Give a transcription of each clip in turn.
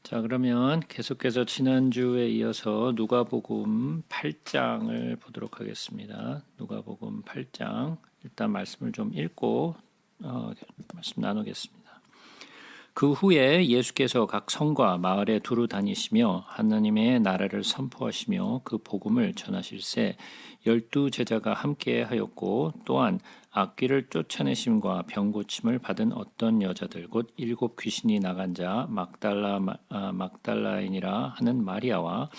자, 그러면 계속해서 지난주에 이어서 누가복음 8장을 보도록 하겠습니다. 누가복음 8장 일단 말씀을 좀 읽고 말씀 나누겠습니다. 그 후에 예수께서 각 성과 마을에 두루 다니시며 하나님의 나라를 선포하시며 그 복음을 전하실세 12 제자가 함께 하였고 또한 악귀를 쫓아내심과 병 고침을 받은 어떤 여자들 곧 7 귀신이 나간 자 막달라인이라 하는 마리아와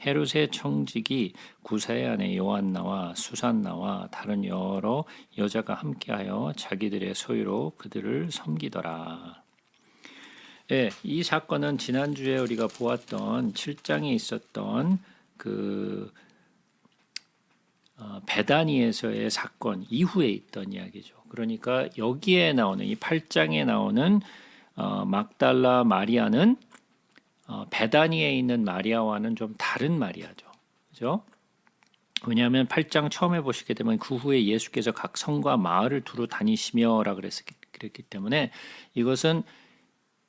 헤롯의 청지기 구사의 아내 요한나와 수산나와 다른 여러 여자가 함께하여 자기들의 소유로 그들을 섬기더라. 네, 이 사건은 지난주에 우리가 보았던 7장에 있었던 베다니에서의 사건 이후에 있던 이야기죠. 그러니까 여기에 나오는 이 8장에 나오는 막달라 마리아는 베다니에 있는 마리아와는 좀 다른 마리아죠. 그죠? 왜냐하면 8장 처음에 보시게 되면 그 후에 예수께서 각 성과 마을을 두루 다니시며라 그랬기 때문에 이것은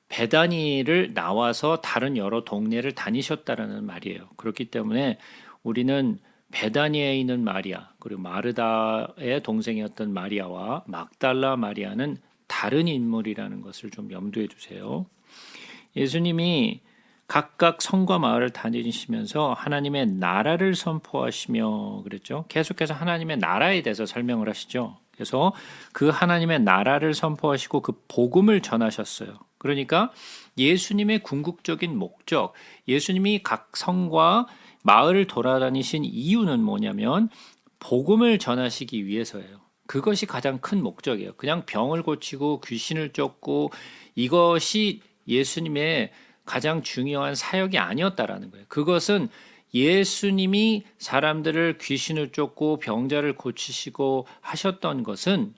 베다니를 나와서 다른 여러 동네를 다니셨다라는 말이에요. 그렇기 때문에 우리는 베다니에 있는 마리아 그리고 마르다의 동생이었던 마리아와 막달라 마리아는 다른 인물이라는 것을 좀 염두에 두세요. 예수님이 각각 성과 마을을 다니시면서 하나님의 나라를 선포하시며 그랬죠. 계속해서 하나님의 나라에 대해서 설명을 하시죠. 그래서 그 하나님의 나라를 선포하시고 그 복음을 전하셨어요. 그러니까 예수님의 궁극적인 목적, 예수님이 각 성과 마을을 돌아다니신 이유는 뭐냐면 복음을 전하시기 위해서예요. 그것이 가장 큰 목적이에요. 그냥 병을 고치고 귀신을 쫓고 이것이 예수님의 가장 중요한 사역이 아니었다라는 거예요. 그것은 예수님이 사람들을 귀신을 쫓고 병자를 고치시고 하셨던 것은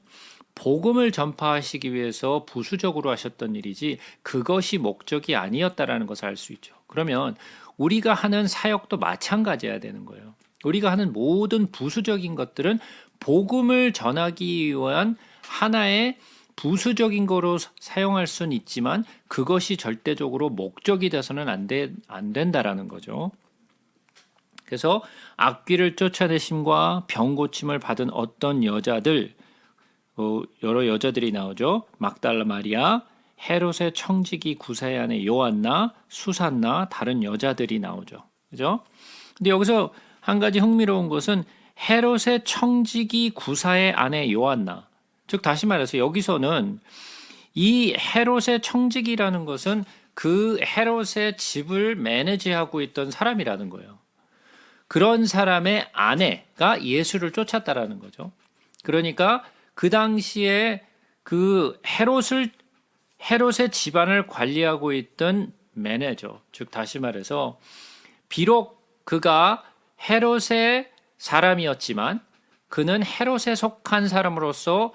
복음을 전파하시기 위해서 부수적으로 하셨던 일이지 그것이 목적이 아니었다라는 것을 알 수 있죠. 그러면 우리가 하는 사역도 마찬가지여야 되는 거예요. 우리가 하는 모든 부수적인 것들은 복음을 전하기 위한 하나의 부수적인 거로 사용할 수는 있지만 그것이 절대적으로 목적이 돼서는 안 된다라는 거죠. 그래서 악귀를 쫓아내심과 병 고침을 받은 어떤 여자들 여러 여자들이 나오죠. 막달라 마리아, 헤롯의 청지기 구사의 아내 요한나, 수산나 다른 여자들이 나오죠. 그죠? 근데 여기서 한 가지 흥미로운 것은 헤롯의 청지기 구사의 아내 요한나. 즉 다시 말해서 여기서는 이 헤롯의 청지기라는 것은 그 헤롯의 집을 매니지하고 있던 사람이라는 거예요. 그런 사람의 아내가 예수를 쫓았다라는 거죠. 그러니까 그 당시에 그 헤롯의 집안을 관리하고 있던 매니저, 즉 다시 말해서 비록 그가 헤롯의 사람이었지만 그는 헤롯에 속한 사람으로서도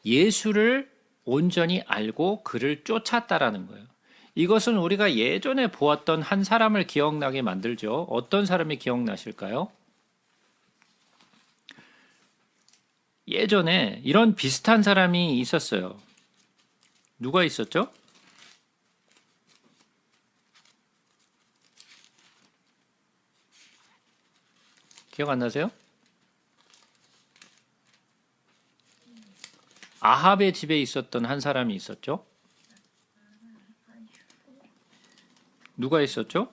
예수를 온전히 알고 그를 쫓았다라는 거예요. 이것은 우리가 예전에 보았던 한 사람을 기억나게 만들죠. 어떤 사람이 기억나실까요? 예전에 이런 비슷한 사람이 있었어요. 누가 있었죠? 기억 안 나세요? 아합의 집에 있었던 한 사람이 있었죠? 누가 있었죠?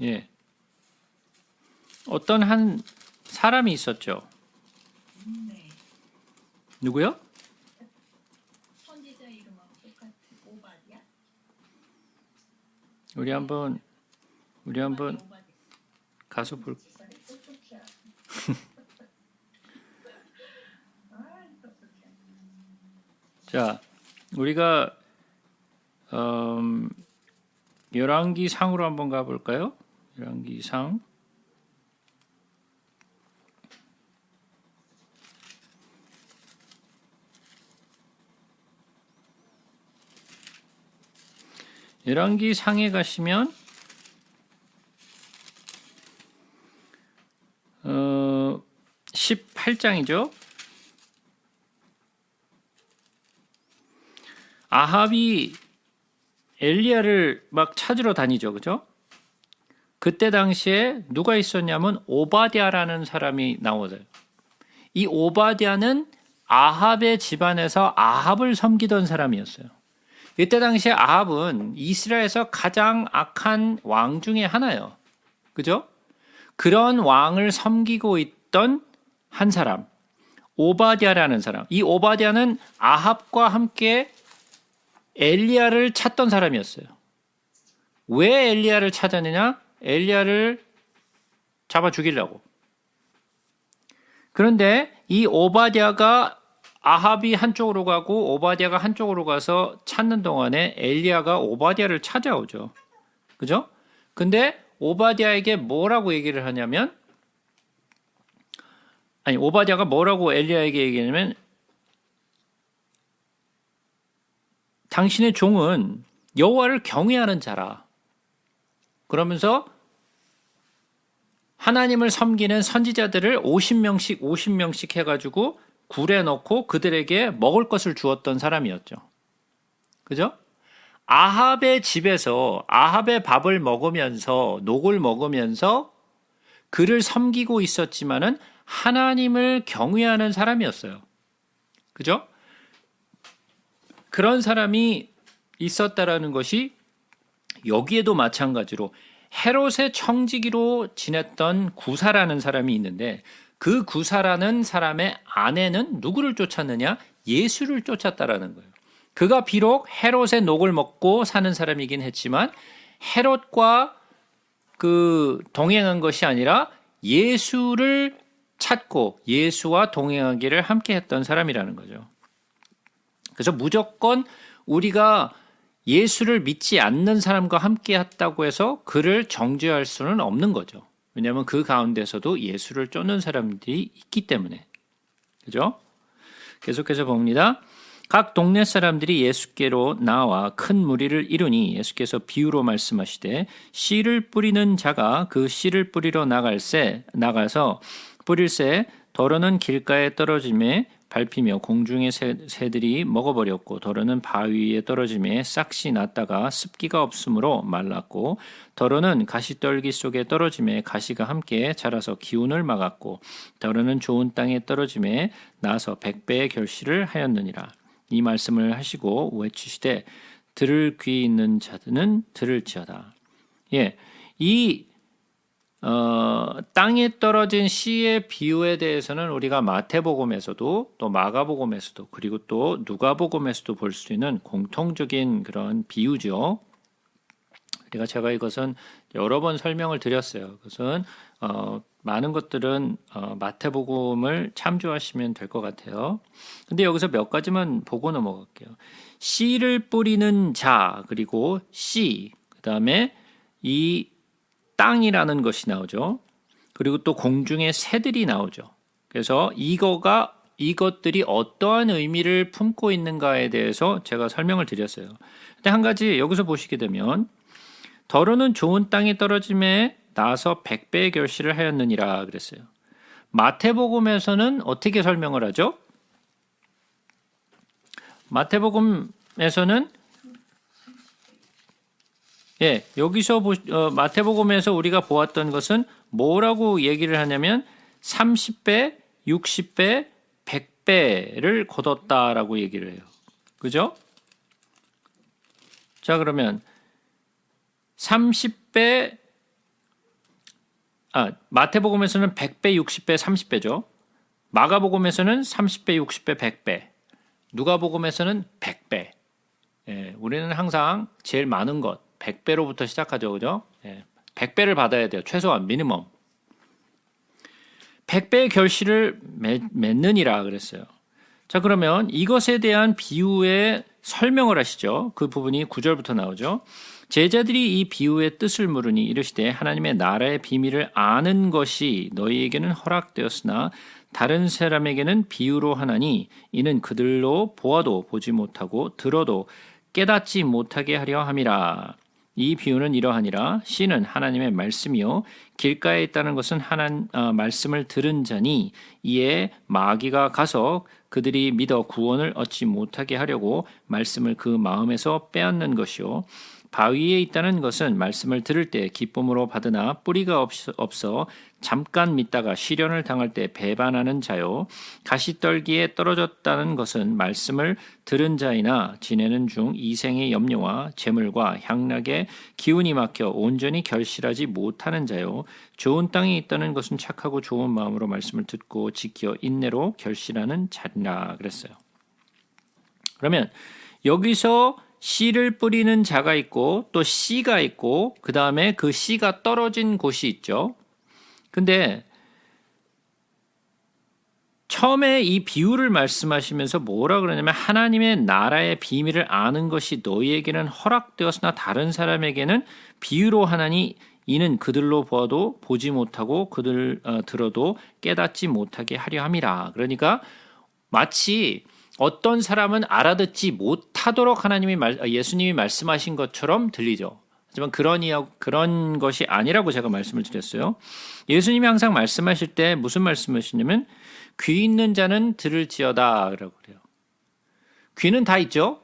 예. 어떤 한 사람이 있었죠. 누구요? 우리 한번 가서 볼. 자, 우리가 열왕기상으로 한번 가볼까요? 열왕기상. 열왕기 상에 가시면 18장이죠. 아합이 엘리야를 막 찾으러 다니죠. 그죠? 그때 당시에 누가 있었냐면 오바댜라는 사람이 나오어요. 이 오바댜는 아합의 집안에서 아합을 섬기던 사람이었어요. 이때 당시에 아합은 이스라엘에서 가장 악한 왕 중에 하나예요. 그죠? 그런 왕을 섬기고 있던 한 사람, 오바댜라는 사람. 이 오바댜는 아합과 함께 엘리야를 찾던 사람이었어요. 왜 엘리야를 찾았느냐? 엘리야를 잡아 죽이려고. 그런데 이 오바댜가 아합이 한쪽으로 가고 오바댜가 한쪽으로 가서 찾는 동안에 엘리야가 오바댜를 찾아오죠. 그죠? 근데 오바댜에게 뭐라고 얘기를 하냐면, 오바댜가 뭐라고 엘리야에게 얘기하냐면, 당신의 종은 여호와를 경외하는 자라. 그러면서 하나님을 섬기는 선지자들을 50명씩 해가지고 굴에 넣고 그들에게 먹을 것을 주었던 사람이었죠. 그죠? 아합의 집에서 아합의 밥을 먹으면서 녹을 먹으면서 그를 섬기고 있었지만은 하나님을 경외하는 사람이었어요. 그죠? 그런 사람이 있었다라는 것이 여기에도 마찬가지로 헤롯의 청지기로 지냈던 구사라는 사람이 있는데, 그 구사라는 사람의 아내는 누구를 쫓았느냐? 예수를 쫓았다라는 거예요. 그가 비록 헤롯의 녹을 먹고 사는 사람이긴 했지만 헤롯과 동행한 것이 아니라 예수를 찾고 예수와 동행하기를 함께 했던 사람이라는 거죠. 그래서 무조건 우리가 예수를 믿지 않는 사람과 함께 했다고 해서 그를 정죄할 수는 없는 거죠. 왜냐하면 그 가운데서도 예수를 쫓는 사람들이 있기 때문에. 그죠? 계속해서 봅니다. 각 동네 사람들이 예수께로 나와 큰 무리를 이루니 예수께서 비유로 말씀하시되, 씨를 뿌리는 자가 그 씨를 뿌리러 나가서 뿌릴새 더러는 길가에 떨어짐에 밟히며 공중의 새들이 먹어버렸고, 더러는 바위 위에 떨어짐에 싹시 났다가 습기가 없으므로 말랐고, 더러는 가시떨기 속에 떨어짐에 가시가 함께 자라서 기운을 막았고, 더러는 좋은 땅에 떨어짐에 나서 100배의 결실을 하였느니라. 이 말씀을 하시고 외치시되, 들을 귀 있는 자들은 들을지어다. 이 땅에 떨어진 씨의 비유에 대해서는 우리가 마태복음에서도 또 마가복음에서도 그리고 또 누가복음에서도 볼 수 있는 공통적인 그런 비유죠. 제가 이것은 여러 번 설명을 드렸어요. 그것은 많은 것들은 마태복음을 참조하시면 될 것 같아요. 근데 여기서 몇 가지만 보고 넘어갈게요. 씨를 뿌리는 자, 그리고 씨, 그 다음에 이 땅이라는 것이 나오죠. 그리고 또 공중의 새들이 나오죠. 그래서 이것들이 어떠한 의미를 품고 있는가에 대해서 제가 설명을 드렸어요. 근데 한 가지 여기서 보시게 되면, 더러는 좋은 땅에 떨어짐에 나서 100배의 결실을 하였느니라 그랬어요. 마태복음에서는 어떻게 설명을 하죠? 마태복음에서는 여기서 마태복음에서 우리가 보았던 것은 뭐라고 얘기를 하냐면 30배, 60배, 100배를 거뒀다라고 얘기를 해요. 그죠? 자, 그러면 30배, 마태복음에서는 100배, 60배, 30배죠. 마가복음에서는 30배, 60배, 100배. 누가복음에서는 100배. 우리는 항상 제일 많은 것 100배로부터 시작하죠. 그죠? 100배를 받아야 돼요. 최소한 미니멈. 100배의 결실을 맺느니라 그랬어요. 자, 그러면 이것에 대한 비유의 설명을 하시죠. 그 부분이 9절부터 나오죠. 제자들이 이 비유의 뜻을 물으니 이르시되, 하나님의 나라의 비밀을 아는 것이 너희에게는 허락되었으나 다른 사람에게는 비유로 하나니, 이는 그들로 보아도 보지 못하고 들어도 깨닫지 못하게 하려 함이라. 이 비유는 이러하니라. 씨는 하나님의 말씀이요 길가에 있다는 것은 말씀을 들은 자니 이에 마귀가 가서 그들이 믿어 구원을 얻지 못하게 하려고 말씀을 그 마음에서 빼앗는 것이요 바위에 있다는 것은 말씀을 들을 때 기쁨으로 받으나 뿌리가 없어 잠깐 믿다가 시련을 당할 때 배반하는 자요 가시떨기에 떨어졌다는 것은 말씀을 들은 자이나 지내는 중 이생의 염려와 재물과 향락의 기운이 막혀 온전히 결실하지 못하는 자요 좋은 땅에 있다는 것은 착하고 좋은 마음으로 말씀을 듣고 지켜 인내로 결실하는 자니라 그랬어요. 그러면 여기서 씨를 뿌리는 자가 있고 또 씨가 있고 그 다음에 그 씨가 떨어진 곳이 있죠. 근데 처음에 이 비유를 말씀하시면서 뭐라 그러냐면 하나님의 나라의 비밀을 아는 것이 너희에게는 허락되었으나 다른 사람에게는 비유로 하나니 이는 그들로 보아도 보지 못하고 그들 들어도 깨닫지 못하게 하려 함이라. 그러니까 마치 어떤 사람은 알아듣지 못하도록 예수님이 말씀하신 것처럼 들리죠. 하지만 그런 것이 아니라고 제가 말씀을 드렸어요. 예수님이 항상 말씀하실 때 무슨 말씀하시냐면 귀 있는 자는 들을지어다 라고 그래요. 귀는 다 있죠.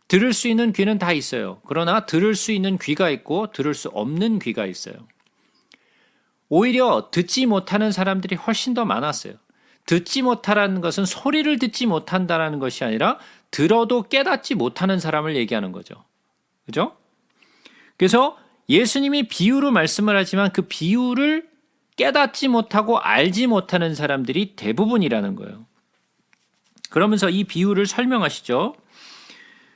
들을 수 있는 귀는 다 있어요. 그러나 들을 수 있는 귀가 있고 들을 수 없는 귀가 있어요. 오히려 듣지 못하는 사람들이 훨씬 더 많았어요. 듣지 못하라는 것은 소리를 듣지 못한다는 것이 아니라 들어도 깨닫지 못하는 사람을 얘기하는 거죠. 그죠? 그래서 예수님이 비유로 말씀을 하지만 그 비유를 깨닫지 못하고 알지 못하는 사람들이 대부분이라는 거예요. 그러면서 이 비유를 설명하시죠.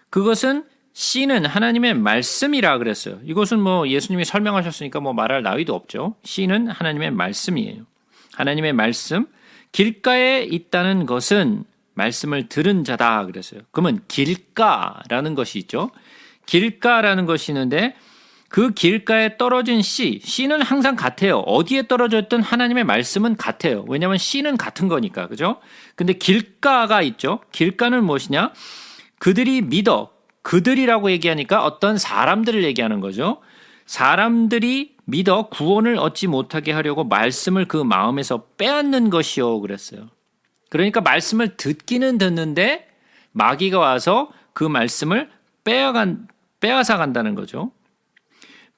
그것은 씨는 하나님의 말씀이라 그랬어요. 이것은 뭐 예수님이 설명하셨으니까 뭐 말할 나위도 없죠. 씨는 하나님의 말씀이에요. 하나님의 말씀. 길가에 있다는 것은 말씀을 들은 자다 그랬어요. 그러면 길가라는 것이 있죠. 길가라는 것이 있는데 그 길가에 떨어진 씨는 항상 같아요. 어디에 떨어져 있든 하나님의 말씀은 같아요. 왜냐하면 씨는 같은 거니까. 그죠? 근데 길가가 있죠. 길가는 무엇이냐? 그들이 믿어. 그들이라고 얘기하니까 어떤 사람들을 얘기하는 거죠. 사람들이 믿어 구원을 얻지 못하게 하려고 말씀을 그 마음에서 빼앗는 것이요 그랬어요. 그러니까 말씀을 듣기는 듣는데 마귀가 와서 그 말씀을 빼앗아 간다는 거죠.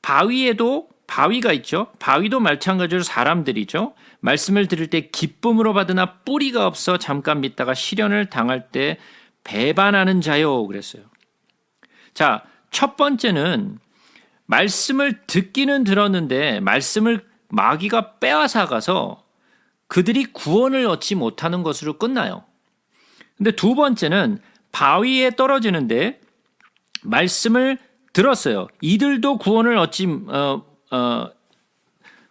바위에도 바위가 있죠. 바위도 마찬가지로 사람들이죠. 말씀을 들을 때 기쁨으로 받으나 뿌리가 없어 잠깐 믿다가 시련을 당할 때 배반하는 자요 그랬어요. 자, 첫 번째는 말씀을 듣기는 들었는데 말씀을 마귀가 빼앗아 가서 그들이 구원을 얻지 못하는 것으로 끝나요. 근데 두 번째는 바위에 떨어지는데 말씀을 들었어요. 이들도 구원을 얻지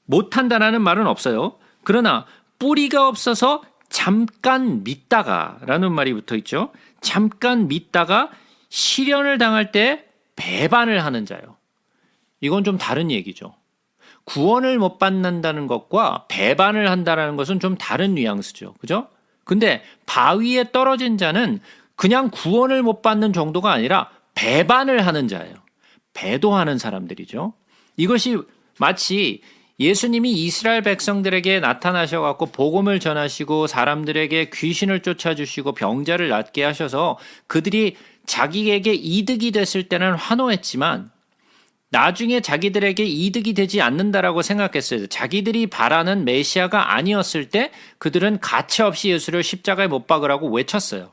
못한다라는 말은 없어요. 그러나 뿌리가 없어서 잠깐 믿다가라는 말이 붙어 있죠. 잠깐 믿다가 시련을 당할 때 배반을 하는 자요. 이건 좀 다른 얘기죠. 구원을 못 받는다는 것과 배반을 한다는 것은 좀 다른 뉘앙스죠. 그죠? 근데 바위에 떨어진 자는 그냥 구원을 못 받는 정도가 아니라 배반을 하는 자예요. 배도하는 사람들이죠. 이것이 마치 예수님이 이스라엘 백성들에게 나타나셔갖고 복음을 전하시고 사람들에게 귀신을 쫓아주시고 병자를 낫게 하셔서 그들이 자기에게 이득이 됐을 때는 환호했지만 나중에 자기들에게 이득이 되지 않는다라고 생각했어요. 자기들이 바라는 메시아가 아니었을 때 그들은 가차없이 예수를 십자가에 못 박으라고 외쳤어요.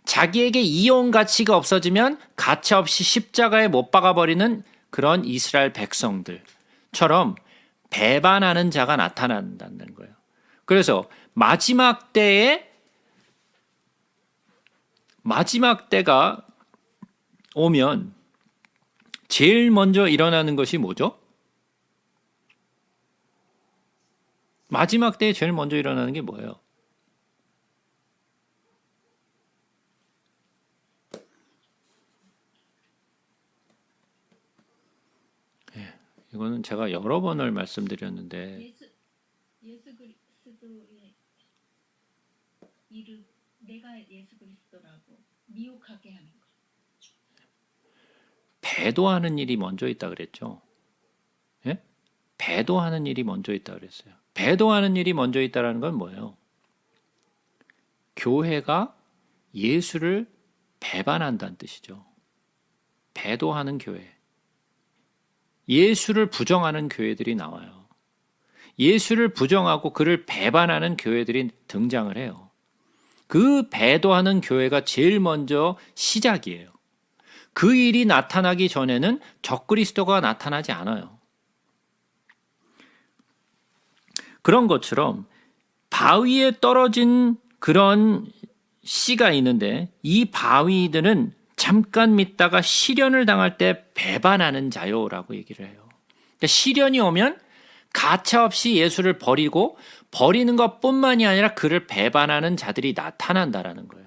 자기에게 이용 가치가 없어지면 가차없이 십자가에 못 박아버리는 그런 이스라엘 백성들처럼 배반하는 자가 나타난다는 거예요. 그래서 마지막 때가 오면 제일 먼저 일어나는 것이 뭐죠? 마지막 때에 제일 먼저 일어나는 게 뭐예요? 이거는 제가 여러 번을 말씀드렸는데 예수 그리스도의 이름 내가 예수 그리스도라고 미혹하게 하는 거. 배도하는 일이 먼저 있다 그랬죠. 예? 배도하는 일이 먼저 있다 그랬어요. 배도하는 일이 먼저 있다라는 건 뭐예요? 교회가 예수를 배반한다는 뜻이죠. 배도하는 교회. 예수를 부정하는 교회들이 나와요. 예수를 부정하고 그를 배반하는 교회들이 등장을 해요. 그 배도하는 교회가 제일 먼저 시작이에요. 그 일이 나타나기 전에는 적그리스도가 나타나지 않아요. 그런 것처럼 바위에 떨어진 그런 씨가 있는데 이 바위들은 잠깐 믿다가 시련을 당할 때 배반하는 자요라고 얘기를 해요. 그러니까 시련이 오면 가차없이 예수를 버리는 것뿐만이 아니라 그를 배반하는 자들이 나타난다라는 거예요.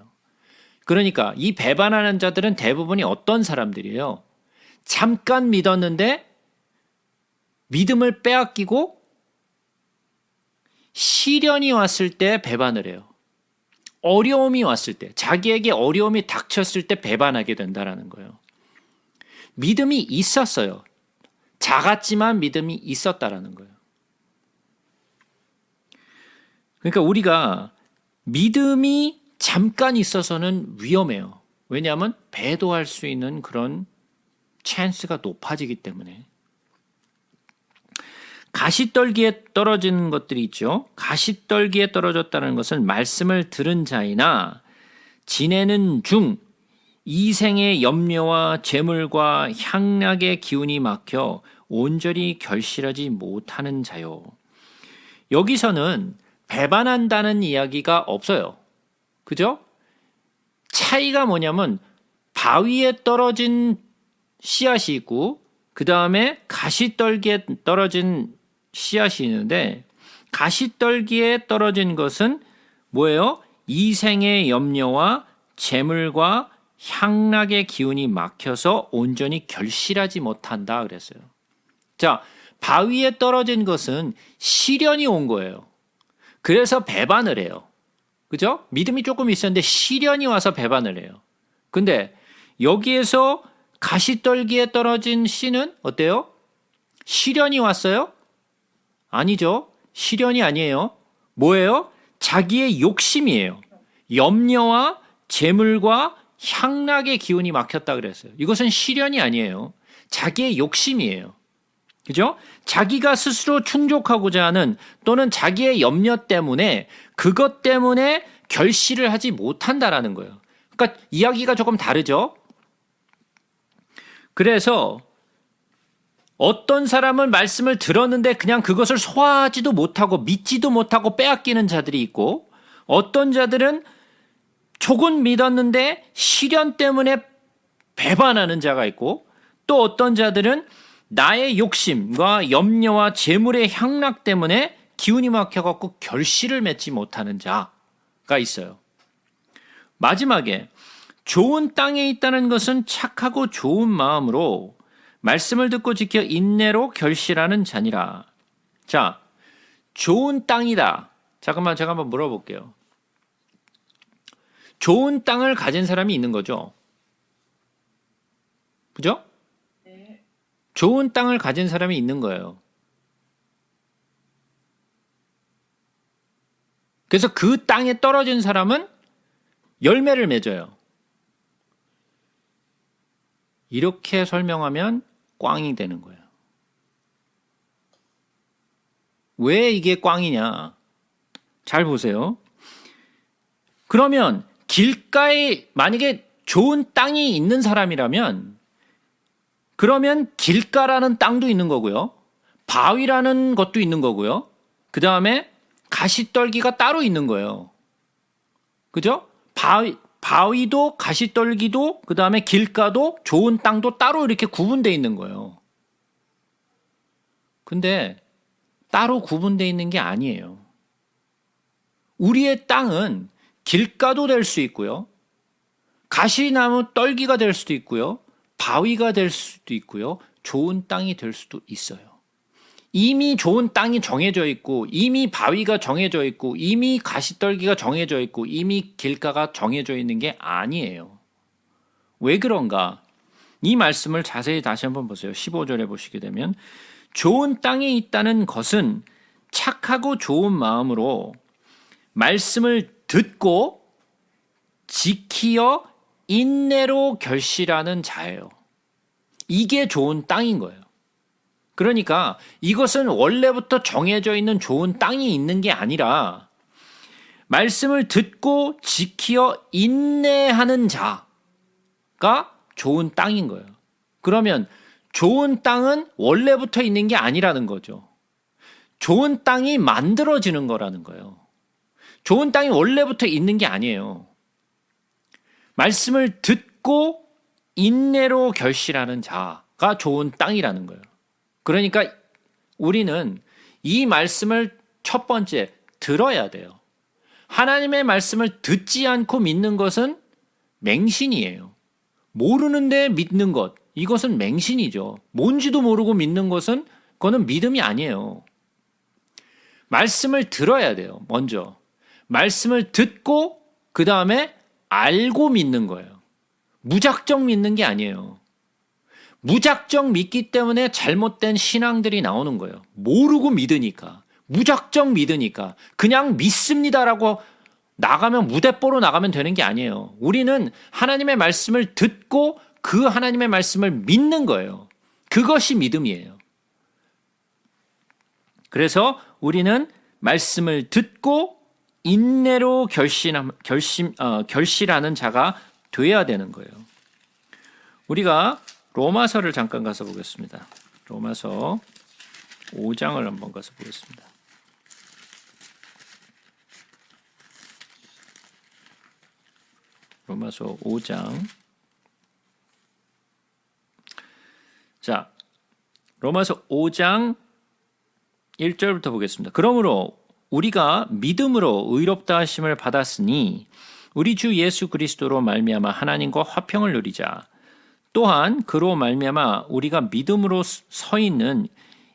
그러니까 이 배반하는 자들은 대부분이 어떤 사람들이에요? 잠깐 믿었는데 믿음을 빼앗기고 시련이 왔을 때 배반을 해요. 어려움이 왔을 때, 자기에게 어려움이 닥쳤을 때 배반하게 된다라는 거예요. 믿음이 있었어요. 작았지만 믿음이 있었다라는 거예요. 그러니까 우리가 믿음이 잠깐 있어서는 위험해요. 왜냐하면 배도할 수 있는 그런 찬스가 높아지기 때문에. 가시떨기에 떨어지는 것들이 있죠. 가시떨기에 떨어졌다는 것은 말씀을 들은 자이나 지내는 중 이생의 염려와 재물과 향락의 기운이 막혀 온전히 결실하지 못하는 자요. 여기서는 배반한다는 이야기가 없어요. 그죠? 차이가 뭐냐면 바위에 떨어진 씨앗이 있고 그 다음에 가시떨기에 떨어진 씨앗이 있는데 가시떨기에 떨어진 것은 뭐예요? 이생의 염려와 재물과 향락의 기운이 막혀서 온전히 결실하지 못한다 그랬어요. 자, 바위에 떨어진 것은 시련이 온 거예요. 그래서 배반을 해요. 그죠? 믿음이 조금 있었는데 시련이 와서 배반을 해요. 근데 여기에서 가시떨기에 떨어진 씨는 어때요? 시련이 왔어요? 아니죠. 시련이 아니에요. 뭐예요? 자기의 욕심이에요. 염려와 재물과 향락의 기운이 막혔다 그랬어요. 이것은 시련이 아니에요. 자기의 욕심이에요. 그죠? 자기가 스스로 충족하고자 하는 또는 자기의 염려 때문에 그것 때문에 결실을 하지 못한다라는 거예요. 그러니까 이야기가 조금 다르죠? 그래서 어떤 사람은 말씀을 들었는데 그냥 그것을 소화하지도 못하고 믿지도 못하고 빼앗기는 자들이 있고 어떤 자들은 조금 믿었는데 시련 때문에 배반하는 자가 있고 또 어떤 자들은 나의 욕심과 염려와 재물의 향락 때문에 기운이 막혀갖고 결실을 맺지 못하는 자가 있어요. 마지막에 좋은 땅에 있다는 것은 착하고 좋은 마음으로 말씀을 듣고 지켜 인내로 결실하는 자니라. 자, 좋은 땅이다. 잠깐만 제가 한번 물어볼게요. 좋은 땅을 가진 사람이 있는 거죠? 그죠? 네. 좋은 땅을 가진 사람이 있는 거예요. 그래서 그 땅에 떨어진 사람은 열매를 맺어요. 이렇게 설명하면 꽝이 되는 거예요. 왜 이게 꽝이냐? 잘 보세요. 그러면 길가에 만약에 좋은 땅이 있는 사람이라면 그러면 길가라는 땅도 있는 거고요. 바위라는 것도 있는 거고요. 그 다음에 가시떨기가 따로 있는 거예요. 그죠? 바위도 가시떨기도 그 다음에 길가도 좋은 땅도 따로 이렇게 구분되어 있는 거예요. 근데 따로 구분되어 있는 게 아니에요. 우리의 땅은 길가도 될 수 있고요. 가시나무 떨기가 될 수도 있고요. 바위가 될 수도 있고요. 좋은 땅이 될 수도 있어요. 이미 좋은 땅이 정해져 있고 이미 바위가 정해져 있고 이미 가시떨기가 정해져 있고 이미 길가가 정해져 있는 게 아니에요. 왜 그런가? 이 말씀을 자세히 다시 한번 보세요. 15절에 보시게 되면 좋은 땅에 있다는 것은 착하고 좋은 마음으로 말씀을 듣고 지키어 인내로 결실하는 자예요. 이게 좋은 땅인 거예요. 그러니까 이것은 원래부터 정해져 있는 좋은 땅이 있는 게 아니라 말씀을 듣고 지키어 인내하는 자가 좋은 땅인 거예요. 그러면 좋은 땅은 원래부터 있는 게 아니라는 거죠. 좋은 땅이 만들어지는 거라는 거예요. 좋은 땅이 원래부터 있는 게 아니에요. 말씀을 듣고 인내로 결실하는 자가 좋은 땅이라는 거예요. 그러니까 우리는 이 말씀을 첫 번째 들어야 돼요. 하나님의 말씀을 듣지 않고 믿는 것은 맹신이에요. 모르는데 믿는 것, 이것은 맹신이죠. 뭔지도 모르고 믿는 것은 그거는 믿음이 아니에요. 말씀을 들어야 돼요. 먼저 말씀을 듣고 그 다음에 알고 믿는 거예요. 무작정 믿는 게 아니에요. 무작정 믿기 때문에 잘못된 신앙들이 나오는 거예요. 모르고 믿으니까, 무작정 믿으니까, 그냥 믿습니다라고 나가면 무대뽀로 나가면 되는 게 아니에요. 우리는 하나님의 말씀을 듣고 그 하나님의 말씀을 믿는 거예요. 그것이 믿음이에요. 그래서 우리는 말씀을 듣고 인내로 결실하는 자가 돼야 되는 거예요. 우리가 로마서를 잠깐 가서 보겠습니다. 로마서 5장을 한번 가서 보겠습니다. 로마서 5장. 자, 로마서 5장 1절부터 보겠습니다. 그러므로 우리가 믿음으로 의롭다 하심을 받았으니 우리 주 예수 그리스도로 말미암아 하나님과 화평을 누리자. 또한 그로 말미암아 우리가 믿음으로 서 있는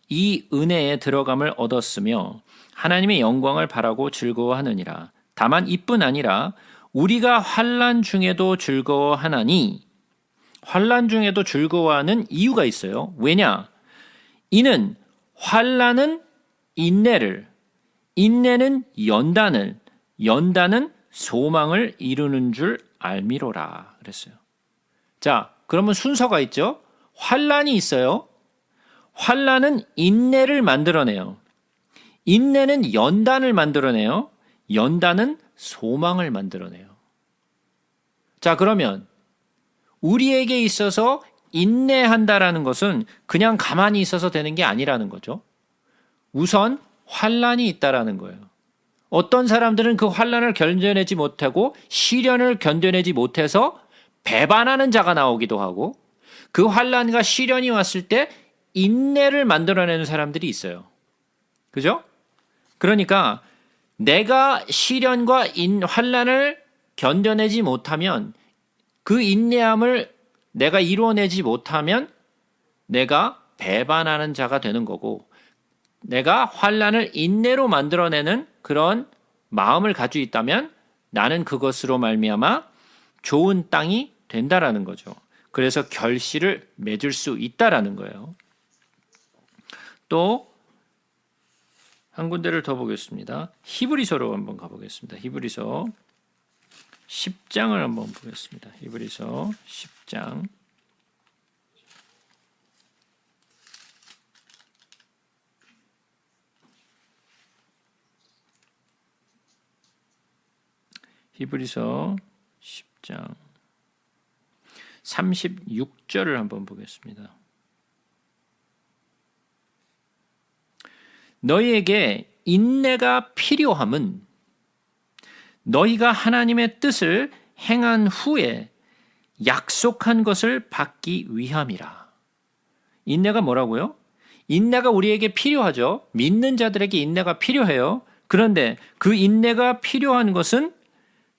이 은혜에 들어감을 얻었으며 하나님의 영광을 바라고 즐거워하느니라. 다만 이뿐 아니라 우리가 환난 중에도 즐거워하나니, 환난 중에도 즐거워하는 이유가 있어요. 왜냐? 이는 환난은 인내를, 인내는 연단을, 연단은 소망을 이루는 줄 알미로라 그랬어요. 자, 그러면 순서가 있죠. 환난이 있어요. 환난은 인내를 만들어내요. 인내는 연단을 만들어내요. 연단은 소망을 만들어내요. 자, 그러면 우리에게 있어서 인내한다라는 것은 그냥 가만히 있어서 되는 게 아니라는 거죠. 우선 환난이 있다라는 거예요. 어떤 사람들은 그 환난을 견뎌내지 못하고 시련을 견뎌내지 못해서 배반하는 자가 나오기도 하고, 그 환난과 시련이 왔을 때 인내를 만들어내는 사람들이 있어요. 그죠? 그러니까 내가 시련과 환난을 견뎌내지 못하면, 그 인내함을 내가 이루어내지 못하면 내가 배반하는 자가 되는 거고, 내가 환난을 인내로 만들어내는 그런 마음을 가지고 있다면 나는 그것으로 말미암아 좋은 땅이 된다라는 거죠. 그래서 결실을 맺을 수 있다라는 거예요. 또 한 군데를 더 보겠습니다. 히브리서로 한번 가보겠습니다. 히브리서 10장을 한번 보겠습니다. 히브리서 10장. 히브리서 10장 36절을 한번 보겠습니다. 너희에게 인내가 필요함은 너희가 하나님의 뜻을 행한 후에 약속한 것을 받기 위함이라. 인내가 뭐라고요? 인내가 우리에게 필요하죠. 믿는 자들에게 인내가 필요해요. 그런데 그 인내가 필요한 것은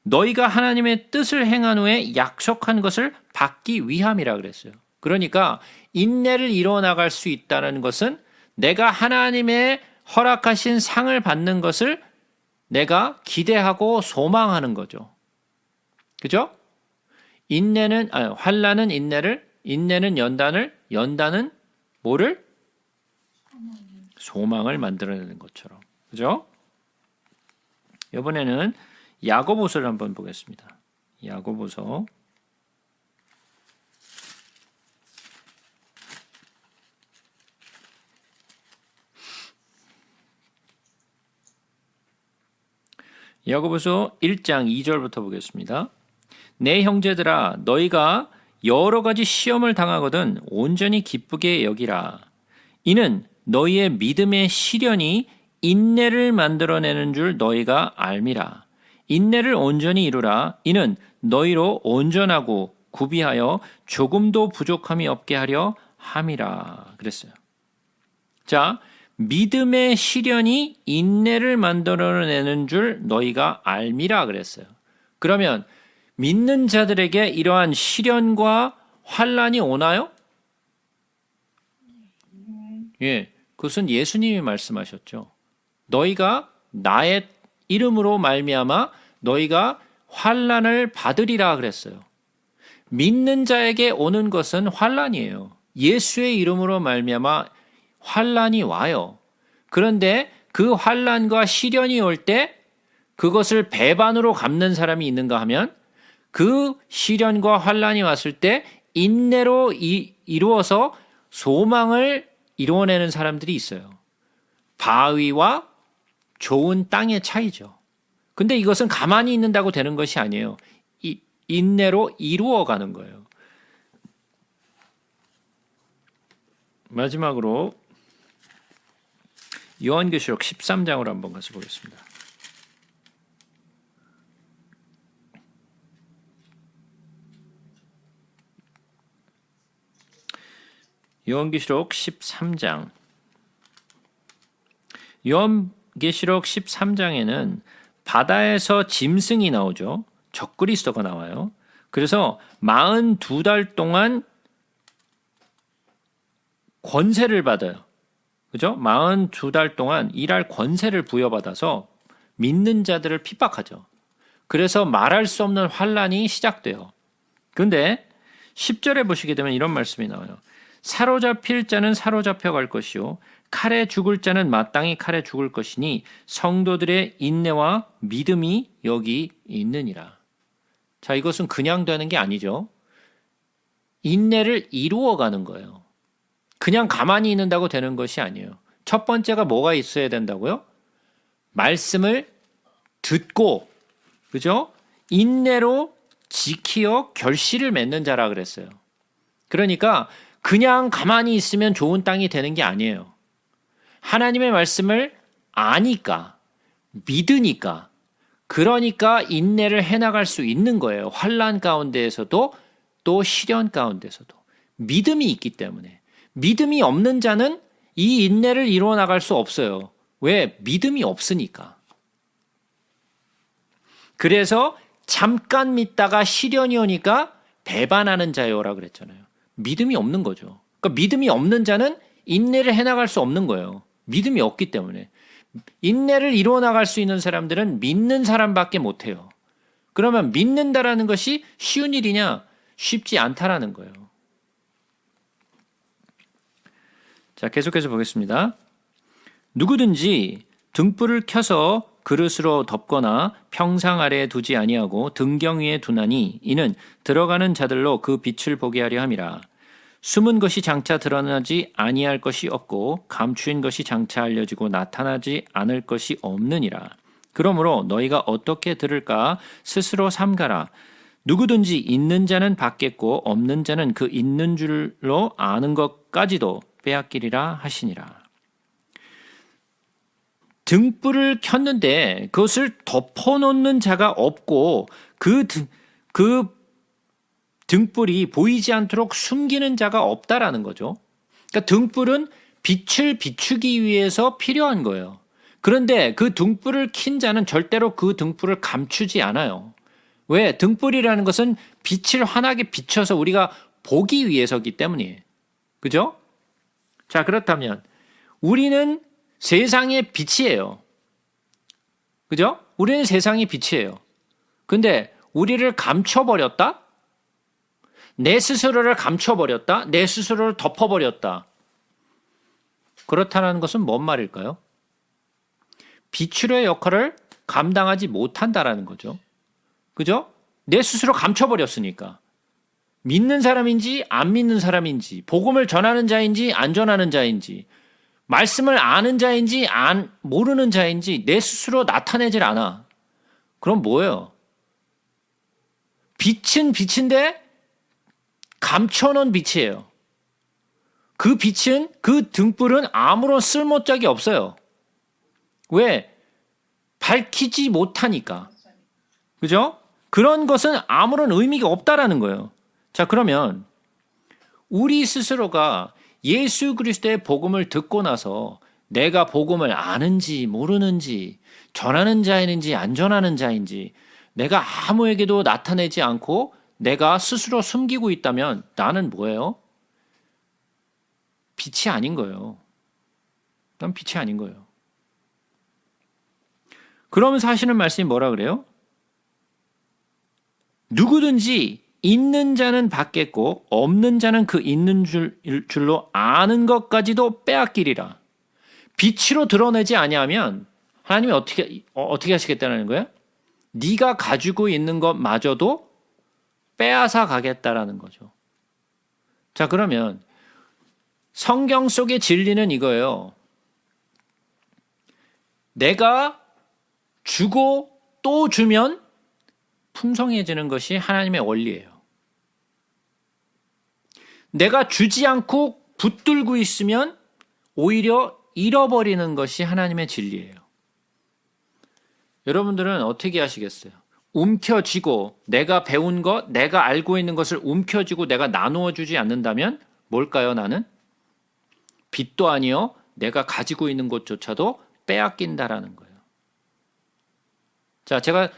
너희가 하나님의 뜻을 행한 후에 약속한 것을 받기 위함이라 그랬어요. 그러니까 인내를 이뤄나갈 수 있다는 것은 내가 하나님의 허락하신 상을 받는 것을 내가 기대하고 소망하는 거죠. 그죠? 환난은 인내를 인내는 연단은 뭐를? 소망을 만들어내는 것처럼. 그죠? 이번에는 야고보서를 한번 보겠습니다. 야고보서. 야고보서 1장 2절부터 보겠습니다. 내 형제들아 너희가 여러 가지 시험을 당하거든 온전히 기쁘게 여기라. 이는 너희의 믿음의 시련이 인내를 만들어내는 줄 너희가 알미라. 인내를 온전히 이루라. 이는 너희로 온전하고 구비하여 조금도 부족함이 없게 하려 함이라. 그랬어요. 자, 믿음의 시련이 인내를 만들어내는 줄 너희가 알미라 그랬어요. 그러면 믿는 자들에게 이러한 시련과 환난이 오나요? 예, 그것은 예수님이 말씀하셨죠. 너희가 나의 이름으로 말미암아 너희가 환난을 받으리라 그랬어요. 믿는 자에게 오는 것은 환난이에요. 예수의 이름으로 말미암아 환난이 와요. 그런데 그 환난과 시련이 올 때 그것을 배반으로 갚는 사람이 있는가 하면 그 시련과 환난이 왔을 때 인내로 이루어서 소망을 이루어내는 사람들이 있어요. 바위와 좋은 땅의 차이죠. 근데 이것은 가만히 있는다고 되는 것이 아니에요. 인내로 이루어가는 거예요. 마지막으로 요한계시록 13장으로 한번 가서 보겠습니다. 요한계시록 13장. 요한계시록 13장에는 바다에서 짐승이 나오죠. 적그리스도가 나와요. 그래서 42달 동안 권세를 받아요. 그죠? 42달 동안 일할 권세를 부여받아서 믿는 자들을 핍박하죠. 그래서 말할 수 없는 환란이 시작돼요. 그런데 10절에 보시게 되면 이런 말씀이 나와요. 사로잡힐 자는 사로잡혀 갈 것이요 칼에 죽을 자는 마땅히 칼에 죽을 것이니 성도들의 인내와 믿음이 여기 있느니라. 자, 이것은 그냥 되는 게 아니죠. 인내를 이루어가는 거예요. 그냥 가만히 있는다고 되는 것이 아니에요. 첫 번째가 뭐가 있어야 된다고요? 말씀을 듣고, 그죠? 인내로 지키어 결실을 맺는 자라 그랬어요. 그러니까 그냥 가만히 있으면 좋은 땅이 되는 게 아니에요. 하나님의 말씀을 아니까, 믿으니까, 그러니까 인내를 해나갈 수 있는 거예요. 환난 가운데에서도 또 시련 가운데서도. 믿음이 있기 때문에. 믿음이 없는 자는 이 인내를 이루어 나갈 수 없어요. 왜? 믿음이 없으니까. 그래서 잠깐 믿다가 시련이 오니까 배반하는 자요라 그랬잖아요. 믿음이 없는 거죠. 그러니까 믿음이 없는 자는 인내를 해나갈 수 없는 거예요. 믿음이 없기 때문에. 인내를 이루어 나갈 수 있는 사람들은 믿는 사람밖에 못해요. 그러면 믿는다라는 것이 쉬운 일이냐? 쉽지 않다라는 거예요. 자, 계속해서 보겠습니다. 누구든지 등불을 켜서 그릇으로 덮거나 평상 아래에 두지 아니하고 등경 위에 두나니 이는 들어가는 자들로 그 빛을 보게 하려 함이라. 숨은 것이 장차 드러나지 아니할 것이 없고 감추인 것이 장차 알려지고 나타나지 않을 것이 없느니라. 그러므로 너희가 어떻게 들을까 스스로 삼가라. 누구든지 있는 자는 받겠고 없는 자는 그 있는 줄로 아는 것까지도 빼앗기리라 하시니라. 등불을 켰는데 그것을 덮어놓는 자가 없고 그 등불이 보이지 않도록 숨기는 자가 없다라는 거죠. 그러니까 등불은 빛을 비추기 위해서 필요한 거예요. 그런데 그 등불을 킨 자는 절대로 그 등불을 감추지 않아요. 왜? 등불이라는 것은 빛을 환하게 비춰서 우리가 보기 위해서기 때문이에요. 그죠? 자, 그렇다면 우리는 세상의 빛이에요. 그죠? 우리는 세상의 빛이에요. 근데 우리를 감춰버렸다? 내 스스로를 감춰버렸다. 내 스스로를 덮어버렸다. 그렇다는 것은 뭔 말일까요? 빛으로의 역할을 감당하지 못한다라는 거죠. 그죠? 내 스스로 감춰버렸으니까. 믿는 사람인지 안 믿는 사람인지, 복음을 전하는 자인지 안 전하는 자인지, 말씀을 아는 자인지 모르는 자인지 내 스스로 나타내질 않아. 그럼 뭐예요? 빛은 빛인데 감춰놓은 빛이에요. 그 빛은, 그 등불은 아무런 쓸모짝이 없어요. 왜? 밝히지 못하니까. 그죠? 그런 것은 아무런 의미가 없다라는 거예요. 자, 그러면 우리 스스로가 예수 그리스도의 복음을 듣고 나서 내가 복음을 아는지 모르는지, 전하는 자인지 안 전하는 자인지 내가 아무에게도 나타내지 않고 내가 스스로 숨기고 있다면 나는 뭐예요? 빛이 아닌 거예요. 난 빛이 아닌 거예요. 그러면서 하시는 말씀이 뭐라 그래요? 누구든지 있는 자는 받겠고 없는 자는 그 있는 줄로 아는 것까지도 빼앗기리라. 빛으로 드러내지 아니하면 하나님이 어떻게 하시겠다는 거예요? 네가 가지고 있는 것마저도 빼앗아 가겠다라는 거죠. 자, 그러면 성경 속의 진리는 이거예요. 내가 주고 또 주면 풍성해지는 것이 하나님의 원리예요. 내가 주지 않고 붙들고 있으면 오히려 잃어버리는 것이 하나님의 진리예요. 여러분들은 어떻게 하시겠어요? 움켜쥐고 내가 배운 것, 내가 알고 있는 것을 움켜쥐고 내가 나누어 주지 않는다면 뭘까요, 나는? 빛도 아니요, 내가 가지고 있는 것조차도 빼앗긴다라는 거예요. 자, 제가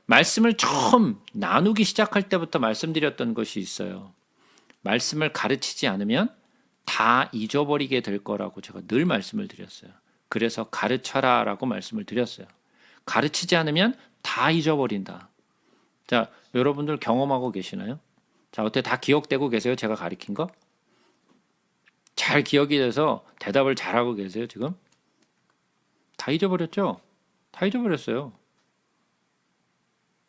말씀을 처음 나누기 시작할 때부터 말씀드렸던 것이 있어요. 말씀을 가르치지 않으면 다 잊어버리게 될 거라고 제가 늘 말씀을 드렸어요. 그래서 가르쳐라라고 말씀을 드렸어요. 가르치지 않으면 다 잊어버린다. 자, 여러분들 경험하고 계시나요? 자, 어떻게 다 기억되고 계세요? 제가 가르친 거? 잘 기억이 돼서 대답을 잘하고 계세요, 지금? 다 잊어버렸죠? 다 잊어버렸어요.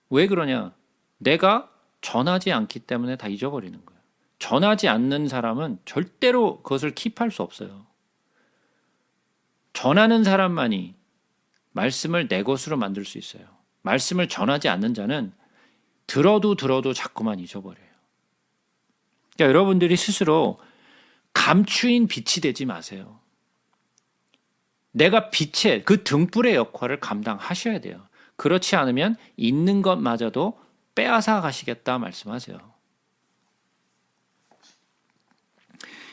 왜 그러냐? 내가 전하지 않기 때문에 다 잊어버리는 거예요. 전하지 않는 사람은 절대로 그것을 킵할 수 없어요. 전하는 사람만이 말씀을 내 것으로 만들 수 있어요. 말씀을 전하지 않는 자는 들어도 자꾸만 잊어버려요. 그러니까 여러분들이 스스로 감추인 빛이 되지 마세요. 내가 빛의 그 등불의 역할을 감당하셔야 돼요. 그렇지 않으면 있는 것마저도 빼앗아 가시겠다 말씀하세요.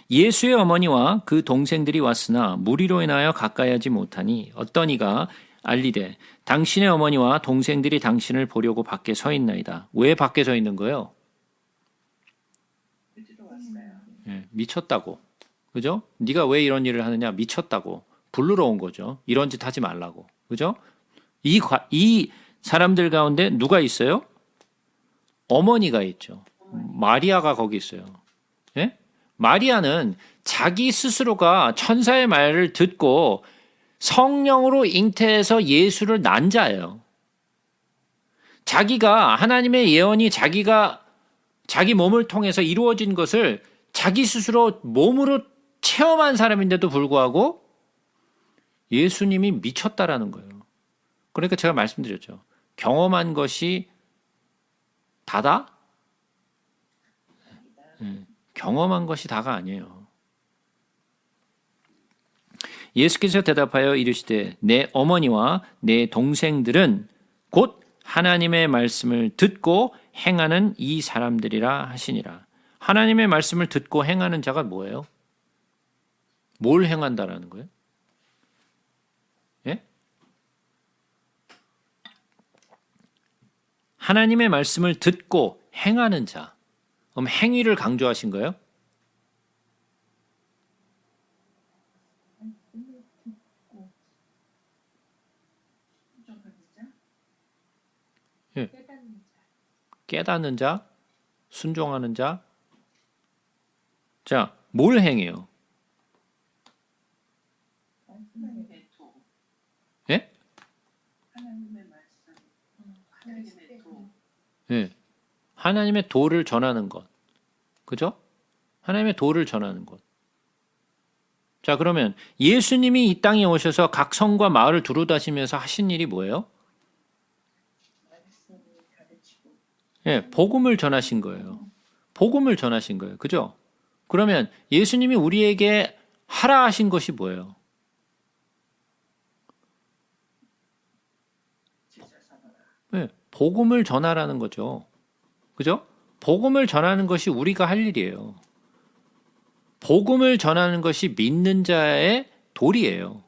예수의 어머니와 그 동생들이 왔으나 무리로 인하여 가까이 하지 못하니 어떤 이가 알리되 당신의 어머니와 동생들이 당신을 보려고 밖에 서 있나이다. 왜 밖에 서 있는 거예요? 예, 미쳤다고. 그죠? 네가 왜 이런 일을 하느냐? 미쳤다고. 부르러 온 거죠. 이런 짓 하지 말라고. 그죠? 이 사람들 가운데 누가 있어요? 어머니가 있죠. 마리아가 거기 있어요. 예? 마리아는 자기 스스로가 천사의 말을 듣고 성령으로 잉태해서 예수를 낳은 자예요. 자기가 하나님의 예언이 자기 몸을 통해서 이루어진 것을 자기 스스로 몸으로 체험한 사람인데도 불구하고 예수님이 미쳤다라는 거예요. 그러니까 제가 말씀드렸죠. 경험한 것이 다다? 경험한 것이 다가 아니에요. 예수께서 대답하여 이르시되 내 어머니와 내 동생들은 곧 하나님의 말씀을 듣고 행하는 이 사람들이라 하시니라. 하나님의 말씀을 듣고 행하는 자가 뭐예요? 뭘 행한다라는 거예요? 예? 하나님의 말씀을 듣고 행하는 자. 그럼 행위를 강조하신 거예요? 예. 깨닫는 자, 순종하는 자, 자, 뭘 행해요? 하나님의 도, 예? 하나님의 말씀, 하나님의 도. 예. 하나님의 도를 전하는 것. 그죠? 하나님의 도를 전하는 것. 자, 그러면 예수님이 이 땅에 오셔서 각 성과 마을을 두루다니면서 하신 일이 뭐예요? 말씀을 가르치고 예, 복음을 전하신 거예요. 복음을 전하신 거예요. 그죠? 그러면 예수님이 우리에게 하라 하신 것이 뭐예요? 제자 삼아라. 예, 복음을 전하라는 거죠. 그죠? 복음을 전하는 것이 우리가 할 일이에요. 복음을 전하는 것이 믿는 자의 도리예요.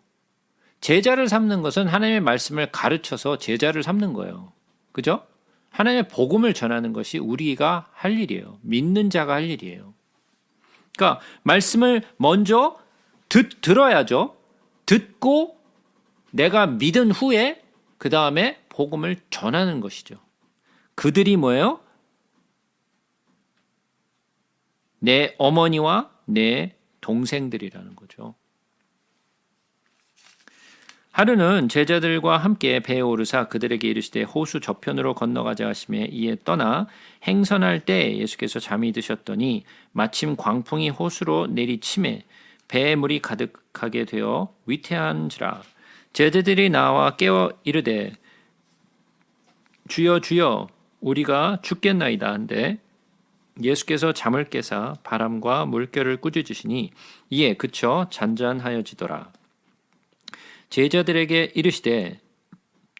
제자를 삼는 것은 하나님의 말씀을 가르쳐서 제자를 삼는 거예요. 그죠? 하나님의 복음을 전하는 것이 우리가 할 일이에요. 믿는 자가 할 일이에요. 그러니까 말씀을 먼저 들어야죠. 듣고 내가 믿은 후에 그 다음에 복음을 전하는 것이죠. 그들이 뭐예요? 내 어머니와 내 동생들이라는 거죠. 하루는 제자들과 함께 배에 오르사 그들에게 이르시되 호수 저편으로 건너가자 하시매 이에 떠나 행선할 때 예수께서 잠이 드셨더니 마침 광풍이 호수로 내리치매 배에 물이 가득하게 되어 위태한지라. 제자들이 나와 깨어 이르되 주여 주여 우리가 죽겠나이다 한데 예수께서 잠을 깨사 바람과 물결을 꾸짖으시니 이에 그쳐 잔잔하여지더라. 제자들에게 이르시되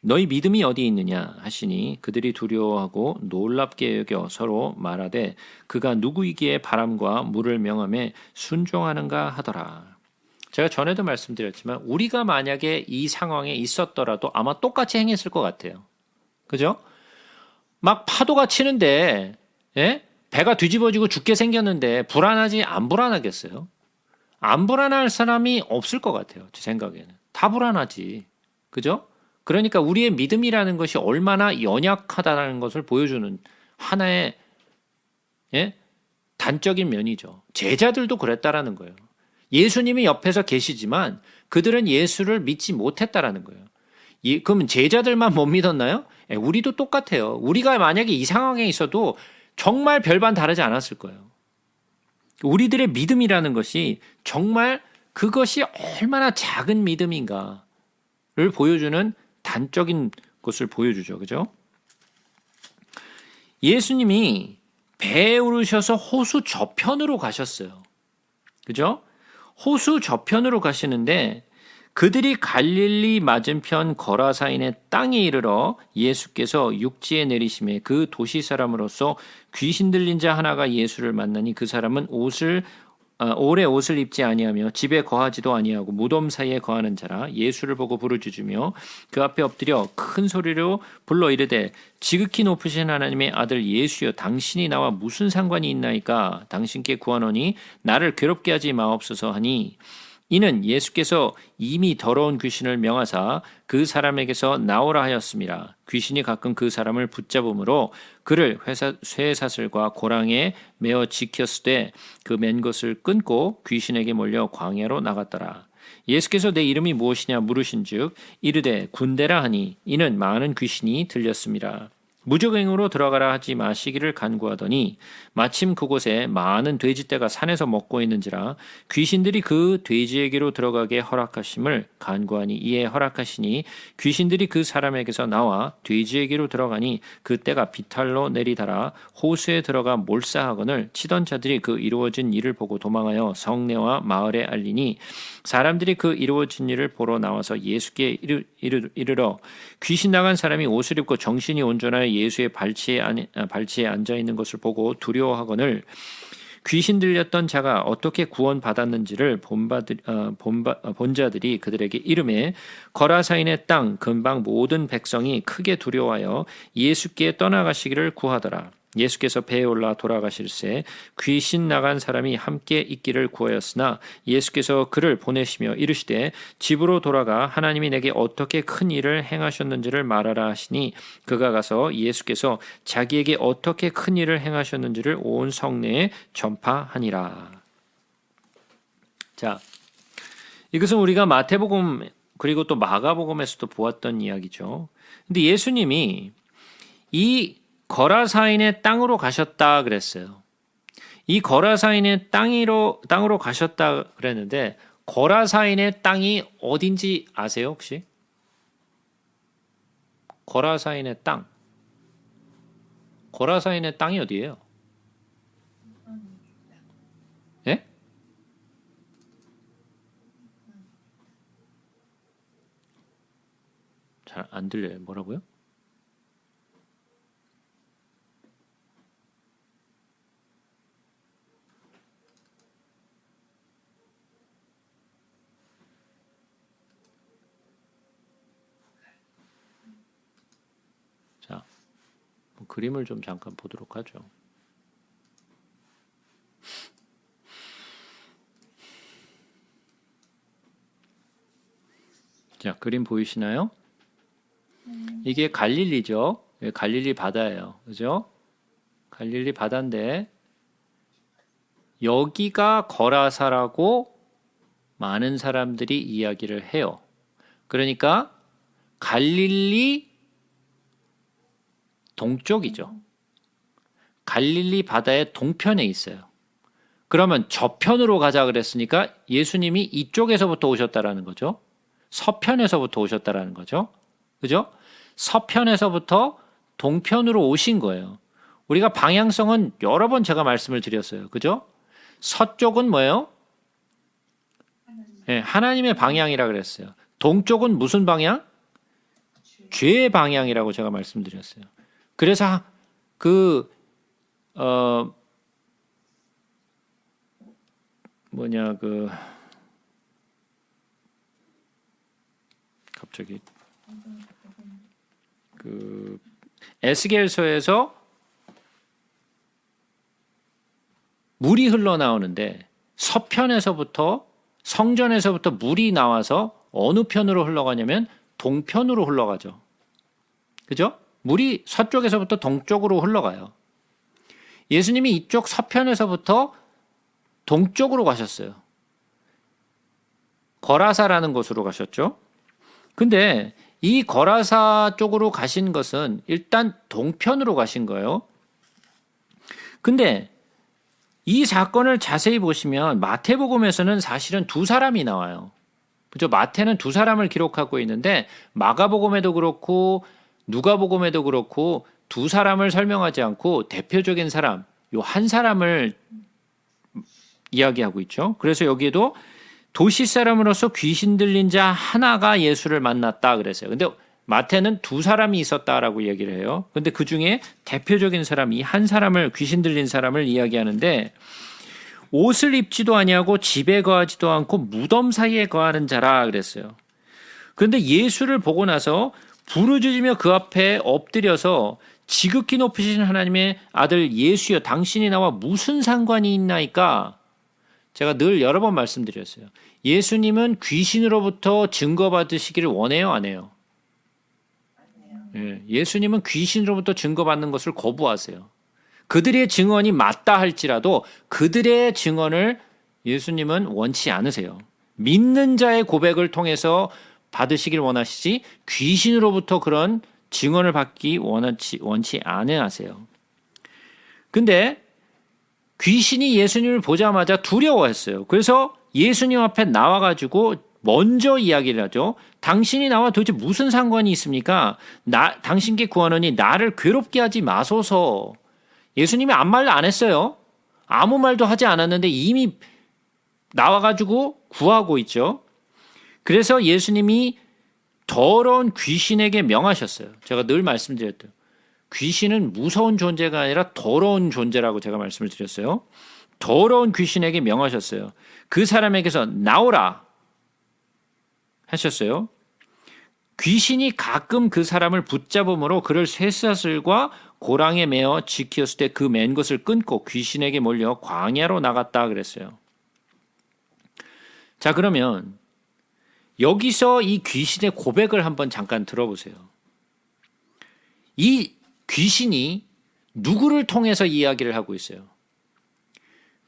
너희 믿음이 어디 있느냐 하시니 그들이 두려워하고 놀랍게 여겨 서로 말하되 그가 누구이기에 바람과 물을 명하며 순종하는가 하더라. 제가 전에도 말씀드렸지만 우리가 만약에 이 상황에 있었더라도 아마 똑같이 행했을 것 같아요. 그죠? 막 파도가 치는데 예? 배가 뒤집어지고 죽게 생겼는데 불안하지 안 불안하겠어요? 안 불안할 사람이 없을 것 같아요. 제 생각에는. 다 불안하지. 그죠? 그러니까 우리의 믿음이라는 것이 얼마나 연약하다는 것을 보여주는 하나의 예? 단적인 면이죠. 제자들도 그랬다라는 거예요. 예수님이 옆에서 계시지만 그들은 예수를 믿지 못했다라는 거예요. 그러면 제자들만 못 믿었나요? 우리도 똑같아요. 우리가 만약에 이 상황에 있어도 정말 별반 다르지 않았을 거예요. 우리들의 믿음이라는 것이 정말 그것이 얼마나 작은 믿음인가를 보여주는 단적인 것을 보여주죠. 그죠? 예수님이 배에 오르셔서 호수 저편으로 가셨어요. 그죠? 호수 저편으로 가시는데 그들이 갈릴리 맞은편 거라사인의 땅에 이르러 예수께서 육지에 내리심에 그 도시 사람으로서 귀신 들린 자 하나가 예수를 만나니 그 사람은 오래 옷을 입지 아니하며 집에 거하지도 아니하고 무덤 사이에 거하는 자라. 예수를 보고 부르짖으며 그 앞에 엎드려 큰 소리로 불러 이르되 지극히 높으신 하나님의 아들 예수여 당신이 나와 무슨 상관이 있나이까. 당신께 구하노니 나를 괴롭게 하지 마옵소서 하니 이는 예수께서 이미 더러운 귀신을 명하사 그 사람에게서 나오라 하였습니다. 귀신이 가끔 그 사람을 붙잡음으로 그를 쇠사슬과 고랑에 매어 지켰으되 그 맨 것을 끊고 귀신에게 몰려 광야로 나갔더라. 예수께서 내 이름이 무엇이냐 물으신즉 이르되 군대라 하니 이는 많은 귀신이 들렸습니다. 무적행으로 들어가라 하지 마시기를 간구하더니 마침 그곳에 많은 돼지떼가 산에서 먹고 있는지라 귀신들이 그 돼지에게로 들어가게 허락하심을 간구하니 이에 허락하시니 귀신들이 그 사람에게서 나와 돼지에게로 들어가니 그 떼가 비탈로 내리달아 호수에 들어가 몰사하거늘 치던 자들이 그 이루어진 일을 보고 도망하여 성내와 마을에 알리니 사람들이 그 이루어진 일을 보러 나와서 예수께 이르러 귀신 나간 사람이 옷을 입고 정신이 온전하여 예수의 발치에 앉아 있는 것을 보고 두려워하거늘 귀신 들렸던 자가 어떻게 구원받았는지를 본 자들이 그들에게 이르매 거라사인의 땅 근방 모든 백성이 크게 두려워하여 예수께 떠나가시기를 구하더라. 예수께서 배에 올라 돌아가실새 귀신 나간 사람이 함께 있기를 구하였으나 예수께서 그를 보내시며 이르시되 집으로 돌아가 하나님이 내게 어떻게 큰 일을 행하셨는지를 말하라 하시니 그가 가서 예수께서 자기에게 어떻게 큰 일을 행하셨는지를 온 성내에 전파하니라. 자, 이것은 우리가 마태복음 그리고 또 마가복음에서도 보았던 이야기죠. 근데 예수님이 이 거라사인의 땅으로 가셨다 그랬어요. 이 거라사인의 땅으로 가셨다 그랬는데 거라사인의 땅이 어딘지 아세요 혹시? 거라사인의 땅. 거라사인의 땅이 어디예요? 예? 잘 안 들려요. 뭐라고요? 자, 뭐 그림을 좀 잠깐 보도록 하죠. 자, 그림 보이시나요? 이게 갈릴리죠. 갈릴리 바다예요. 그죠? 갈릴리 바다인데 여기가 거라사라고 많은 사람들이 이야기를 해요. 그러니까 갈릴리 동쪽이죠. 갈릴리 바다의 동편에 있어요. 그러면 저편으로 가자 그랬으니까 예수님이 이쪽에서부터 오셨다라는 거죠. 서편에서부터 오셨다라는 거죠. 그죠? 서편에서부터 동편으로 오신 거예요. 우리가 방향성은 여러 번 제가 말씀을 드렸어요. 그죠? 서쪽은 뭐예요? 네, 하나님의 방향이라 그랬어요. 동쪽은 무슨 방향? 죄의 방향이라고 제가 말씀드렸어요. 그래서 갑자기 에스겔서에서 물이 흘러나오는데 서편에서부터 성전에서부터 물이 나와서 어느 편으로 흘러가냐면 동편으로 흘러가죠. 그죠? 물이 서쪽에서부터 동쪽으로 흘러가요. 예수님이 이쪽 서편에서부터 동쪽으로 가셨어요. 거라사라는 곳으로 가셨죠. 근데 이 거라사 쪽으로 가신 것은 일단 동편으로 가신 거예요. 근데 이 사건을 자세히 보시면 마태복음에서는 사실은 두 사람이 나와요. 그죠? 마태는 두 사람을 기록하고 있는데 마가복음에도 그렇고 누가복음에도 그렇고 두 사람을 설명하지 않고 대표적인 사람, 요 한 사람을 이야기하고 있죠. 그래서 여기에도 도시 사람으로서 귀신 들린 자 하나가 예수를 만났다 그랬어요. 근데 마태는 두 사람이 있었다라고 얘기를 해요. 근데 그 중에 대표적인 사람이 한 사람을 귀신 들린 사람을 이야기하는데 옷을 입지도 아니하고 집에 거하지도 않고 무덤 사이에 거하는 자라 그랬어요. 그런데 예수를 보고 나서 부르짖으며 그 앞에 엎드려서 지극히 높으신 하나님의 아들 예수여 당신이 나와 무슨 상관이 있나이까? 제가 늘 여러 번 말씀드렸어요. 예수님은 귀신으로부터 증거받으시기를 원해요, 안 해요? 예수님은 귀신으로부터 증거받는 것을 거부하세요. 그들의 증언이 맞다 할지라도 그들의 증언을 예수님은 원치 않으세요. 믿는 자의 고백을 통해서 받으시길 원하시지 귀신으로부터 그런 증언을 받기 원치 않으세요. 근데 귀신이 예수님을 보자마자 두려워했어요. 그래서 예수님 앞에 나와가지고 먼저 이야기를 하죠. 당신이 나와 도대체 무슨 상관이 있습니까? 당신께 구하노니 나를 괴롭게 하지 마소서. 예수님이 아무 말도 안 했어요. 아무 말도 하지 않았는데 이미 나와가지고 구하고 있죠. 그래서 예수님이 더러운 귀신에게 명하셨어요. 제가 늘 말씀드렸죠. 귀신은 무서운 존재가 아니라 더러운 존재라고 제가 말씀을 드렸어요. 더러운 귀신에게 명하셨어요. 그 사람에게서 나오라 하셨어요. 귀신이 가끔 그 사람을 붙잡음으로 그를 쇠사슬과 고랑에 매어 지키었을 때 그 맨 것을 끊고 귀신에게 몰려 광야로 나갔다 그랬어요. 자, 그러면 여기서 이 귀신의 고백을 한번 잠깐 들어보세요. 이 귀신이 누구를 통해서 이야기를 하고 있어요?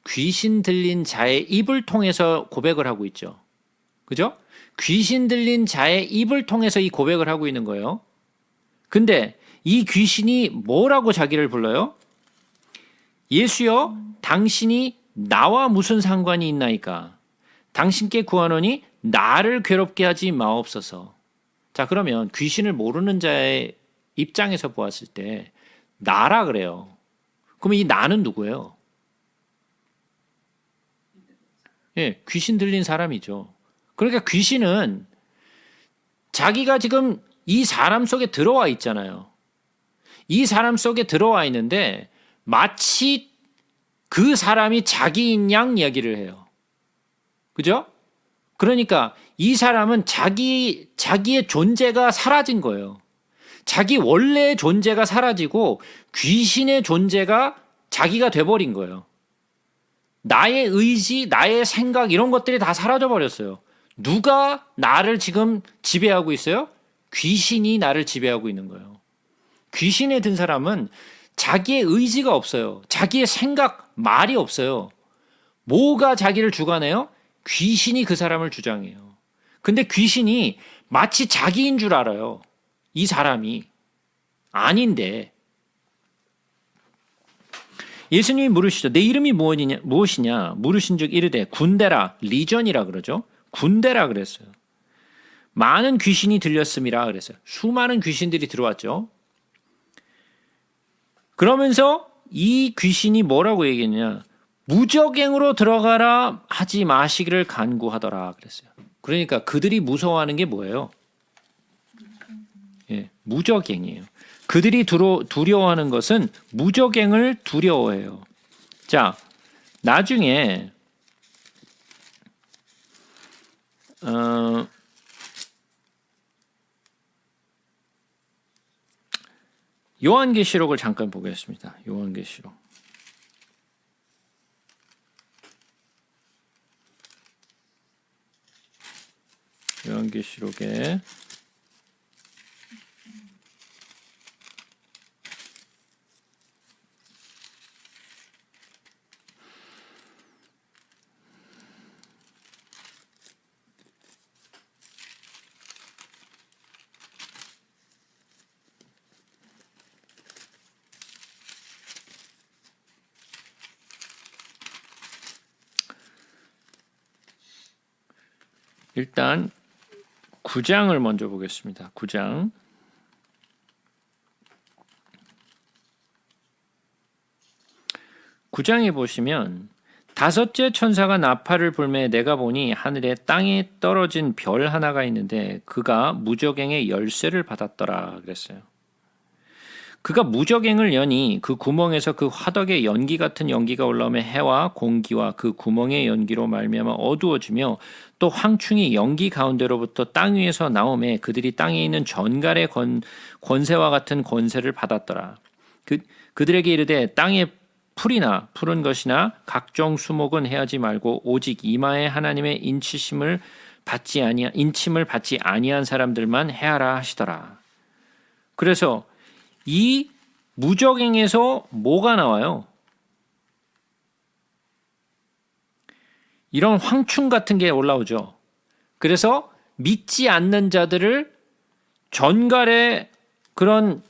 귀신 들린 자의 입을 통해서 고백을 하고 있죠. 그죠? 귀신 들린 자의 입을 통해서 이 고백을 하고 있는 거예요. 근데 이 귀신이 뭐라고 자기를 불러요? 예수여, 당신이 나와 무슨 상관이 있나이까? 당신께 구하노니 나를 괴롭게 하지 마옵소서. 자, 그러면 귀신을 모르는 자의 입장에서 보았을 때 나라 그래요. 그러면 이 나는 누구예요? 예, 귀신 들린 사람이죠. 그러니까 귀신은 자기가 지금 이 사람 속에 들어와 있잖아요. 이 사람 속에 들어와 있는데 마치 그 사람이 자기인 양 이야기를 해요. 그죠? 그러니까 이 사람은 자기의 존재가 사라진 거예요. 자기 원래의 존재가 사라지고 귀신의 존재가 자기가 돼버린 거예요. 나의 의지, 나의 생각 이런 것들이 다 사라져 버렸어요. 누가 나를 지금 지배하고 있어요? 귀신이 나를 지배하고 있는 거예요. 귀신에 든 사람은 자기의 의지가 없어요. 자기의 생각, 말이 없어요. 뭐가 자기를 주관해요? 귀신이 그 사람을 주장해요. 근데 귀신이 마치 자기인 줄 알아요. 이 사람이. 아닌데. 예수님이 물으시죠. 내 이름이 무엇이냐? 물으신즉 이르되 군대라, 리전이라 그러죠. 군대라 그랬어요. 많은 귀신이 들렸음이라 그랬어요. 수많은 귀신들이 들어왔죠. 그러면서 이 귀신이 뭐라고 얘기했냐? 무적행으로 들어가라 하지 마시기를 간구하더라 그랬어요. 그러니까 그들이 무서워하는 게 뭐예요? 예, 무적행이에요. 그들이 두려워하는 것은 무적행을 두려워해요. 자, 나중에 요한계시록을 잠깐 보겠습니다. 요한계시록. 요한계시록에 일단 9장을 먼저 보겠습니다. 9장. 9장에 보시면 다섯째 천사가 나팔을 불매 내가 보니 하늘에 땅에 떨어진 별 하나가 있는데 그가 무적행의 열쇠를 받았더라 그랬어요. 그가 무적행을 여니 그 구멍에서 그 화덕의 연기 같은 연기가 올라오며 해와 공기와 그 구멍의 연기로 말미암아 어두워지며 또 황충이 연기 가운데로부터 땅 위에서 나오매 그들이 땅에 있는 전갈의 권세와 같은 권세를 받았더라. 그들에게 이르되 땅에 풀이나 푸른 것이나 각종 수목은 해하지 말고 오직 이마에 하나님의 인침을 받지 아니한 사람들만 해하라 하시더라. 그래서 이 무적행에서 뭐가 나와요? 이런 황충 같은 게 올라오죠. 그래서 믿지 않는 자들을 전갈의 그런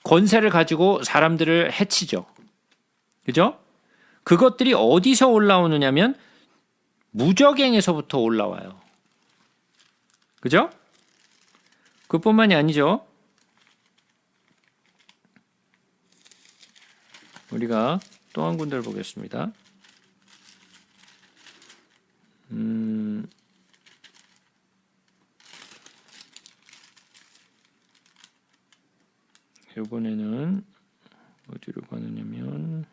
권세를 가지고 사람들을 해치죠. 그죠? 그것들이 어디서 올라오느냐면 무적행에서부터 올라와요. 그죠? 그뿐만이 아니죠. 우리가 또 한 군데를 보겠습니다. 이번에는 어디로 가느냐면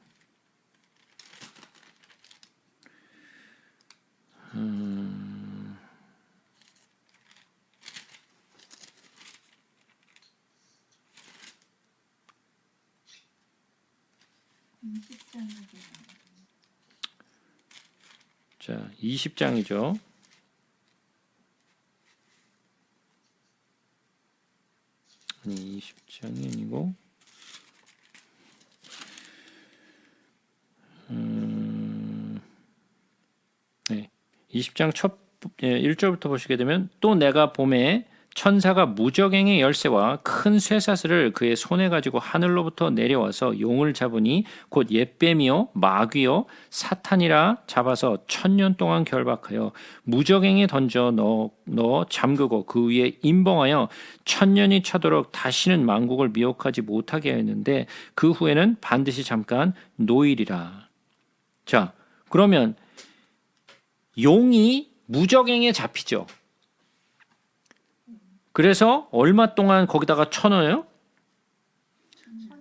20장이죠. 아니 20장이 아니고 20장 1절부터 보시게 되면 또 내가 봄에 천사가 무적행의 열쇠와 큰 쇠사슬을 그의 손에 가지고 하늘로부터 내려와서 용을 잡으니 곧 옛뱀이요 마귀요 사탄이라 잡아서 1000년 동안 결박하여 무적행에 던져 넣어 잠그고 그 위에 임봉하여 1000년이 차도록 다시는 만국을 미혹하지 못하게 하였는데 그 후에는 반드시 잠깐 노일이라. 자, 그러면 용이 무적행에 잡히죠. 그래서 얼마 동안 거기다가 쳐넣어요?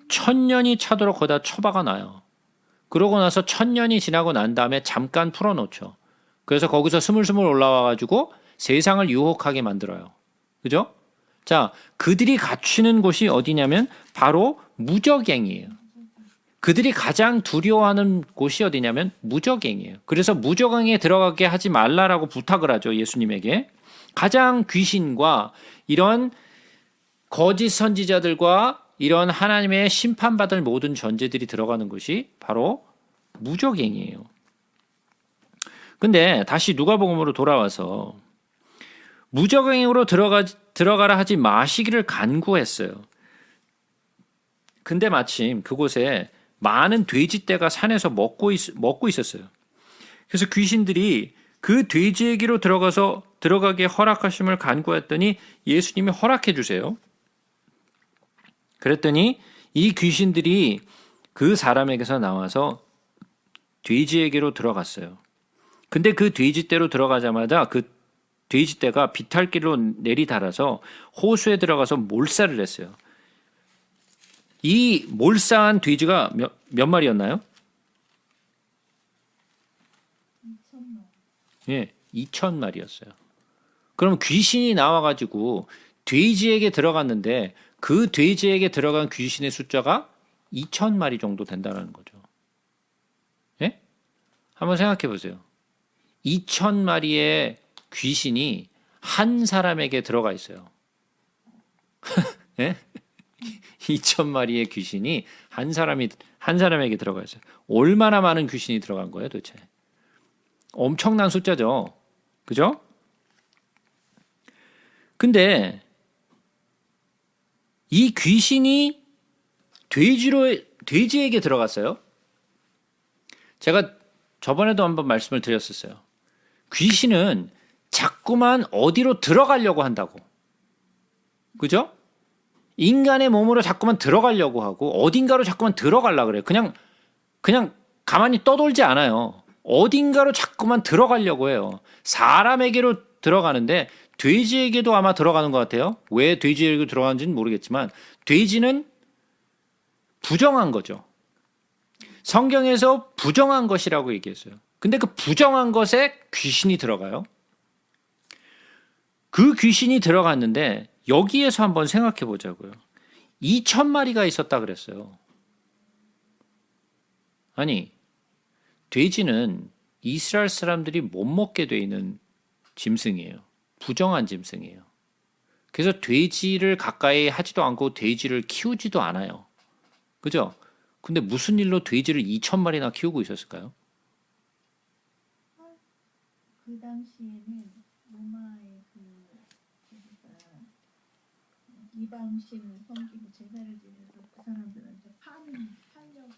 1000년이 차도록 거기다 처박아 놔요. 그러고 나서 1000년이 지나고 난 다음에 잠깐 풀어놓죠. 그래서 거기서 스물스물 올라와가지고 세상을 유혹하게 만들어요. 그죠? 자, 그들이 갇히는 곳이 어디냐면 바로 무적행이에요. 그들이 가장 두려워하는 곳이 어디냐면 무적행이에요. 그래서 무적행에 들어가게 하지 말라라고 부탁을 하죠. 예수님에게. 가장 귀신과 이런 거짓 선지자들과 이런 하나님의 심판받을 모든 존재들이 들어가는 것이 바로 무적행이에요. 근데 다시 누가복음으로 돌아와서 무적행으로 들어가라 하지 마시기를 간구했어요. 근데 마침 그곳에 많은 돼지떼가 산에서 먹고 있었어요. 그래서 귀신들이 그 돼지에게로 들어가게 허락하심을 간구했더니 예수님이 허락해 주세요. 그랬더니 이 귀신들이 그 사람에게서 나와서 돼지에게로 들어갔어요. 근데 그 돼지떼로 들어가자마자 그 돼지떼가 비탈길로 내리달아서 호수에 들어가서 몰살을 했어요. 이 몰살한 돼지가 몇 마리였나요? 2,000마리였어요. 그럼 귀신이 나와가지고 돼지에게 들어갔는데 그 돼지에게 들어간 귀신의 숫자가 2,000마리 정도 된다는 거죠. 예? 한번 생각해 보세요. 2,000마리의 귀신이 한 사람에게 들어가 있어요. 예? 2,000마리의 귀신이 한 사람에게 들어가 있어요. 얼마나 많은 귀신이 들어간 거예요, 도대체? 엄청난 숫자죠. 그죠? 근데 이 귀신이 돼지에게 들어갔어요. 제가 저번에도 한번 말씀을 드렸었어요. 귀신은 자꾸만 어디로 들어가려고 한다고. 그죠? 인간의 몸으로 자꾸만 들어가려고 하고 어딘가로 자꾸만 들어가려고 그래요. 그냥 가만히 떠돌지 않아요. 어딘가로 자꾸만 들어가려고 해요. 사람에게로 들어가는데 돼지에게도 아마 들어가는 것 같아요. 왜 돼지에게 들어가는지는 모르겠지만 돼지는 부정한 거죠. 성경에서 부정한 것이라고 얘기했어요. 근데 그 부정한 것에 귀신이 들어가요. 그 귀신이 들어갔는데 여기에서 한번 생각해 보자고요. 2,000마리가 있었다 그랬어요. 아니, 돼지는 이스라엘 사람들이 못 먹게 돼 있는 짐승이에요. 부정한 짐승이에요. 그래서 돼지를 가까이 하지도 않고 돼지를 키우지도 않아요. 그죠? 근데 무슨 일로 돼지를 2,000마리나 키우고 있었을까요? 그 당시에는 로마의 이방신 섬기고 제사를 지내서 그 사람들한테 팔려고.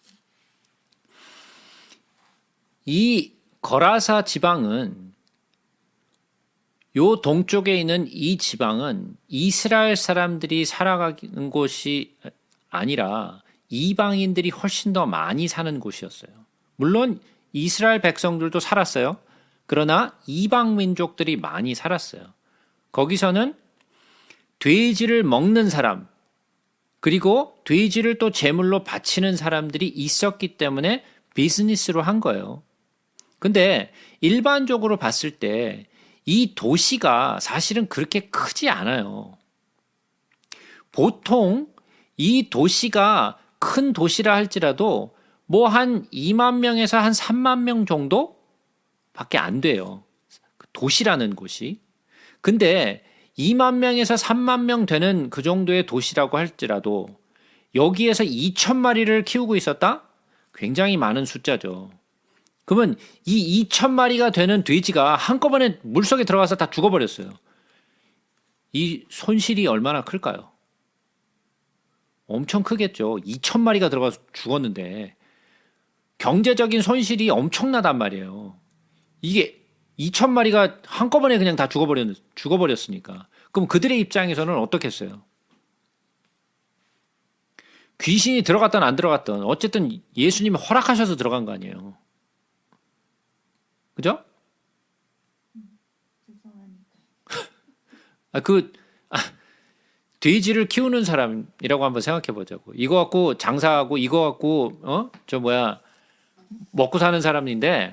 이 거라사 지방은 요 동쪽에 있는 이 지방은 이스라엘 사람들이 살아가는 곳이 아니라 이방인들이 훨씬 더 많이 사는 곳이었어요. 물론 이스라엘 백성들도 살았어요. 그러나 이방 민족들이 많이 살았어요. 거기서는 돼지를 먹는 사람, 그리고 돼지를 또 제물로 바치는 사람들이 있었기 때문에 비즈니스로 한 거예요. 근데 일반적으로 봤을 때 이 도시가 사실은 그렇게 크지 않아요. 보통 이 도시가 큰 도시라 할지라도 뭐 한 2만 명에서 한 3만 명 정도 밖에 안 돼요. 도시라는 곳이. 근데 2만 명에서 3만 명 되는 그 정도의 도시라고 할지라도 여기에서 2,000마리를 키우고 있었다? 굉장히 많은 숫자죠. 그러면 이 2,000마리가 되는 돼지가 한꺼번에 물속에 들어가서 다 죽어버렸어요. 이 손실이 얼마나 클까요? 엄청 크겠죠. 2,000마리가 들어가서 죽었는데 경제적인 손실이 엄청나단 말이에요. 이게 2,000마리가 한꺼번에 그냥 다 죽어버렸으니까. 그럼 그들의 입장에서는 어떻겠어요? 귀신이 들어갔든 안 들어갔든 어쨌든 예수님이 허락하셔서 들어간 거 아니에요. 그죠? 죄송하니까. 돼지를 키우는 사람이라고 한번 생각해 보자고. 이거 갖고 장사하고 이거 갖고 먹고 사는 사람인데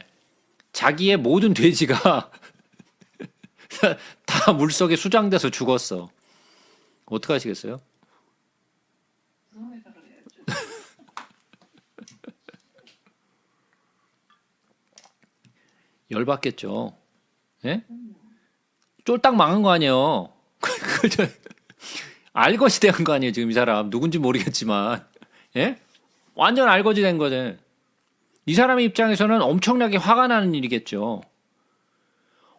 자기의 모든 돼지가 다 물속에 수장돼서 죽었어. 어떡하시겠어요? 그런 해결을 해야죠. 열받겠죠. 예? 쫄딱 망한 거 아니에요. 알것이 된 거 아니에요, 지금 이 사람. 누군지 모르겠지만. 예? 완전 알것이 된 거죠. 이 사람의 입장에서는 엄청나게 화가 나는 일이겠죠.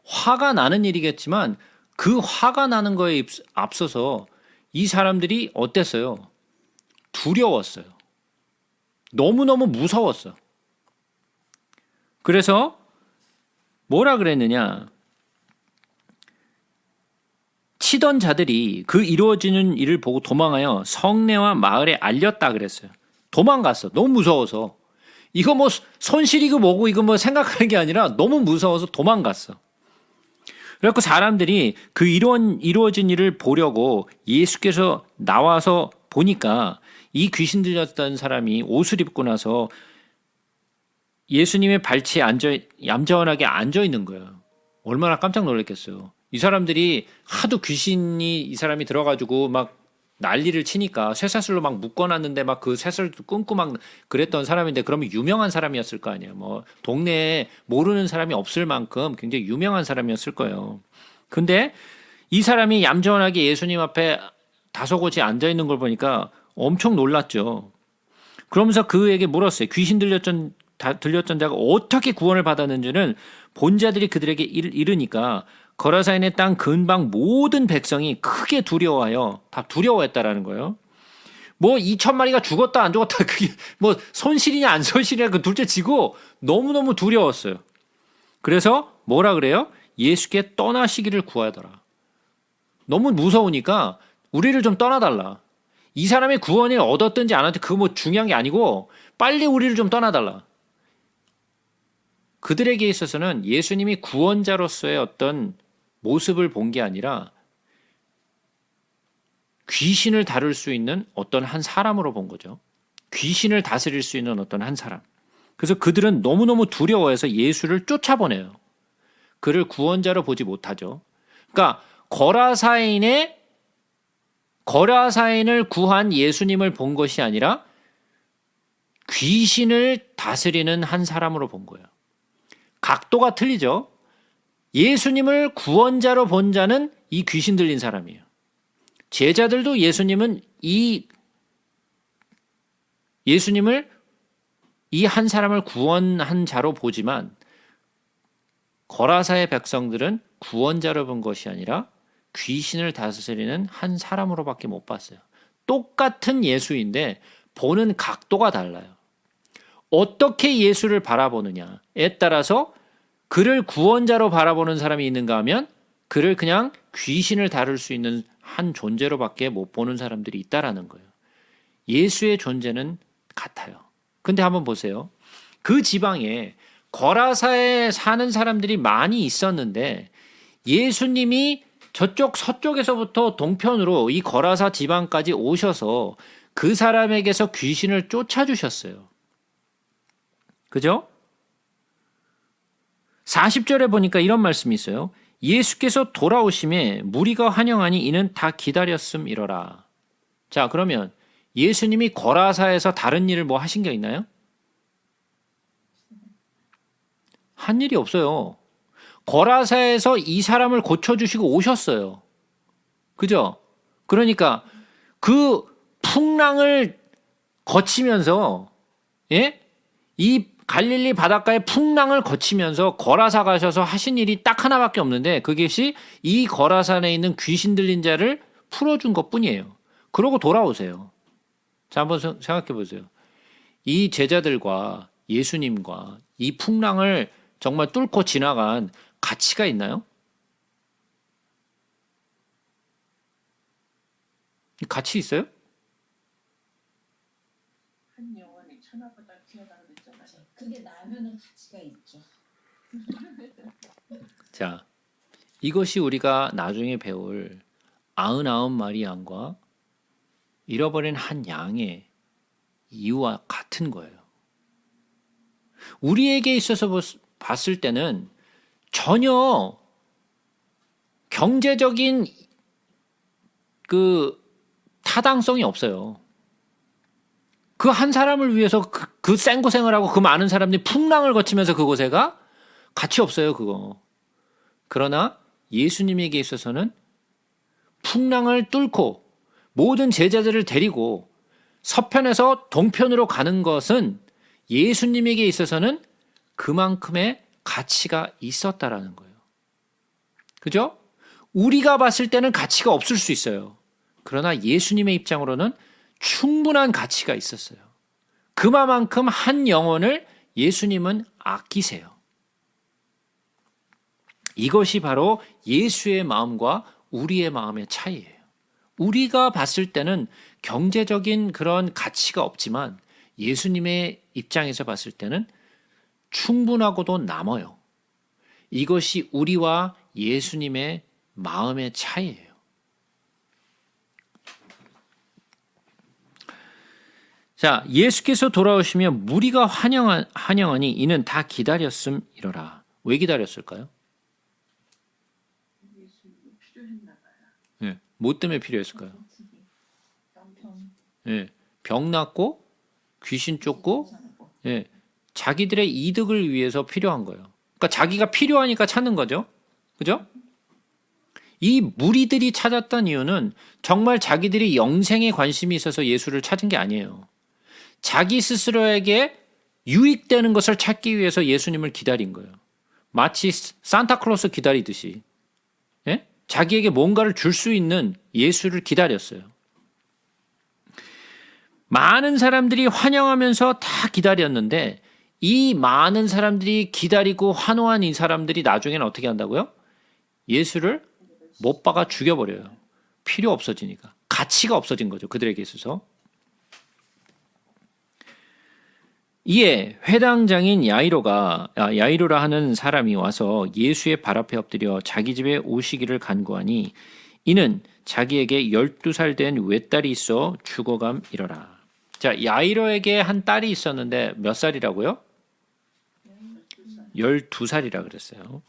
화가 나는 일이겠지만 그 화가 나는 거에 앞서서 이 사람들이 어땠어요? 두려웠어요. 너무너무 무서웠어요. 그래서 뭐라 그랬느냐? 치던 자들이 그 이루어지는 일을 보고 도망하여 성내와 마을에 알렸다 그랬어요. 도망갔어. 너무 무서워서. 이거 뭐 손실이고 뭐고 이거 뭐 생각하는 게 아니라 너무 무서워서 도망갔어. 그래갖고 사람들이 그 이루어진 일을 보려고 예수께서 나와서 보니까 이 귀신 들렸던 사람이 옷을 입고 나서 예수님의 발치에 얌전하게 앉아 있는 거예요. 얼마나 깜짝 놀랐겠어요. 이 사람들이 하도 귀신이 이 사람이 들어가지고 막 난리를 치니까 쇠사슬로 막 묶어놨는데 막 그 쇠사슬도 끊고 막 그랬던 사람인데 그러면 유명한 사람이었을 거 아니에요. 뭐 동네에 모르는 사람이 없을 만큼 굉장히 유명한 사람이었을 거예요. 근데 이 사람이 얌전하게 예수님 앞에 다소곳이 앉아 있는 걸 보니까 엄청 놀랐죠. 그러면서 그에게 물었어요. 귀신 들렸던 자가 어떻게 구원을 받았는지는 본 자들이 그들에게 이르니까 거라사인의 땅 근방 모든 백성이 크게 두려워하여 다 두려워했다라는 거예요. 뭐 2,000마리가 죽었다 안 죽었다 그게 뭐 손실이냐 안 손실이냐 그 둘째 치고 너무너무 두려웠어요. 그래서 뭐라 그래요? 예수께 떠나시기를 구하더라. 너무 무서우니까 우리를 좀 떠나달라. 이 사람의 구원을 얻었든지 안 얻든지 그거 뭐 중요한 게 아니고 빨리 우리를 좀 떠나달라. 그들에게 있어서는 예수님이 구원자로서의 어떤 모습을 본 게 아니라 귀신을 다룰 수 있는 어떤 한 사람으로 본 거죠. 귀신을 다스릴 수 있는 어떤 한 사람. 그래서 그들은 너무너무 두려워해서 예수를 쫓아보내요. 그를 구원자로 보지 못하죠. 그러니까 거라사인을 구한 예수님을 본 것이 아니라 귀신을 다스리는 한 사람으로 본 거예요. 각도가 틀리죠. 예수님을 구원자로 본 자는 이 귀신 들린 사람이에요. 제자들도 예수님을 이 한 사람을 구원한 자로 보지만 거라사의 백성들은 구원자로 본 것이 아니라 귀신을 다스리는 한 사람으로밖에 못 봤어요. 똑같은 예수인데 보는 각도가 달라요. 어떻게 예수를 바라보느냐에 따라서 그를 구원자로 바라보는 사람이 있는가 하면 그를 그냥 귀신을 다룰 수 있는 한 존재로밖에 못 보는 사람들이 있다라는 거예요. 예수의 존재는 같아요. 근데 한번 보세요. 그 지방에 거라사에 사는 사람들이 많이 있었는데 예수님이 저쪽 서쪽에서부터 동편으로 이 거라사 지방까지 오셔서 그 사람에게서 귀신을 쫓아주셨어요. 그죠? 40절에 보니까 이런 말씀이 있어요. 예수께서 돌아오심에 무리가 환영하니 이는 다 기다렸음이러라. 자, 그러면 예수님이 거라사에서 다른 일을 뭐 하신 게 있나요? 한 일이 없어요. 거라사에서 이 사람을 고쳐주시고 오셨어요. 그죠? 그러니까 그 풍랑을 거치면서 이 갈릴리 바닷가의 풍랑을 거치면서 거라사 가셔서 하신 일이 딱 하나밖에 없는데 그것이 이 거라산에 있는 귀신 들린 자를 풀어준 것뿐이에요. 그러고 돌아오세요. 자, 한번 생각해 보세요. 이 제자들과 예수님과 이 풍랑을 정말 뚫고 지나간 가치가 있나요? 가치 있어요? 한 영혼이 천하보다 귀하다 그랬잖아요. 그게 나면은 가치가 있죠. 자, 이것이 우리가 나중에 배울 99마리 양과 잃어버린 한 양의 이유와 같은 거예요. 우리에게 있어서 봤을 때는 전혀 경제적인 그 타당성이 없어요. 그 한 사람을 위해서 그 생고생을 하고 그 많은 사람들이 풍랑을 거치면서 그곳에 가 가치 없어요, 그거. 그러나 예수님에게 있어서는 풍랑을 뚫고 모든 제자들을 데리고 서편에서 동편으로 가는 것은 예수님에게 있어서는 그만큼의 가치가 있었다라는 거예요. 그죠? 우리가 봤을 때는 가치가 없을 수 있어요. 그러나 예수님의 입장으로는 충분한 가치가 있었어요. 그만큼 한 영혼을 예수님은 아끼세요. 이것이 바로 예수의 마음과 우리의 마음의 차이예요. 우리가 봤을 때는 경제적인 그런 가치가 없지만 예수님의 입장에서 봤을 때는 충분하고도 남아요. 이것이 우리와 예수님의 마음의 차이예요. 자, 예수께서 돌아오시면 무리가 환영하니 이는 다 기다렸음이로라. 왜 기다렸을까요? 예수님이 필요했나 봐요. 예, 뭐 때문에 필요했을까요? 병. 예, 병 낫고 귀신 쫓고 예, 자기들의 이득을 위해서 필요한 거예요. 그러니까 자기가 필요하니까 찾는 거죠. 그죠? 이 무리들이 찾았던 이유는 정말 자기들이 영생에 관심이 있어서 예수를 찾은 게 아니에요. 자기 스스로에게 유익되는 것을 찾기 위해서 예수님을 기다린 거예요. 마치 산타클로스 기다리듯이. 예? 자기에게 뭔가를 줄 수 있는 예수를 기다렸어요. 많은 사람들이 환영하면서 다 기다렸는데 이 많은 사람들이 기다리고 환호한 이 사람들이 나중에는 어떻게 한다고요? 예수를 못 박아 죽여버려요. 필요 없어지니까. 가치가 없어진 거죠. 그들에게 있어서. 이에 회당장인 야이로라 하는 사람이 와서 예수의 발 앞에 엎드려 자기 집에 오시기를 간구하니 이는 자기에게 12살 된 외딸이 있어 죽어감이러라. 자, 야이로에게 한 딸이 있었는데 몇 살이라고요? 12살이라 그랬어요.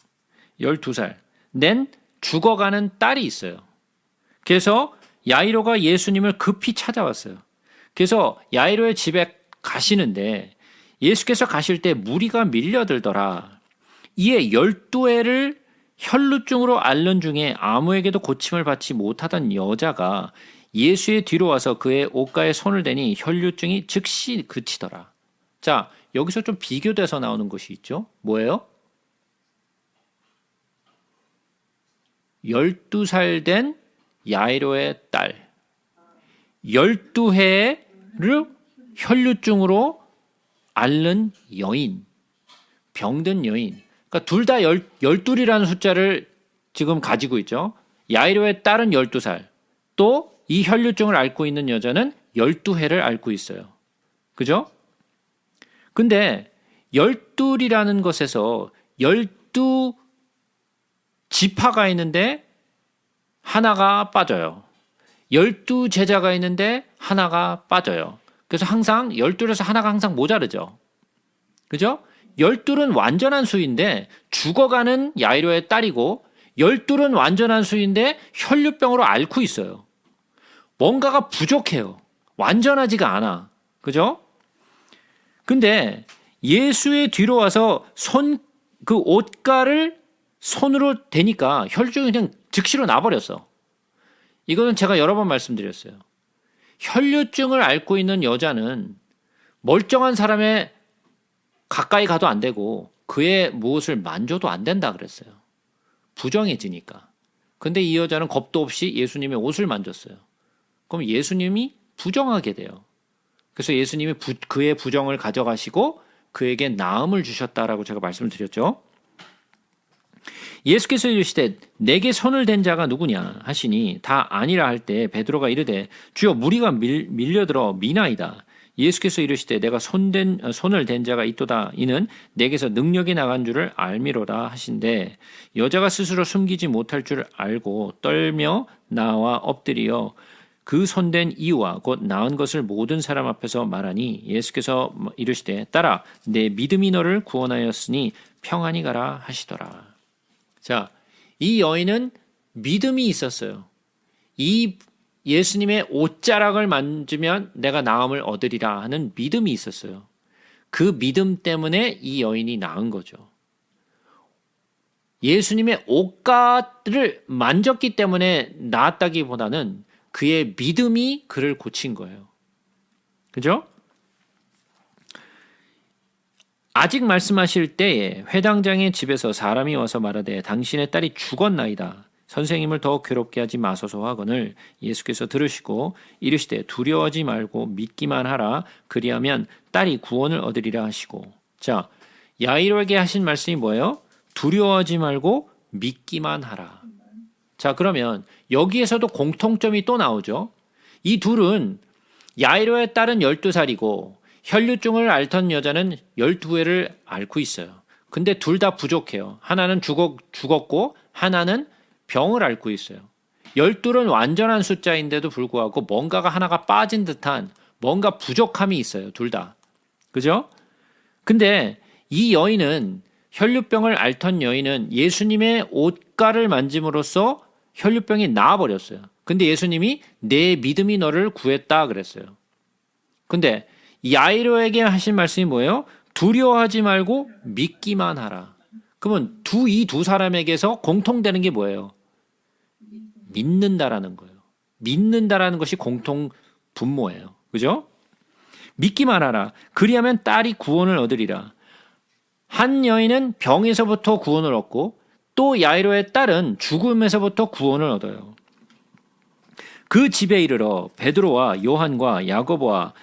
12살. 낸 죽어가는 딸이 있어요. 그래서 야이로가 예수님을 급히 찾아왔어요. 그래서 야이로의 집에 가시는데 예수께서 가실 때 무리가 밀려들더라. 이에 12해를 혈루증으로 앓는 중에 아무에게도 고침을 받지 못하던 여자가 예수의 뒤로 와서 그의 옷가에 손을 대니 혈루증이 즉시 그치더라. 자, 여기서 좀 비교돼서 나오는 것이 있죠. 뭐예요? 12살 된 야이로의 딸. 12해를 혈루증으로 앓는 여인. 병든 여인. 그러니까 둘 다 12이라는 숫자를 지금 가지고 있죠. 야이로의 딸은 12살. 또 이 혈루증을 앓고 있는 여자는 12해를 앓고 있어요. 그죠? 근데 12이라는 것에서 12지파가 있는데 하나가 빠져요. 12제자가 있는데 하나가 빠져요. 그래서 항상 12에서 하나가 항상 모자르죠. 그죠? 12은 완전한 수인데 죽어가는 야이로의 딸이고 12은 완전한 수인데 혈류병으로 앓고 있어요. 뭔가가 부족해요. 완전하지가 않아. 그죠? 근데 예수의 뒤로 와서 그 옷가를 손으로 대니까 혈류증이 그냥 즉시로 나버렸어. 이거는 제가 여러 번 말씀드렸어요. 혈류증을 앓고 있는 여자는 멀쩡한 사람의 가까이 가도 안 되고 그의 무엇을 만져도 안 된다 그랬어요. 부정해지니까. 근데 이 여자는 겁도 없이 예수님의 옷을 만졌어요. 그럼 예수님이 부정하게 돼요. 그래서 예수님이 그의 부정을 가져가시고 그에게 나음을 주셨다라고 제가 말씀을 드렸죠. 예수께서 이르시되 내게 손을 댄 자가 누구냐 하시니 다 아니라 할 때 베드로가 이르되 주여 무리가 밀려들어 미나이다. 예수께서 이르시되 내가 손을 댄 자가 있도다. 이는 내게서 능력이 나간 줄을 알미로라 하신대. 여자가 스스로 숨기지 못할 줄 알고 떨며 나와 엎드리어 그 손댄 이유와 곧 나은 것을 모든 사람 앞에서 말하니 예수께서 이르시되 딸아 내 믿음이 너를 구원하였으니 평안히 가라 하시더라. 자, 이 여인은 믿음이 있었어요. 이 예수님의 옷자락을 만지면 내가 나음을 얻으리라 하는 믿음이 있었어요. 그 믿음 때문에 이 여인이 나은 거죠. 예수님의 옷가를 만졌기 때문에 나았다기보다는 그의 믿음이 그를 고친 거예요. 그죠? 아직 말씀하실 때에 회당장의 집에서 사람이 와서 말하되 당신의 딸이 죽었나이다. 선생님을 더 괴롭게 하지 마소서 하거늘 예수께서 들으시고 이르시되 두려워하지 말고 믿기만 하라. 그리하면 딸이 구원을 얻으리라 하시고. 자, 야이로에게 하신 말씀이 뭐예요? 두려워하지 말고 믿기만 하라. 자, 그러면 여기에서도 공통점이 또 나오죠. 이 둘은 야이로의 딸은 12살이고 혈류증을 앓던 여자는 12회를 앓고 있어요. 근데 둘 다 부족해요. 하나는 죽었고 하나는 병을 앓고 있어요. 12는 완전한 숫자인데도 불구하고 뭔가가 하나가 빠진 듯한 뭔가 부족함이 있어요. 둘 다. 그죠? 근데 이 여인은 혈류병을 앓던 여인은 예수님의 옷가를 만짐으로써 혈류병이 나아버렸어요. 근데 예수님이 내 믿음이 너를 구했다 그랬어요. 근데 야이로에게 하신 말씀이 뭐예요? 두려워하지 말고 믿기만 하라. 그러면 이 두 사람에게서 공통되는 게 뭐예요? 믿는다라는 거예요. 믿는다라는 것이 공통 분모예요. 그죠? 믿기만 하라. 그리하면 딸이 구원을 얻으리라. 한 여인은 병에서부터 구원을 얻고 또 야이로의 딸은 죽음에서부터 구원을 얻어요. 그 집에 이르러 베드로와 요한과 야고보와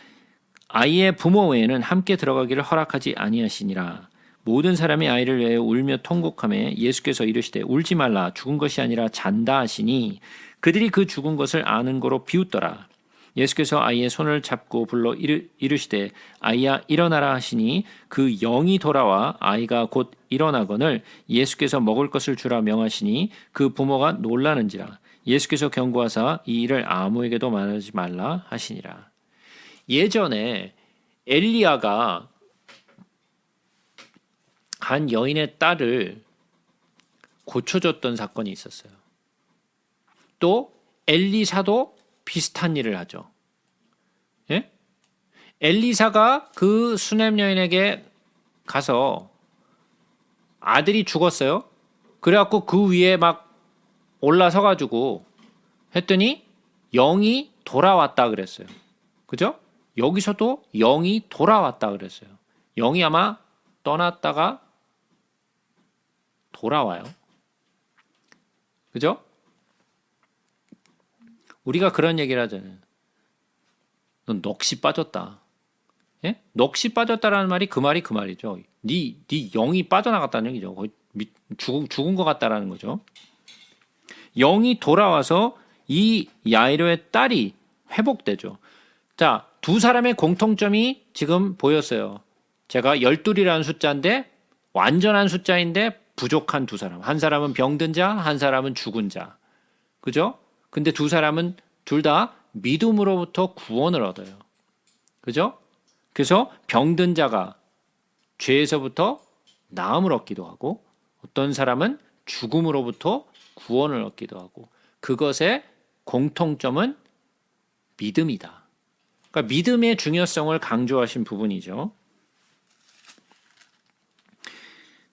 아이의 부모 외에는 함께 들어가기를 허락하지 아니하시니라. 모든 사람이 아이를 위해 울며 통곡하며 예수께서 이르시되 울지 말라 죽은 것이 아니라 잔다 하시니 그들이 그 죽은 것을 아는 거로 비웃더라. 예수께서 아이의 손을 잡고 불러 이르시되 아이야 일어나라 하시니 그 영이 돌아와 아이가 곧 일어나거늘 예수께서 먹을 것을 주라 명하시니 그 부모가 놀라는지라. 예수께서 경고하사 이 일을 아무에게도 말하지 말라 하시니라. 예전에 엘리야가 한 여인의 딸을 고쳐줬던 사건이 있었어요. 또 엘리사도 비슷한 일을 하죠. 예? 엘리사가 그 수넴 여인에게 가서 아들이 죽었어요. 그래갖고 그 위에 막 올라서가지고 했더니 영이 돌아왔다 그랬어요. 그죠? 여기서도 영이 돌아왔다 그랬어요. 영이 아마 떠났다가 돌아와요. 그죠? 우리가 그런 얘기를 하잖아요. 넌 넋이 빠졌다. 예? 넋이 빠졌다라는 말이 그 말이죠. 네 영이 빠져나갔다는 얘기죠. 거의 죽은 것 같다라는 거죠. 영이 돌아와서 이 야이로의 딸이 회복되죠. 자, 두 사람의 공통점이 지금 보였어요. 제가 12이라는 숫자인데 완전한 숫자인데 부족한 두 사람. 한 사람은 병든 자, 한 사람은 죽은 자. 그죠? 근데 두 사람은 둘 다 믿음으로부터 구원을 얻어요. 그죠? 그래서 병든 자가 죄에서부터 나음을 얻기도 하고 어떤 사람은 죽음으로부터 구원을 얻기도 하고 그것의 공통점은 믿음이다. 그러니까 믿음의 중요성을 강조하신 부분이죠.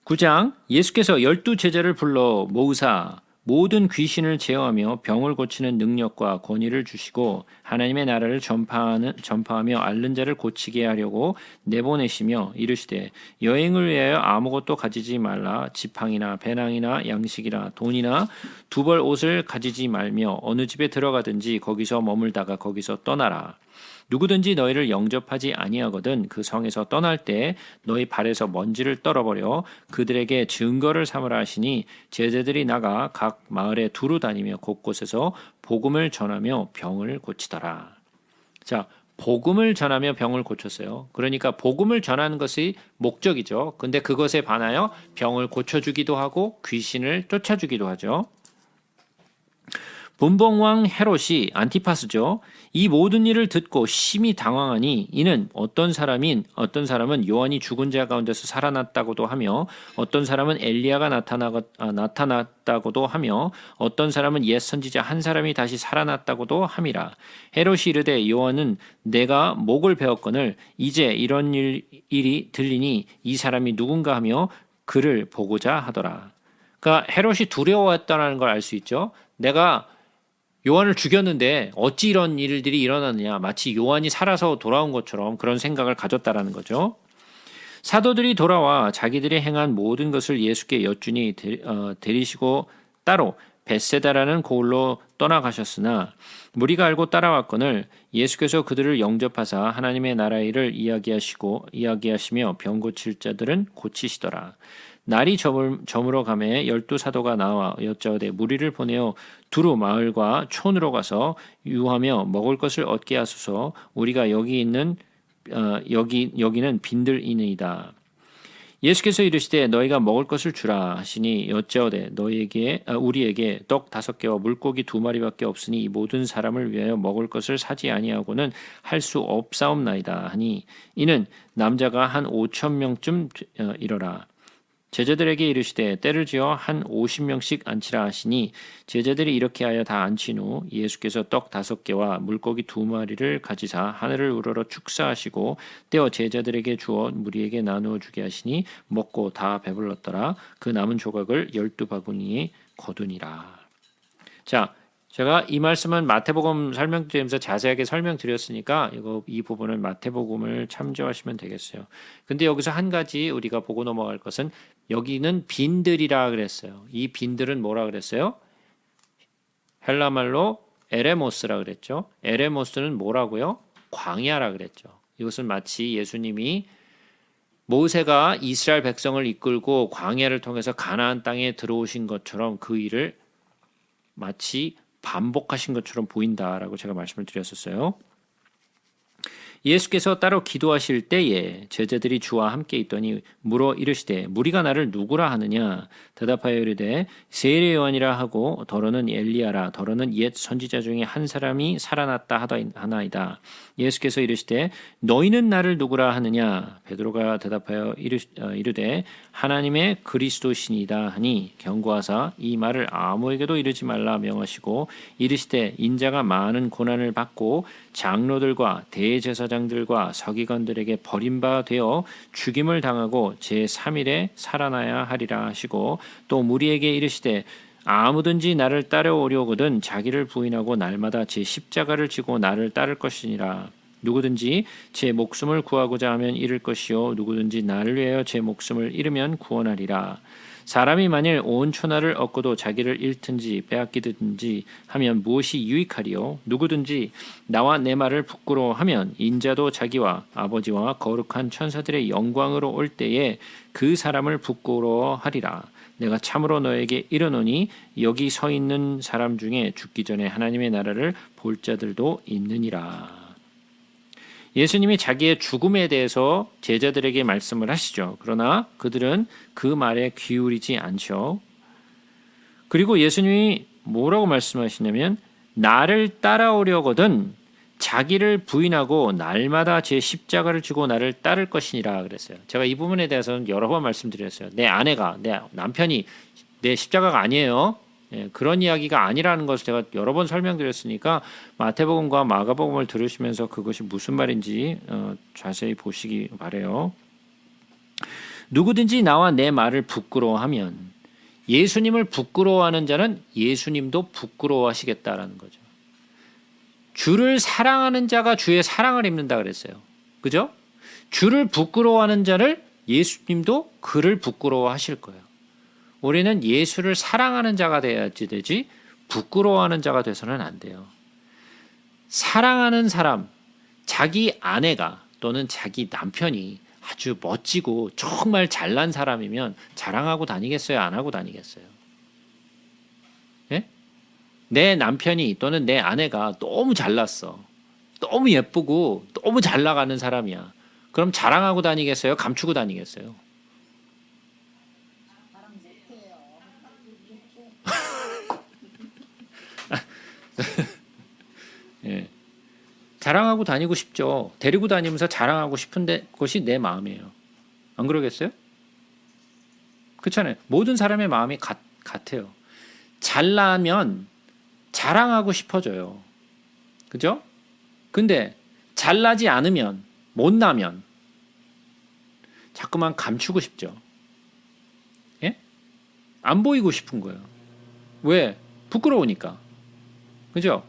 9장 예수께서 12 제자를 불러 모으사 모든 귀신을 제어하며 병을 고치는 능력과 권위를 주시고 하나님의 나라를 전파하며 앓는 자를 고치게 하려고 내보내시며 이르시되 여행을 위하여 아무것도 가지지 말라. 지팡이나 배낭이나 양식이나 돈이나 두 벌 옷을 가지지 말며 어느 집에 들어가든지 거기서 머물다가 거기서 떠나라. 누구든지 너희를 영접하지 아니하거든 그 성에서 떠날 때 너희 발에서 먼지를 떨어버려 그들에게 증거를 삼으라 하시니 제자들이 나가 각 마을에 두루 다니며 곳곳에서 복음을 전하며 병을 고치더라. 자, 복음을 전하며 병을 고쳤어요. 그러니까 복음을 전하는 것이 목적이죠. 근데 그것에 반하여 병을 고쳐주기도 하고 귀신을 쫓아주기도 하죠. 분봉왕 헤롯이 안티파스죠. 이 모든 일을 듣고 심히 당황하니 이는 어떤 사람은 요한이 죽은 자 가운데서 살아났다고도 하며 어떤 사람은 엘리야가 나타났다고도 하며 어떤 사람은 옛 선지자 한 사람이 다시 살아났다고도 함이라. 헤롯이 이르되 요한은 내가 목을 베었거늘 이제 이런 일이 들리니 이 사람이 누군가 하며 그를 보고자 하더라. 그러니까 헤롯이 두려워했다는 걸 알 수 있죠. 내가 요한을 죽였는데 어찌 이런 일들이 일어났느냐. 마치 요한이 살아서 돌아온 것처럼 그런 생각을 가졌다라는 거죠. 사도들이 돌아와 자기들이 행한 모든 것을 예수께 여쭈니 데리시고 따로 벳세다라는 고을로 떠나가셨으나 무리가 알고 따라왔거늘 예수께서 그들을 영접하사 하나님의 나라의 일을 이야기하시며 병 고칠 자들은 고치시더라. 날이 저물어 가매 12사도가 나와 여짜오되 무리를 보내어 두루 마을과 촌으로 가서 유하며 먹을 것을 얻게 하소서. 우리가 여기는 빈들이니이다. 예수께서 이르시되 너희가 먹을 것을 주라 하시니 여짜오되 우리에게 떡 5개와 물고기 2마리밖에 없으니 이 모든 사람을 위하여 먹을 것을 사지 아니하고는 할 수 없사옵나이다 하니 이는 남자가 한 5,000명쯤 이러라. 제자들에게 이르시되 때를 지어 한 50명씩 앉히라 하시니 제자들이 이렇게 하여 다 앉힌 후 예수께서 떡 5개와 물고기 2마리를 가지사 하늘을 우러러 축사하시고 떼어 제자들에게 주어 무리에게 나누어 주게 하시니 먹고 다 배불렀더라. 그 남은 조각을 12바구니에 거두니라. 자, 제가 이 말씀은 마태복음 설명드리면서 자세하게 설명드렸으니까 이 부분은 마태복음을 참조하시면 되겠어요. 근데 여기서 한 가지 우리가 보고 넘어갈 것은 여기는 빈들이라 그랬어요. 이 빈들은 뭐라 그랬어요? 헬라말로 에레모스라 그랬죠. 에레모스는 뭐라고요? 광야라 그랬죠. 이것은 마치 예수님이 모세가 이스라엘 백성을 이끌고 광야를 통해서 가나안 땅에 들어오신 것처럼 그 일을 마치 반복하신 것처럼 보인다라고 제가 말씀을 드렸었어요. 예수께서 따로 기도하실 때에 제자들이 주와 함께 있더니 물어 이르시되 무리가 나를 누구라 하느냐. 대답하여 이르되 세례 요한이라 하고 더러는 엘리야라. 더러는 옛 선지자 중에 한 사람이 살아났다 하나이다. 예수께서 이르시되 너희는 나를 누구라 하느냐. 베드로가 대답하여 이르되 하나님의 그리스도시니이다 하니 경고하사 이 말을 아무에게도 이르지 말라 명하시고 이르시되 인자가 많은 고난을 받고 장로들과 대제사장들과 서기관들에게 버림바 되어 죽임을 당하고 제3일에 살아나야 하리라 하시고 또 무리에게 이르시되 아무든지 나를 따라오려거든 자기를 부인하고 날마다 제 십자가를 지고 나를 따를 것이니라. 누구든지 제 목숨을 구하고자 하면 잃을 것이요 누구든지 나를 위하여 제 목숨을 잃으면 구원하리라. 사람이 만일 온 천하를 얻고도 자기를 잃든지 빼앗기든지 하면 무엇이 유익하리요? 누구든지 나와 내 말을 부끄러워하면 인자도 자기와 아버지와 거룩한 천사들의 영광으로 올 때에 그 사람을 부끄러워하리라. 내가 참으로 너에게 이르노니 여기 서 있는 사람 중에 죽기 전에 하나님의 나라를 볼 자들도 있느니라. 예수님이 자기의 죽음에 대해서 제자들에게 말씀을 하시죠. 그러나 그들은 그 말에 기울이지 않죠. 그리고 예수님이 뭐라고 말씀하시냐면 나를 따라오려거든 자기를 부인하고 날마다 제 십자가를 지고 나를 따를 것이니라 그랬어요. 제가 이 부분에 대해서는 여러 번 말씀드렸어요. 내 아내가, 내 남편이 내 십자가가 아니에요. 그런 이야기가 아니라는 것을 제가 여러 번 설명드렸으니까 마태복음과 마가복음을 들으시면서 그것이 무슨 말인지 자세히 보시기 바라요. 누구든지 나와 내 말을 부끄러워하면 예수님을 부끄러워하는 자는 예수님도 부끄러워하시겠다라는 거죠. 주를 사랑하는 자가 주의 사랑을 입는다 그랬어요. 그죠? 주를 부끄러워하는 자를 예수님도 그를 부끄러워하실 거예요. 우리는 예수를 사랑하는 자가 돼야지 되지 부끄러워하는 자가 돼서는 안 돼요. 사랑하는 사람, 자기 아내가 또는 자기 남편이 아주 멋지고 정말 잘난 사람이면 자랑하고 다니겠어요? 안 하고 다니겠어요? 예? 내 남편이 또는 내 아내가 너무 잘났어. 너무 예쁘고 너무 잘 나가는 사람이야. 그럼 자랑하고 다니겠어요? 감추고 다니겠어요? 자랑 못해요. 예. 자랑하고 다니고 싶죠. 데리고 다니면서 자랑하고 싶은데 그것이 내 마음이에요. 안 그러겠어요? 그렇잖아요. 모든 사람의 마음이 같아요. 잘나면 자랑하고 싶어져요. 그죠? 근데 잘나지 않으면, 못나면 자꾸만 감추고 싶죠. 예? 안 보이고 싶은 거예요. 왜? 부끄러우니까. 그죠?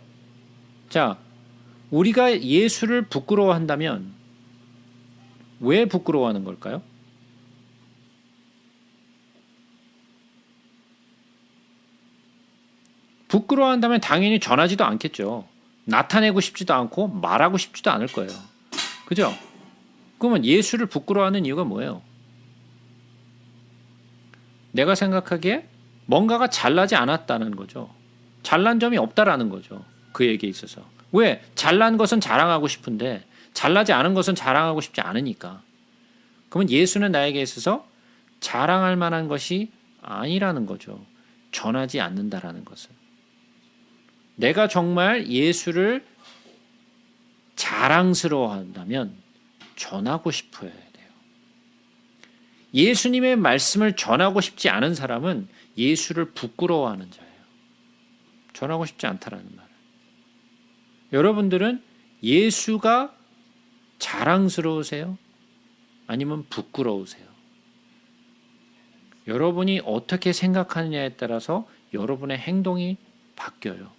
자, 우리가 예수를 부끄러워한다면 왜 부끄러워하는 걸까요? 부끄러워한다면 당연히 전하지도 않겠죠. 나타내고 싶지도 않고 말하고 싶지도 않을 거예요. 그죠? 그러면 예수를 부끄러워하는 이유가 뭐예요? 내가 생각하기에 뭔가가 잘나지 않았다는 거죠. 잘난 점이 없다라는 거죠. 그에게 있어서. 왜? 잘난 것은 자랑하고 싶은데 잘나지 않은 것은 자랑하고 싶지 않으니까. 그러면 예수는 나에게 있어서 자랑할 만한 것이 아니라는 거죠. 전하지 않는다라는 것은. 내가 정말 예수를 자랑스러워한다면 전하고 싶어야 돼요. 예수님의 말씀을 전하고 싶지 않은 사람은 예수를 부끄러워하는 자예요. 전하고 싶지 않다라는 말은. 여러분들은 예수가 자랑스러우세요? 아니면 부끄러우세요? 여러분이 어떻게 생각하느냐에 따라서 여러분의 행동이 바뀌어요.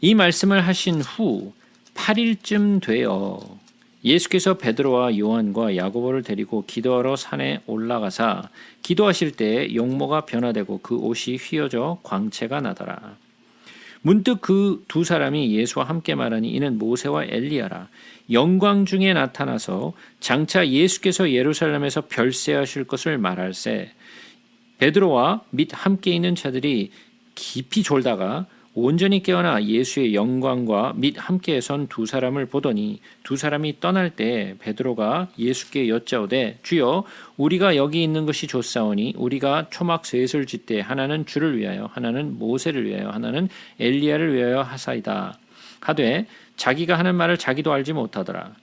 이 말씀을 하신 후 8일쯤 되어 예수께서 베드로와 요한과 야고보를 데리고 기도하러 산에 올라가사 기도하실 때 용모가 변화되고 그 옷이 휘어져 광채가 나더라. 문득 그 두 사람이 예수와 함께 말하니 이는 모세와 엘리야라. 영광 중에 나타나서 장차 예수께서 예루살렘에서 별세하실 것을 말할세. 베드로와 및 함께 있는 자들이 깊이 졸다가 온전히 깨어나 예수의 영광과 및 함께 선 두 사람을 보더니 두 사람이 떠날 때 베드로가 예수께 여짜오되 주여 우리가 여기 있는 것이 좋사오니 우리가 초막 셋을 짓되 하나는 주를 위하여 하나는 모세를 위하여 하나는 엘리야를 위하여 하사이다 하되 자기가 하는 말을 자기도 알지 못하더라.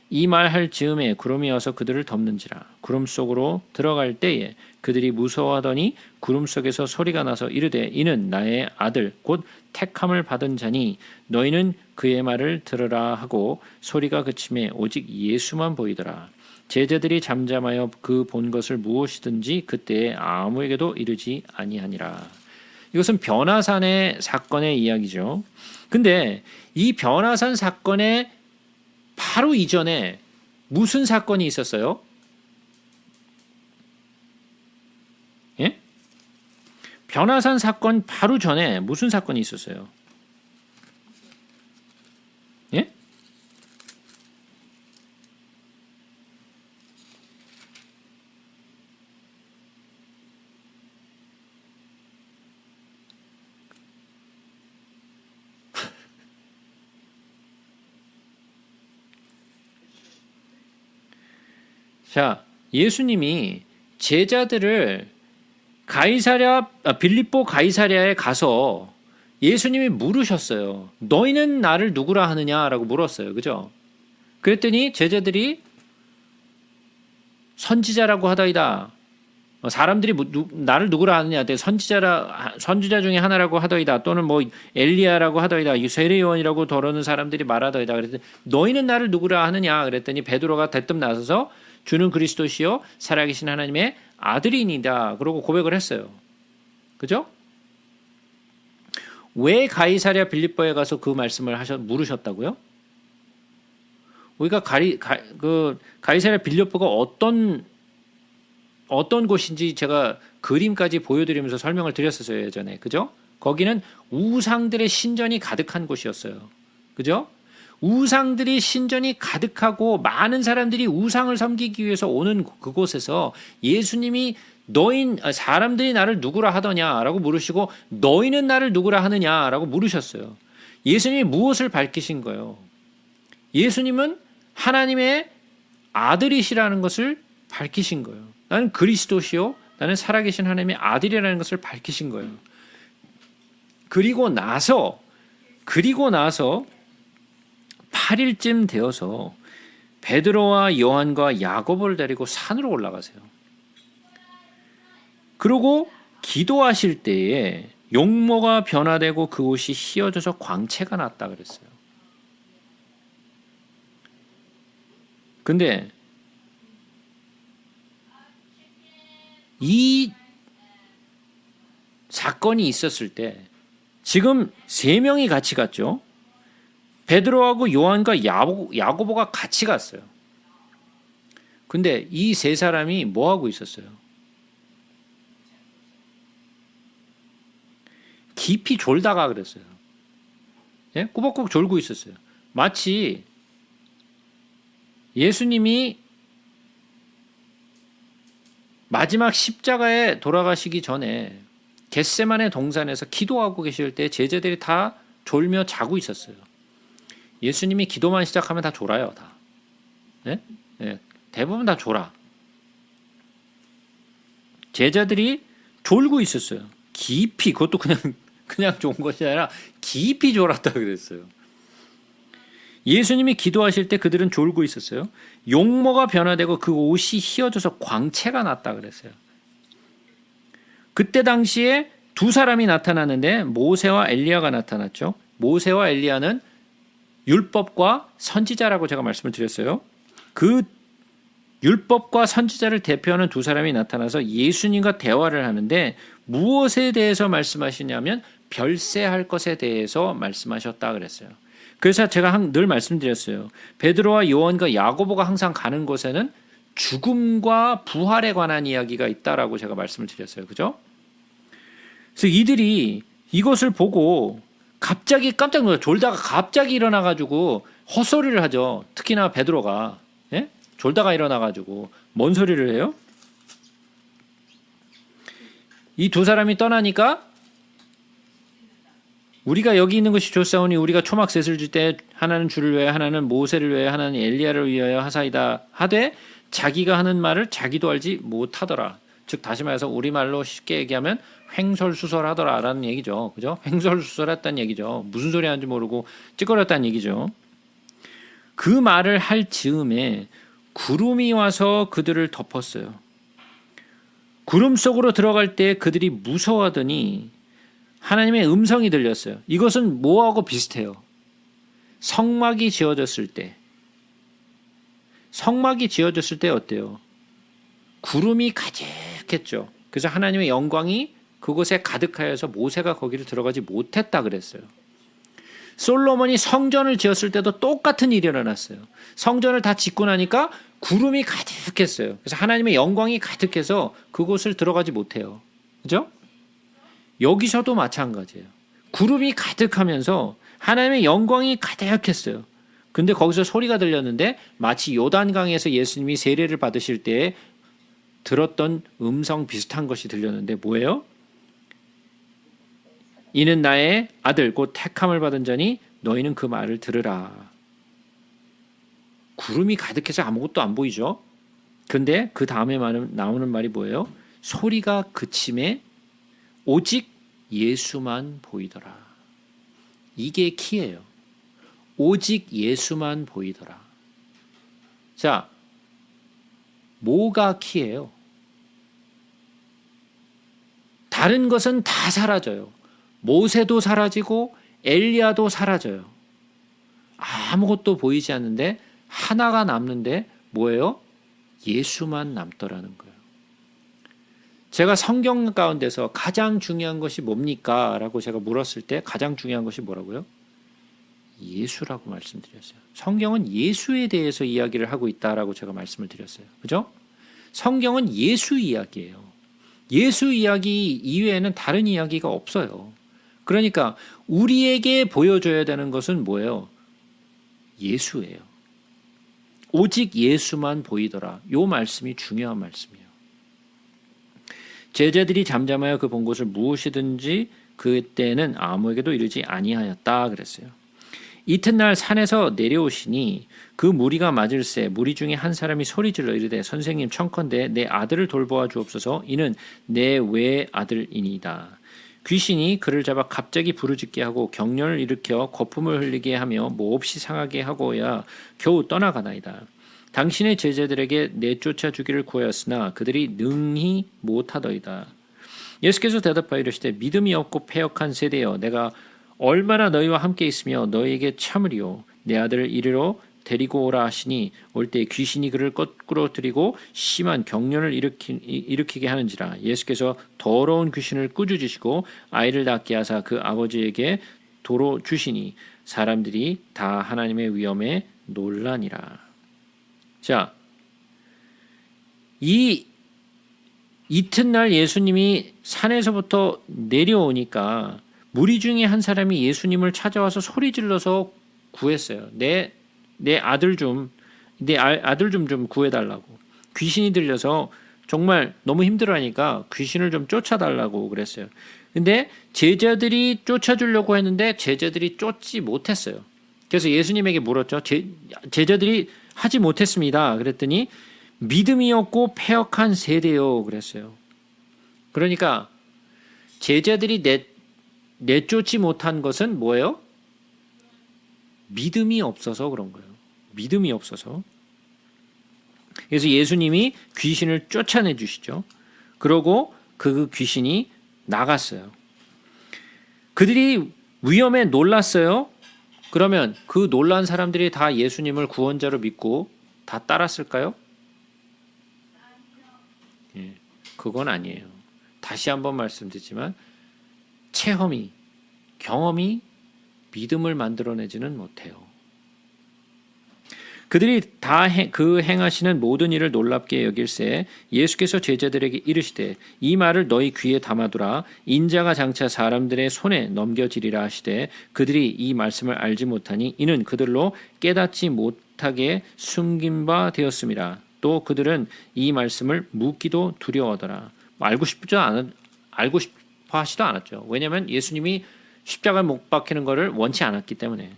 이 말할 즈음에 구름이 와서 그들을 덮는지라. 구름 속으로 들어갈 때에 그들이 무서워하더니 구름 속에서 소리가 나서 이르되 이는 나의 아들 곧 택함을 받은 자니 너희는 그의 말을 들으라 하고 소리가 그침에 오직 예수만 보이더라. 제자들이 잠잠하여 그 본 것을 무엇이든지 그때에 아무에게도 이르지 아니하니라. 이것은 변화산의 사건의 이야기죠. 근데 이 변화산 사건의 바로 이전에 무슨 사건이 있었어요? 예? 변화산 사건 바로 전에 무슨 사건이 있었어요? 예? 자, 예수님이 제자들을 빌립보 가이사랴에 가서 예수님이 물으셨어요. 너희는 나를 누구라 하느냐라고 물었어요. 그죠? 그랬더니 제자들이 선지자라고 하더이다. 사람들이 나를 누구라 하느냐? 선지자 중에 하나라고 하더이다. 또는 뭐 엘리야라고 하더이다. 세례요한이라고 더러는 사람들이 말하더이다. 그랬더니 너희는 나를 누구라 하느냐? 그랬더니 베드로가 대뜸 나서서 주는 그리스도시요 살아계신 하나님의 아들이니다. 그러고 고백을 했어요. 그죠? 왜 가이사랴 빌립보에 가서 그 말씀을 물으셨다고요? 우리가 가이사랴 빌립보가 어떤 곳인지 제가 그림까지 보여드리면서 설명을 드렸었어요, 예전에. 그죠? 거기는 우상들의 신전이 가득한 곳이었어요. 그죠? 우상들이 신전이 가득하고 많은 사람들이 우상을 섬기기 위해서 오는 그곳에서 예수님이 사람들이 나를 누구라 하더냐라고 물으시고 너희는 나를 누구라 하느냐라고 물으셨어요. 예수님이 무엇을 밝히신 거예요? 예수님은 하나님의 아들이시라는 것을 밝히신 거예요. 나는 그리스도시요 나는 살아계신 하나님의 아들이라는 것을 밝히신 거예요. 그리고 나서 8일쯤 되어서 베드로와 요한과 야고보를 데리고 산으로 올라가세요. 그리고 기도하실 때에 용모가 변화되고 그곳이 휘어져서 광채가 났다 그랬어요. 근데 이 사건이 있었을 때 지금 3명이 같이 갔죠. 베드로하고 요한과 야고보가 같이 갔어요. 근데 이 3사람이 뭐 하고 있었어요? 깊이 졸다가 그랬어요. 예? 꾸벅꾸벅 졸고 있었어요. 마치 예수님이 마지막 십자가에 돌아가시기 전에 겟세마네 동산에서 기도하고 계실 때 제자들이 다 졸며 자고 있었어요. 예수님이 기도만 시작하면 다 졸아요. 다. 예? 예. 대부분 다 졸아. 제자들이 졸고 있었어요. 깊이, 그것도 그냥 좋은 것이 아니라 깊이 졸았다 그랬어요. 예수님이 기도하실 때 그들은 졸고 있었어요. 용모가 변화되고 그 옷이 휘어져서 광채가 났다 그랬어요. 그때 당시에 2사람이 나타났는데 모세와 엘리야가 나타났죠. 모세와 엘리야는 율법과 선지자라고 제가 말씀을 드렸어요. 그 율법과 선지자를 대표하는 2사람이 나타나서 예수님과 대화를 하는데 무엇에 대해서 말씀하시냐면 별세할 것에 대해서 말씀하셨다 그랬어요. 그래서 제가 늘 말씀드렸어요. 베드로와 요한과 야고보가 항상 가는 곳에는 죽음과 부활에 관한 이야기가 있다라고 제가 말씀을 드렸어요. 그죠? 그래서 이들이 이것을 보고 갑자기 깜짝 놀라요. 졸다가 갑자기 일어나가지고 헛소리를 하죠. 특히나 베드로가. 예? 졸다가 일어나가지고 뭔 소리를 해요? 이 2사람이 떠나니까 우리가 여기 있는 것이 좋사오니 우리가 초막셋을 줄 때 하나는 주를 위하여 하나는 모세를 위하여 하나는 엘리야를 위하여 하사이다 하되 자기가 하는 말을 자기도 알지 못하더라. 즉 다시 말해서 우리말로 쉽게 얘기하면 횡설수설하더라라는 얘기죠. 그죠? 횡설수설했다는 얘기죠. 무슨 소리 하는지 모르고 찌꺼렸다는 얘기죠. 그 말을 할 즈음에 구름이 와서 그들을 덮었어요. 구름 속으로 들어갈 때 그들이 무서워하더니 하나님의 음성이 들렸어요. 이것은 뭐하고 비슷해요? 성막이 지어졌을 때. 성막이 지어졌을 때 어때요? 구름이 가득했죠. 그래서 하나님의 영광이 그곳에 가득하여서 모세가 거기를 들어가지 못했다 그랬어요. 솔로몬이 성전을 지었을 때도 똑같은 일이 일어났어요. 성전을 다 짓고 나니까 구름이 가득했어요. 그래서 하나님의 영광이 가득해서 그곳을 들어가지 못해요. 그죠? 여기서도 마찬가지예요. 구름이 가득하면서 하나님의 영광이 가득했어요. 근데 거기서 소리가 들렸는데 마치 요단강에서 예수님이 세례를 받으실 때 들었던 음성 비슷한 것이 들렸는데 뭐예요? 이는 나의 아들 곧 택함을 받은 자니 너희는 그 말을 들으라. 구름이 가득해서 아무것도 안 보이죠. 근데 그 다음에 나오는 말이 뭐예요? 소리가 그침에 오직 예수만 보이더라. 이게 키예요. 오직 예수만 보이더라. 자, 뭐가 키예요? 다른 것은 다 사라져요. 모세도 사라지고 엘리야도 사라져요. 아무것도 보이지 않는데 하나가 남는데 뭐예요? 예수만 남더라는 거예요. 제가 성경 가운데서 가장 중요한 것이 뭡니까? 라고 제가 물었을 때 가장 중요한 것이 뭐라고요? 예수라고 말씀드렸어요. 성경은 예수에 대해서 이야기를 하고 있다라고 제가 말씀을 드렸어요. 그죠? 성경은 예수 이야기예요. 예수 이야기 이외에는 다른 이야기가 없어요. 그러니까 우리에게 보여줘야 되는 것은 뭐예요? 예수예요. 오직 예수만 보이더라. 요 말씀이 중요한 말씀이에요. 제자들이 잠잠하여 그 본 것을 무엇이든지 그때는 아무에게도 이르지 아니하였다 그랬어요. 이튿날 산에서 내려오시니 그 무리가 맞을새 무리 중에 한 사람이 소리질러 이르되 선생님 청컨대 내 아들을 돌보아 주옵소서 이는 내 외아들이니이다. 귀신이 그를 잡아 갑자기 부르짖게 하고 경련을 일으켜 거품을 흘리게 하며 몹시 상하게 하고야 겨우 떠나가나이다. 당신의 제자들에게 내쫓아 주기를 구하였으나 그들이 능히 못하더이다. 예수께서 대답하여 이르시되 믿음이 없고 패역한 세대여 내가 얼마나 너희와 함께 있으며 너희에게 참으리요. 내 아들을 이리로 데리고 오라 하시니 올 때 귀신이 그를 거꾸로 들이고 심한 경련을 일으키게 하는지라. 예수께서 더러운 귀신을 꾸짖으시고 아이를 낫게 하사 그 아버지에게 도로 주시니 사람들이 다 하나님의 위엄에 놀라니라. 자, 이튿날 예수님이 산에서부터 내려오니까 무리 중에 한 사람이 예수님을 찾아와서 소리 질러서 구했어요. 내 아들 좀 구해달라고. 귀신이 들려서 정말 너무 힘들어하니까 귀신을 좀 쫓아달라고 그랬어요. 근데 제자들이 쫓아주려고 했는데 제자들이 쫓지 못했어요. 그래서 예수님에게 물었죠. 제자들이 하지 못했습니다. 그랬더니 믿음이 없고 패역한 세대요 그랬어요. 그러니까 제자들이 내쫓지 못한 것은 뭐예요? 믿음이 없어서 그런 거예요. 믿음이 없어서. 그래서 예수님이 귀신을 쫓아내 주시죠. 그러고 그 귀신이 나갔어요. 그들이 위험에 놀랐어요. 그러면 그 놀란 사람들이 다 예수님을 구원자로 믿고 다 따랐을까요? 예, 그건 아니에요. 다시 한번 말씀드리지만 경험이 믿음을 만들어내지는 못해요. 그들이 다 그 행하시는 모든 일을 놀랍게 여길새 예수께서 제자들에게 이르시되 이 말을 너희 귀에 담아두라. 인자가 장차 사람들의 손에 넘겨지리라 하시되 그들이 이 말씀을 알지 못하니 이는 그들로 깨닫지 못하게 숨긴 바 되었음이라. 또 그들은 이 말씀을 묻기도 두려워하더라. 알고 싶어 하지도 않았죠. 왜냐하면 예수님이 십자가에 못 박히는 것을 원치 않았기 때문에.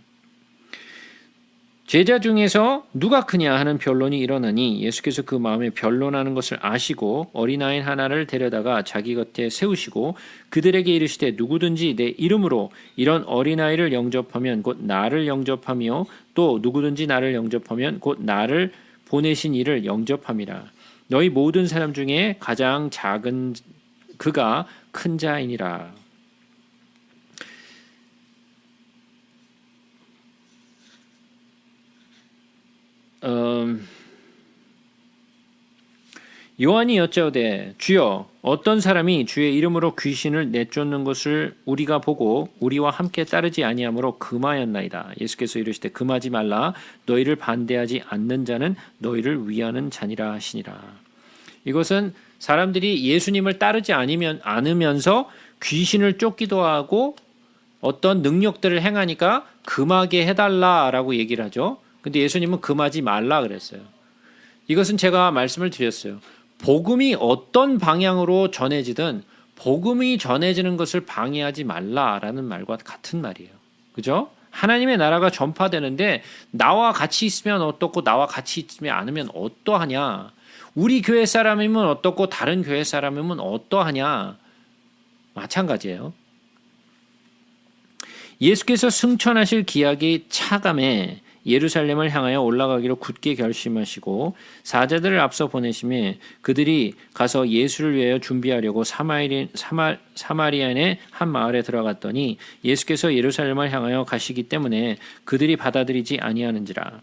제자 중에서 누가 크냐 하는 변론이 일어나니 예수께서 그 마음에 변론하는 것을 아시고 어린아이 하나를 데려다가 자기 곁에 세우시고 그들에게 이르시되 누구든지 내 이름으로 이런 어린아이를 영접하면 곧 나를 영접하며 또 누구든지 나를 영접하면 곧 나를 보내신 이를 영접함이라. 너희 모든 사람 중에 가장 작은 그가 큰 자이니라. 요한이 여짜오되 주여 어떤 사람이 주의 이름으로 귀신을 내쫓는 것을 우리가 보고 우리와 함께 따르지 아니하므로 금하였나이다. 예수께서 이르시되 금하지 말라. 너희를 반대하지 않는 자는 너희를 위하는 자니라 하시니라. 이것은 사람들이 예수님을 따르지 않으면서 귀신을 쫓기도 하고 어떤 능력들을 행하니까 금하게 해달라라고 얘기를 하죠. 근데 예수님은 금하지 말라 그랬어요. 이것은 제가 말씀을 드렸어요. 복음이 어떤 방향으로 전해지든 복음이 전해지는 것을 방해하지 말라라는 말과 같은 말이에요. 그죠? 하나님의 나라가 전파되는데 나와 같이 있으면 어떻고 나와 같이 있지 않으면 어떠하냐. 우리 교회 사람이면 어떻고 다른 교회 사람이면 어떠하냐. 마찬가지예요. 예수께서 승천하실 기약이 차감해 예루살렘을 향하여 올라가기로 굳게 결심하시고 사자들을 앞서 보내심에 그들이 가서 예수를 위하여 준비하려고 사마리안의 한 마을에 들어갔더니 예수께서 예루살렘을 향하여 가시기 때문에 그들이 받아들이지 아니하는지라.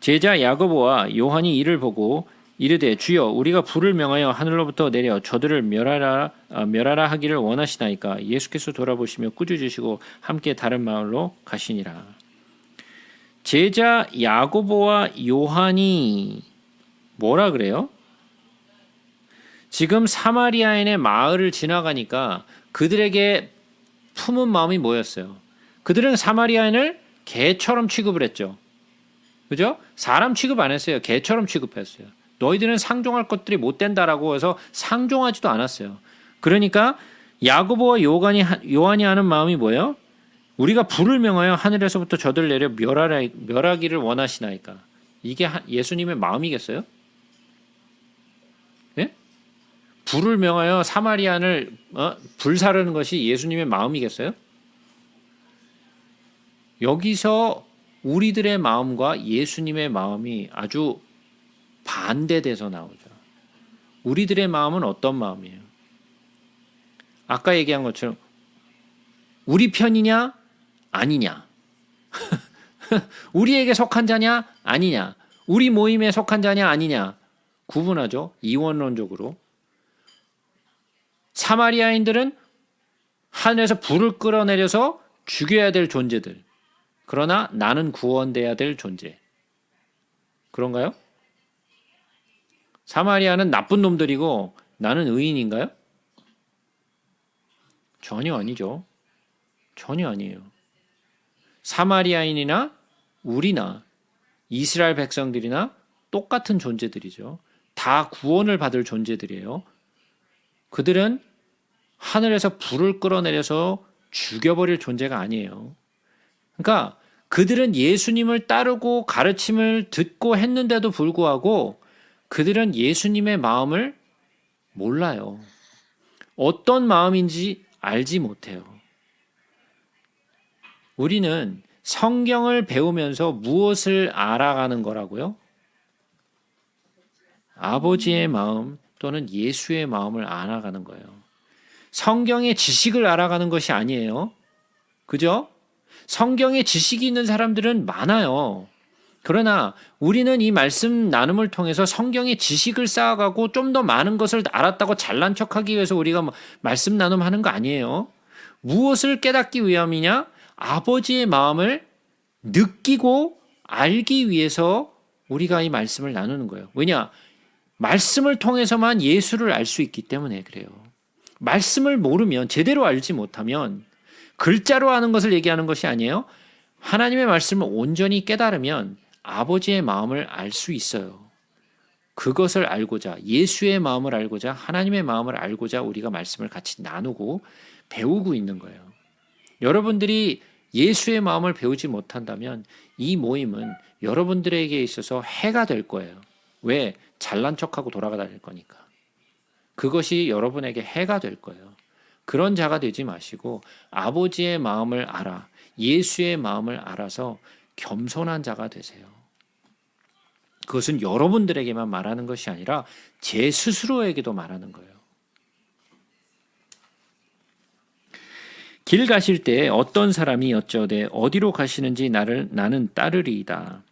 제자 야고보와 요한이 이를 보고 이르되 주여 우리가 불을 명하여 하늘로부터 내려 저들을 멸하라 하기를 원하시나이까. 예수께서 돌아보시며 꾸짖으시고 함께 다른 마을로 가시니라. 제자 야고보와 요한이 뭐라 그래요? 지금 사마리아인의 마을을 지나가니까 그들에게 품은 마음이 뭐였어요? 그들은 사마리아인을 개처럼 취급을 했죠. 그죠? 사람 취급 안 했어요. 개처럼 취급했어요. 너희들은 상종할 것들이 못 된다라고 해서 상종하지도 않았어요. 그러니까 야고보와 요한이 하는 마음이 뭐예요? 우리가 불을 명하여 하늘에서부터 저들 내려 멸하기를 원하시나이까. 이게 예수님의 마음이겠어요? 예? 불을 명하여 사마리안을 불사르는 것이 예수님의 마음이겠어요? 여기서 우리들의 마음과 예수님의 마음이 아주 반대돼서 나오죠. 우리들의 마음은 어떤 마음이에요? 아까 얘기한 것처럼 우리 편이냐 아니냐, 우리에게 속한 자냐 아니냐, 우리 모임에 속한 자냐 아니냐 구분하죠. 이원론적으로. 사마리아인들은 하늘에서 불을 끌어내려서 죽여야 될 존재들, 그러나 나는 구원돼야 될 존재. 그런가요? 사마리아는 나쁜 놈들이고 나는 의인인가요? 전혀 아니죠. 전혀 아니에요. 사마리아인이나 우리나 이스라엘 백성들이나 똑같은 존재들이죠. 다 구원을 받을 존재들이에요. 그들은 하늘에서 불을 끌어내려서 죽여버릴 존재가 아니에요. 그러니까 그들은 예수님을 따르고 가르침을 듣고 했는데도 불구하고 그들은 예수님의 마음을 몰라요. 어떤 마음인지 알지 못해요. 우리는 성경을 배우면서 무엇을 알아가는 거라고요? 아버지의 마음 또는 예수의 마음을 알아가는 거예요. 성경의 지식을 알아가는 것이 아니에요. 그죠? 성경의 지식이 있는 사람들은 많아요. 그러나 우리는 이 말씀 나눔을 통해서 성경의 지식을 쌓아가고 좀 더 많은 것을 알았다고 잘난 척하기 위해서 우리가 말씀 나눔하는 거 아니에요. 무엇을 깨닫기 위함이냐? 아버지의 마음을 느끼고 알기 위해서 우리가 이 말씀을 나누는 거예요. 왜냐? 말씀을 통해서만 예수를 알 수 있기 때문에 그래요. 말씀을 모르면, 제대로 알지 못하면, 글자로 아는 것을 얘기하는 것이 아니에요. 하나님의 말씀을 온전히 깨달으면 아버지의 마음을 알 수 있어요. 그것을 알고자, 예수의 마음을 알고자, 하나님의 마음을 알고자 우리가 말씀을 같이 나누고 배우고 있는 거예요. 여러분들이 예수의 마음을 배우지 못한다면 이 모임은 여러분들에게 있어서 해가 될 거예요. 왜? 잘난 척하고 돌아다닐 거니까. 그것이 여러분에게 해가 될 거예요. 그런 자가 되지 마시고 아버지의 마음을 알아, 예수의 마음을 알아서 겸손한 자가 되세요. 그것은 여러분들에게만 말하는 것이 아니라 제 스스로에게도 말하는 거예요. 길 가실 때 어떤 사람이 여쭤되 어디로 가시는지 나는 따르리이다.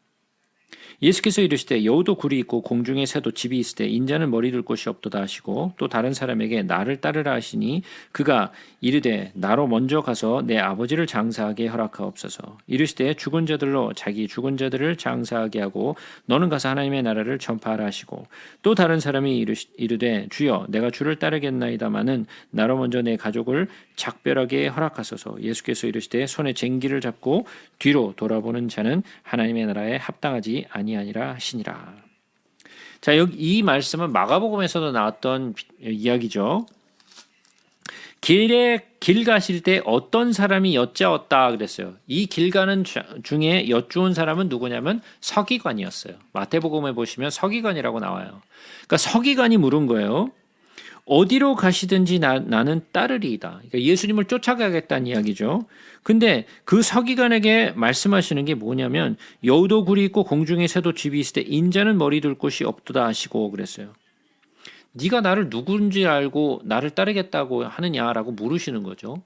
예수께서 이르시되 여우도 굴이 있고 공중에 새도 집이 있을 때 인자는 머리 둘 곳이 없도다 하시고 또 다른 사람에게 나를 따르라 하시니 그가 이르되 나로 먼저 가서 내 아버지를 장사하게 허락하옵소서. 이르시되 죽은 자들로 자기 죽은 자들을 장사하게 하고 너는 가서 하나님의 나라를 전파하라 하시고 또 다른 사람이 이르되 주여 내가 주를 따르겠나이다마는 나로 먼저 내 가족을 작별하게 허락하소서. 예수께서 이르시되 손에 쟁기를 잡고 뒤로 돌아보는 자는 하나님의 나라에 합당하지 아니하니라 하시니라. 자, 여기 이 말씀은 마가복음에서도 나왔던 이야기죠. 길 가실 때 어떤 사람이 여짜왔다 그랬어요. 이 길 가는 중에 여쭈은 사람은 누구냐면 서기관이었어요. 마태복음에 보시면 서기관이라고 나와요. 그러니까 서기관이 물은 거예요. 어디로 가시든지 나는 따르리이다. 그러니까 예수님을 쫓아가겠다는 이야기죠. 근데 그 서기관에게 말씀하시는 게 뭐냐면 여우도 굴이 있고 공중에 새도 집이 있을 때 인자는 머리 둘 곳이 없도다 하시고 그랬어요. 네가 나를 누군지 알고 나를 따르겠다고 하느냐라고 물으시는 거죠.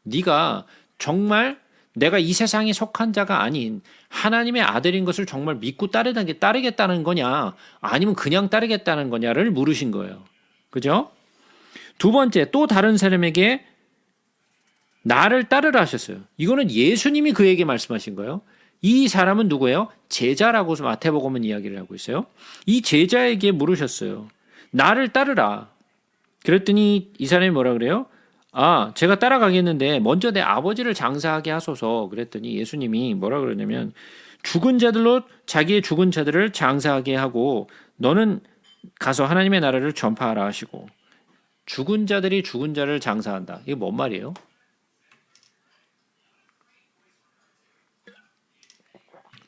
네가 정말 내가 이 세상에 속한 자가 아닌 하나님의 아들인 것을 정말 믿고 따르겠다는 거냐 아니면 그냥 따르겠다는 거냐를 물으신 거예요. 그죠? 두 번째, 또 다른 사람에게 나를 따르라 하셨어요. 이거는 예수님이 그에게 말씀하신 거예요. 이 사람은 누구예요? 제자라고 마태복음은 이야기를 하고 있어요. 이 제자에게 물으셨어요. 나를 따르라. 그랬더니 이 사람이 뭐라 그래요? 아, 제가 따라가겠는데 먼저 내 아버지를 장사하게 하소서. 그랬더니 예수님이 뭐라 그러냐면 죽은 자들로 자기의 죽은 자들을 장사하게 하고 너는 가서 하나님의 나라를 전파하라 하시고 죽은 자들이 죽은 자를 장사한다. 이게 뭔 말이에요?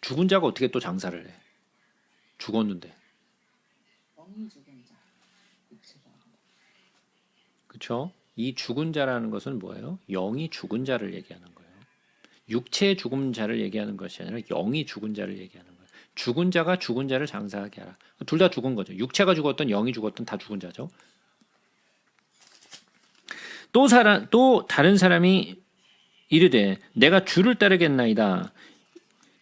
죽은 자가 어떻게 또 장사를 해? 죽었는데. 영이 죽은 자. 육체가. 그렇죠? 이 죽은 자라는 것은 뭐예요? 영이 죽은 자를 얘기하는 거예요. 육체의 죽은 자를 얘기하는 것이 아니라 영이 죽은 자를 얘기하는 거예요. 죽은 자가 죽은 자를 장사하게 하라. 둘 다 죽은 거죠. 육체가 죽었든 영이 죽었든 다 죽은 자죠. 또 다른 사람이 이르되 내가 주를 따르겠나이다.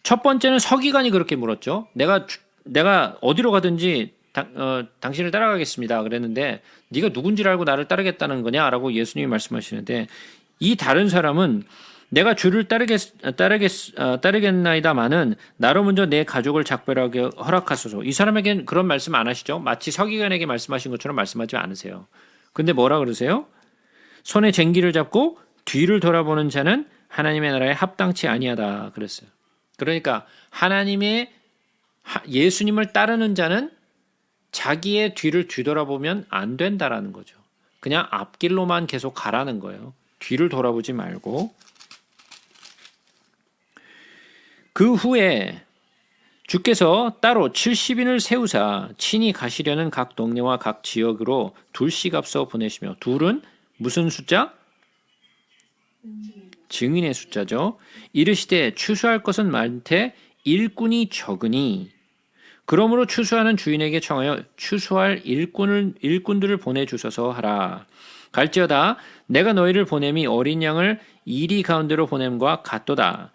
첫 번째는 서기관이 그렇게 물었죠. 내가 어디로 가든지 당신을 따라가겠습니다. 그랬는데 네가 누군지를 알고 나를 따르겠다는 거냐라고 예수님이 말씀하시는데 이 다른 사람은 내가 주를 따르겠나이다마는 나로 먼저 내 가족을 작별하게 허락하소서. 이 사람에겐 그런 말씀 안 하시죠. 마치 서기관에게 말씀하신 것처럼 말씀하지 않으세요. 근데 뭐라 그러세요? 손에 쟁기를 잡고 뒤를 돌아보는 자는 하나님의 나라에 합당치 아니하다 그랬어요. 그러니까 예수님을 따르는 자는 자기의 뒤를 뒤돌아보면 안 된다라는 거죠. 그냥 앞길로만 계속 가라는 거예요. 뒤를 돌아보지 말고. 그 후에 주께서 따로 70인을 세우사 친히 가시려는 각 동네와 각 지역으로 둘씩 앞서 보내시며 둘은 무슨 숫자? 증인의 숫자죠. 이르시되 추수할 것은 많되 일꾼이 적으니 그러므로 추수하는 주인에게 청하여 추수할 일꾼들을 보내주소서 하라. 갈지어다 내가 너희를 보냄이 어린 양을 이리 가운데로 보냄과 같도다.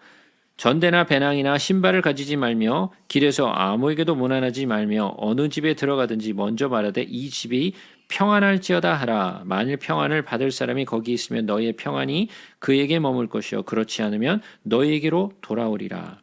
전대나 배낭이나 신발을 가지지 말며 길에서 아무에게도 문안하지 말며 어느 집에 들어가든지 먼저 말하되 이 집이 평안할지어다 하라. 만일 평안을 받을 사람이 거기 있으면 너희의 평안이 그에게 머물 것이요 그렇지 않으면 너희에게로 돌아오리라.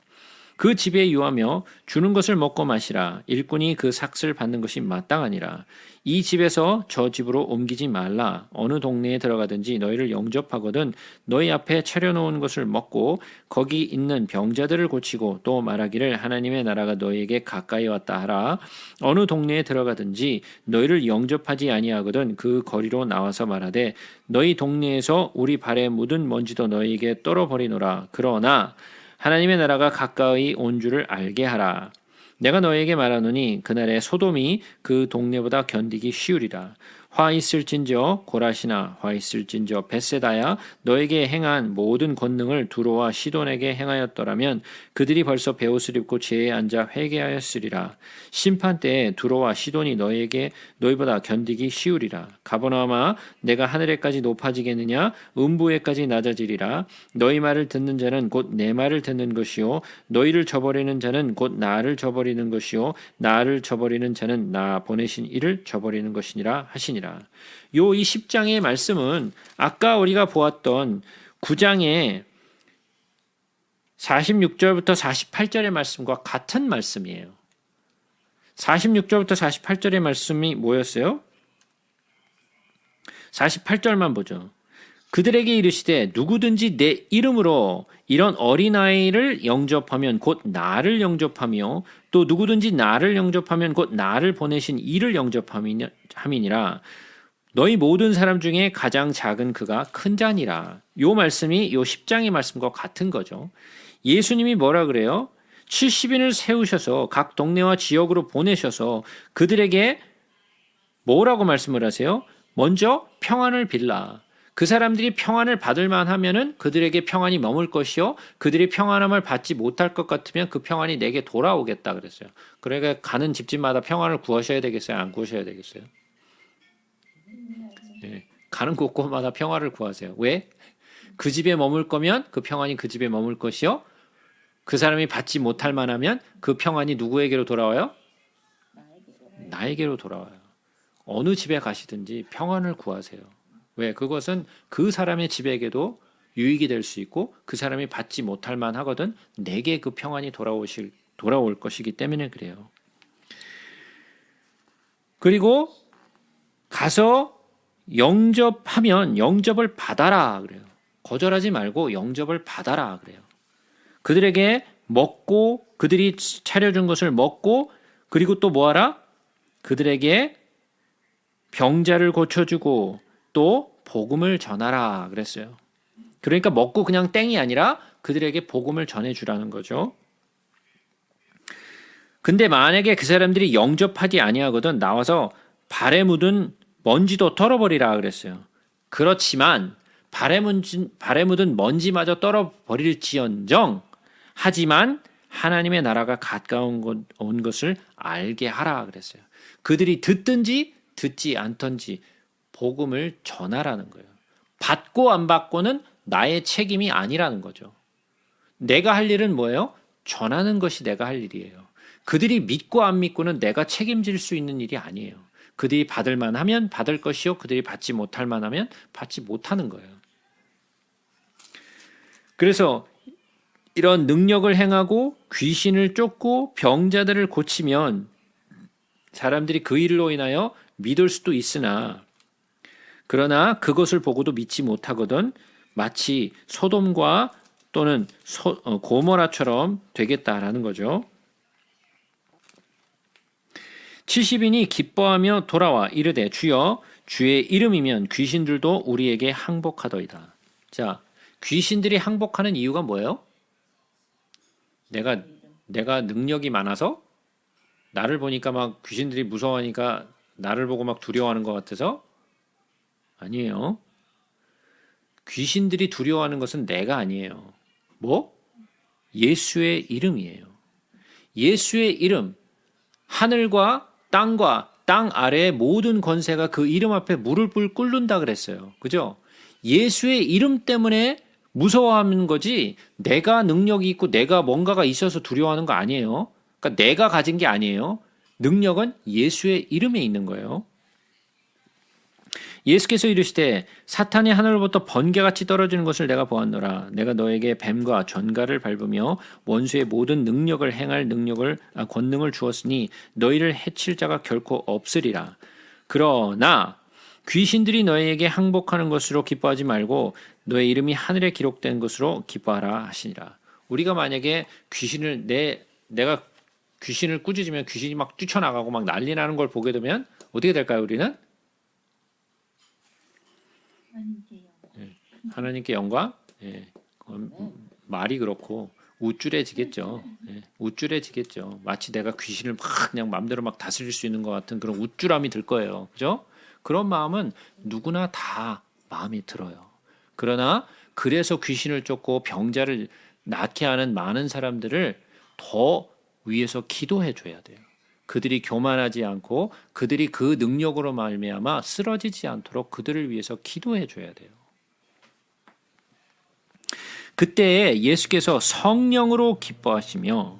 그 집에 유하며 주는 것을 먹고 마시라. 일꾼이 그 삭슬 받는 것이 마땅하니라. 이 집에서 저 집으로 옮기지 말라. 어느 동네에 들어가든지 너희를 영접하거든 너희 앞에 차려놓은 것을 먹고 거기 있는 병자들을 고치고 또 말하기를 하나님의 나라가 너희에게 가까이 왔다 하라. 어느 동네에 들어가든지 너희를 영접하지 아니하거든 그 거리로 나와서 말하되 너희 동네에서 우리 발에 묻은 먼지도 너희에게 떨어버리노라. 그러나 하나님의 나라가 가까이 온 줄을 알게 하라. 내가 너에게 말하노니 그날에 소돔이 그 동네보다 견디기 쉬우리라. 화 있을진저 고라시나 화 있을진저 벳세다야 너에게 행한 모든 권능을 두로와 시돈에게 행하였더라면 그들이 벌써 베옷을 입고 제에 앉아 회개하였으리라. 심판 때에 두로와 시돈이 너희보다 견디기 쉬우리라. 가버나움아 내가 하늘에까지 높아지겠느냐 음부에까지 낮아지리라. 너희 말을 듣는 자는 곧 내 말을 듣는 것이요 너희를 저버리는 자는 곧 나를 저버리는 것이요 나를 저버리는 자는 나 보내신 이를 저버리는 것이니라 하시니라. 이 10장의 말씀은 아까 우리가 보았던 9장의 46절부터 48절의 말씀과 같은 말씀이에요. 46절부터 48절의 말씀이 뭐였어요? 48절만 보죠. 그들에게 이르시되 누구든지 내 이름으로 이런 어린아이를 영접하면 곧 나를 영접하며 또 누구든지 나를 영접하면 곧 나를 보내신 이를 영접함이니라. 너희 모든 사람 중에 가장 작은 그가 큰 자니라. 요 말씀이 요 10장의 말씀과 같은 거죠. 예수님이 뭐라 그래요? 70인을 세우셔서 각 동네와 지역으로 보내셔서 그들에게 뭐라고 말씀을 하세요? 먼저 평안을 빌라. 그 사람들이 평안을 받을 만하면은 그들에게 평안이 머물 것이요 그들이 평안함을 받지 못할 것 같으면 그 평안이 내게 돌아오겠다 그랬어요. 그러니까 가는 집집마다 평안을 구하셔야 되겠어요? 안 구하셔야 되겠어요? 네. 가는 곳곳마다 평화를 구하세요. 왜? 그 집에 머물 거면 그 평안이 그 집에 머물 것이요. 그 사람이 받지 못할 만하면 그 평안이 누구에게로 돌아와요? 나에게로 돌아와요. 어느 집에 가시든지 평안을 구하세요. 왜? 그것은 그 사람의 집에게도 유익이 될 수 있고 그 사람이 받지 못할 만하거든 내게 그 평안이 돌아올 것이기 때문에 그래요. 그리고 가서 영접하면 영접을 받아라 그래요. 거절하지 말고 영접을 받아라 그래요. 그들에게 먹고 그들이 차려준 것을 먹고 그리고 또 뭐하라? 그들에게 병자를 고쳐주고 또 복음을 전하라 그랬어요. 그러니까 먹고 그냥 땡이 아니라 그들에게 복음을 전해주라는 거죠. 근데 만약에 그 사람들이 영접하지 아니하거든 나와서 발에 묻은 먼지도 털어버리라 그랬어요. 그렇지만 발에 묻은 먼지마저 떨어버릴지언정 하지만 하나님의 나라가 가까운 온 것을 알게 하라 그랬어요. 그들이 듣든지 듣지 않든지 복음을 전하라는 거예요. 받고 안 받고는 나의 책임이 아니라는 거죠. 내가 할 일은 뭐예요? 전하는 것이 내가 할 일이에요. 그들이 믿고 안 믿고는 내가 책임질 수 있는 일이 아니에요. 그들이 받을 만하면 받을 것이요. 그들이 받지 못할 만하면 받지 못하는 거예요. 그래서 이런 능력을 행하고 귀신을 쫓고 병자들을 고치면 사람들이 그 일로 인하여 믿을 수도 있으나 그러나 그것을 보고도 믿지 못하거든 마치 소돔과 또는 고모라처럼 되겠다라는 거죠. 70인이 기뻐하며 돌아와 이르되 주여 주의 이름이면 귀신들도 우리에게 항복하더이다. 자, 귀신들이 항복하는 이유가 뭐예요? 내가 능력이 많아서 나를 보니까 막 귀신들이 무서워하니까 나를 보고 막 두려워하는 것 같아서? 아니에요. 귀신들이 두려워하는 것은 내가 아니에요. 뭐? 예수의 이름이에요. 예수의 이름. 하늘과 땅과 땅 아래의 모든 권세가 그 이름 앞에 무릎을 꿇는다 그랬어요. 그죠? 예수의 이름 때문에 무서워하는 거지 내가 능력이 있고 내가 뭔가가 있어서 두려워하는 거 아니에요. 그러니까 내가 가진 게 아니에요. 능력은 예수의 이름에 있는 거예요. 예수께서 이르시되 사탄이 하늘로부터 번개같이 떨어지는 것을 내가 보았노라. 내가 너에게 뱀과 전갈을 밟으며 원수의 모든 능력을 행할 권능을 주었으니 너희를 해칠 자가 결코 없으리라. 그러나 귀신들이 너희에게 항복하는 것으로 기뻐하지 말고 너의 이름이 하늘에 기록된 것으로 기뻐하라 하시니라. 우리가 만약에 내가 귀신을 꾸짖으면 귀신이 막 뛰쳐나가고 막 난리 나는 걸 보게 되면 어떻게 될까요, 우리는? 하나님께 영광? 예. 말이 그렇고 우쭐해지겠죠. 예. 우쭐해지겠죠. 마치 내가 귀신을 막 그냥 마음대로 막 다스릴 수 있는 것 같은 그런 우쭐함이 들 거예요. 그죠? 그런 마음은 누구나 다 마음이 들어요. 그러나 그래서 귀신을 쫓고 병자를 낫게 하는 많은 사람들을 더 위해서 기도해 줘야 돼요. 그들이 교만하지 않고 그들이 그 능력으로 말미암아 쓰러지지 않도록 그들을 위해서 기도해 줘야 돼요. 그때 예수께서 성령으로 기뻐하시며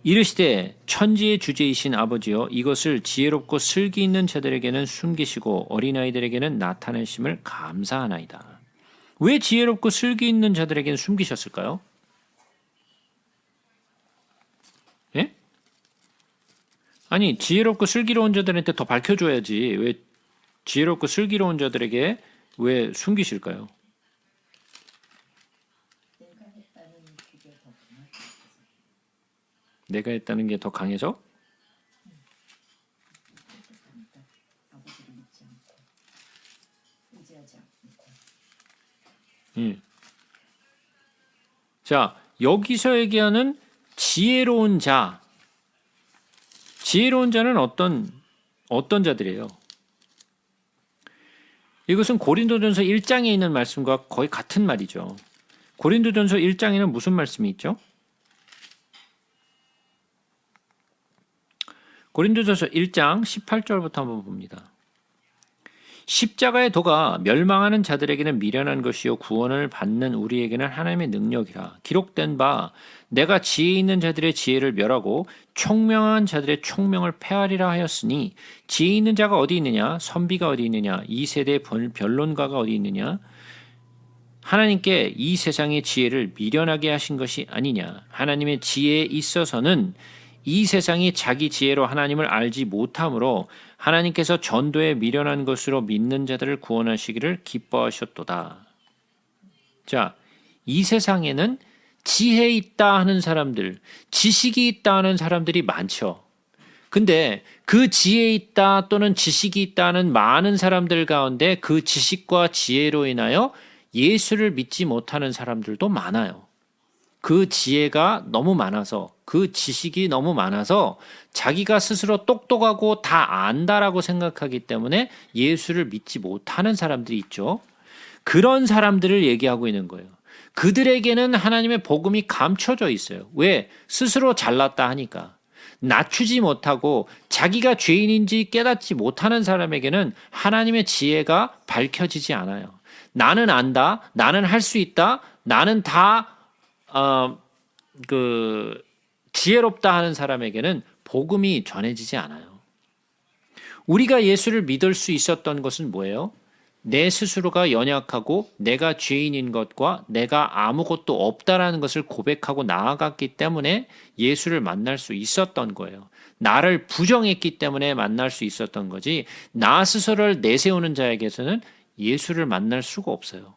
이르시되 천지의 주제이신 아버지여 이것을 지혜롭고 슬기 있는 자들에게는 숨기시고 어린아이들에게는 나타내심을 감사하나이다. 왜 지혜롭고 슬기 있는 자들에게는 숨기셨을까요? 예? 아니 지혜롭고 슬기로운 자들한테 더 밝혀줘야지 왜 지혜롭고 슬기로운 자들에게 왜 숨기실까요? 내가 했다는 게 더 강해서? 자, 여기서 얘기하는 지혜로운 자. 지혜로운 자는 어떤 자들이에요? 이것은 고린도전서 1장에 있는 말씀과 거의 같은 말이죠. 고린도전서 1장에는 무슨 말씀이 있죠? 고린도전서 1장 18절부터 한번 봅니다. 십자가의 도가 멸망하는 자들에게는 미련한 것이요 구원을 받는 우리에게는 하나님의 능력이라. 기록된 바 내가 지혜 있는 자들의 지혜를 멸하고 총명한 자들의 총명을 패하리라 하였으니 지혜 있는 자가 어디 있느냐? 선비가 어디 있느냐? 이 세대의 변론가가 어디 있느냐? 하나님께 이 세상의 지혜를 미련하게 하신 것이 아니냐? 하나님의 지혜에 있어서는 이 세상이 자기 지혜로 하나님을 알지 못하므로 하나님께서 전도에 미련한 것으로 믿는 자들을 구원하시기를 기뻐하셨도다. 자, 이 세상에는 지혜 있다 하는 사람들, 지식이 있다 하는 사람들이 많죠. 근데 그 지혜 있다 또는 지식이 있다는 많은 사람들 가운데 그 지식과 지혜로 인하여 예수를 믿지 못하는 사람들도 많아요. 그 지혜가 너무 많아서, 그 지식이 너무 많아서 자기가 스스로 똑똑하고 다 안다라고 생각하기 때문에 예수를 믿지 못하는 사람들이 있죠. 그런 사람들을 얘기하고 있는 거예요. 그들에게는 하나님의 복음이 감춰져 있어요. 왜? 스스로 잘났다 하니까. 낮추지 못하고 자기가 죄인인지 깨닫지 못하는 사람에게는 하나님의 지혜가 밝혀지지 않아요. 나는 안다, 나는 할 수 있다, 나는 다 지혜롭다 하는 사람에게는 복음이 전해지지 않아요. 우리가 예수를 믿을 수 있었던 것은 뭐예요? 내 스스로가 연약하고 내가 죄인인 것과 내가 아무것도 없다라는 것을 고백하고 나아갔기 때문에 예수를 만날 수 있었던 거예요. 나를 부정했기 때문에 만날 수 있었던 거지, 나 스스로를 내세우는 자에게서는 예수를 만날 수가 없어요.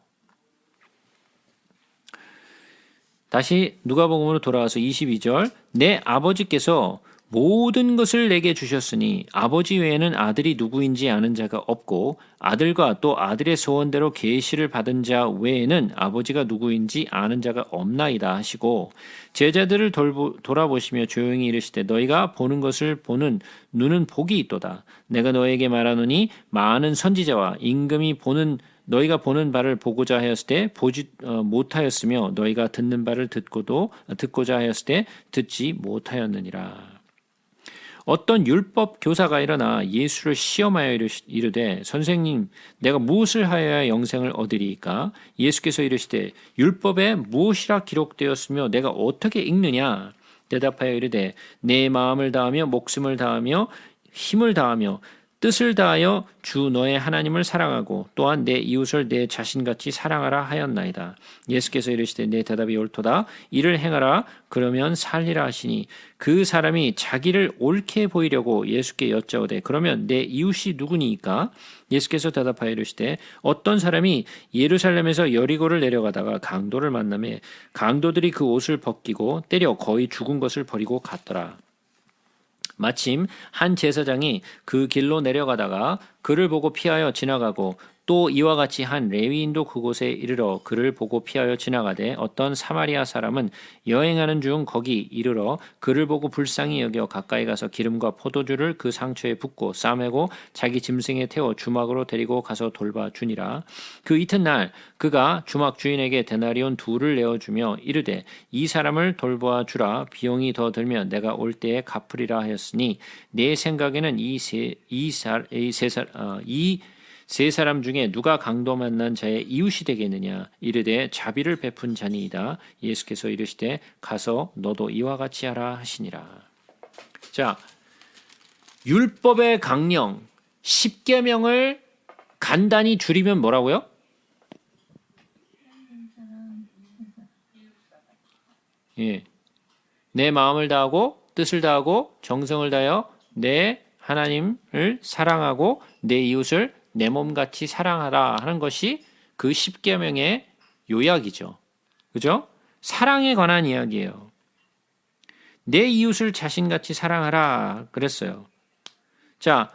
다시 누가복음으로 돌아와서 22절, 내 아버지께서 모든 것을 내게 주셨으니 아버지 외에는 아들이 누구인지 아는 자가 없고 아들과 또 아들의 소원대로 계시를 받은 자 외에는 아버지가 누구인지 아는 자가 없나이다 하시고, 제자들을 돌아보시며 조용히 이르시되 너희가 보는 것을 보는 눈은 복이 있도다. 내가 너에게 말하노니 많은 선지자와 임금이 너희가 보는 바를 보고자 하였을 때 보지 못하였으며 너희가 듣는 바를 듣고자 하였을 때 듣지 못하였느니라. 어떤 율법 교사가 일어나 예수를 시험하여 이르되 선생님, 내가 무엇을 하여야 영생을 얻으리이까? 예수께서 이르시되 율법에 무엇이라 기록되었으며 내가 어떻게 읽느냐? 대답하여 이르되 내 마음을 다하며 목숨을 다하며 힘을 다하며 뜻을 다하여 주 너의 하나님을 사랑하고 또한 내 이웃을 내 자신같이 사랑하라 하였나이다. 예수께서 이르시되 내 대답이 옳도다. 이를 행하라. 그러면 살리라 하시니 그 사람이 자기를 옳게 보이려고 예수께 여짜오되 그러면 내 이웃이 누구니이까? 예수께서 대답하여 이르시되 어떤 사람이 예루살렘에서 여리고를 내려가다가 강도를 만나매 강도들이 그 옷을 벗기고 때려 거의 죽은 것을 버리고 갔더라. 마침 한 제사장이 그 길로 내려가다가 그를 보고 피하여 지나가고 또 이와 같이 한 레위인도 그곳에 이르러 그를 보고 피하여 지나가되 어떤 사마리아 사람은 여행하는 중 거기 이르러 그를 보고 불쌍히 여겨 가까이 가서 기름과 포도주를 그 상처에 붓고 싸매고 자기 짐승에 태워 주막으로 데리고 가서 돌봐주니라. 그 이튿날 그가 주막 주인에게 데나리온 2를 내어주며 이르되 이 사람을 돌봐주라. 비용이 더 들면 내가 올 때에 갚으리라 하였으니 내 생각에는 이 세 사람 중에 누가 강도 만난 자의 이웃이 되겠느냐? 이르되 자비를 베푼 자니이다. 예수께서 이르시되 가서 너도 이와 같이 하라 하시니라. 자, 율법의 강령 10계명을 간단히 줄이면 뭐라고요? 예. 내 마음을 다하고 뜻을 다하고 정성을 다하여 내 하나님을 사랑하고 내 이웃을 내 몸같이 사랑하라 하는 것이 그 10계명의 요약이죠. 그죠? 사랑에 관한 이야기예요. 내 이웃을 자신같이 사랑하라 그랬어요. 자,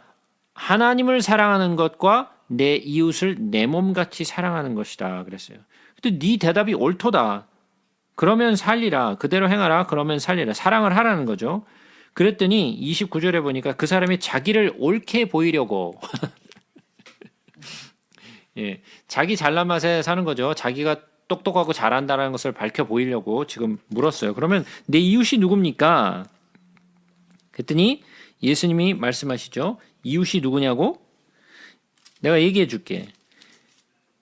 하나님을 사랑하는 것과 내 이웃을 내 몸같이 사랑하는 것이다 그랬어요. 근데 네 대답이 옳도다. 그러면 살리라. 그대로 행하라. 그러면 살리라. 사랑을 하라는 거죠. 그랬더니 29절에 보니까 그 사람이 자기를 옳게 보이려고 예, 자기 잘난 맛에 사는 거죠. 자기가 똑똑하고 잘한다는 것을 밝혀 보이려고 지금 물었어요. 그러면 내 이웃이 누굽니까? 그랬더니 예수님이 말씀하시죠. 이웃이 누구냐고? 내가 얘기해 줄게.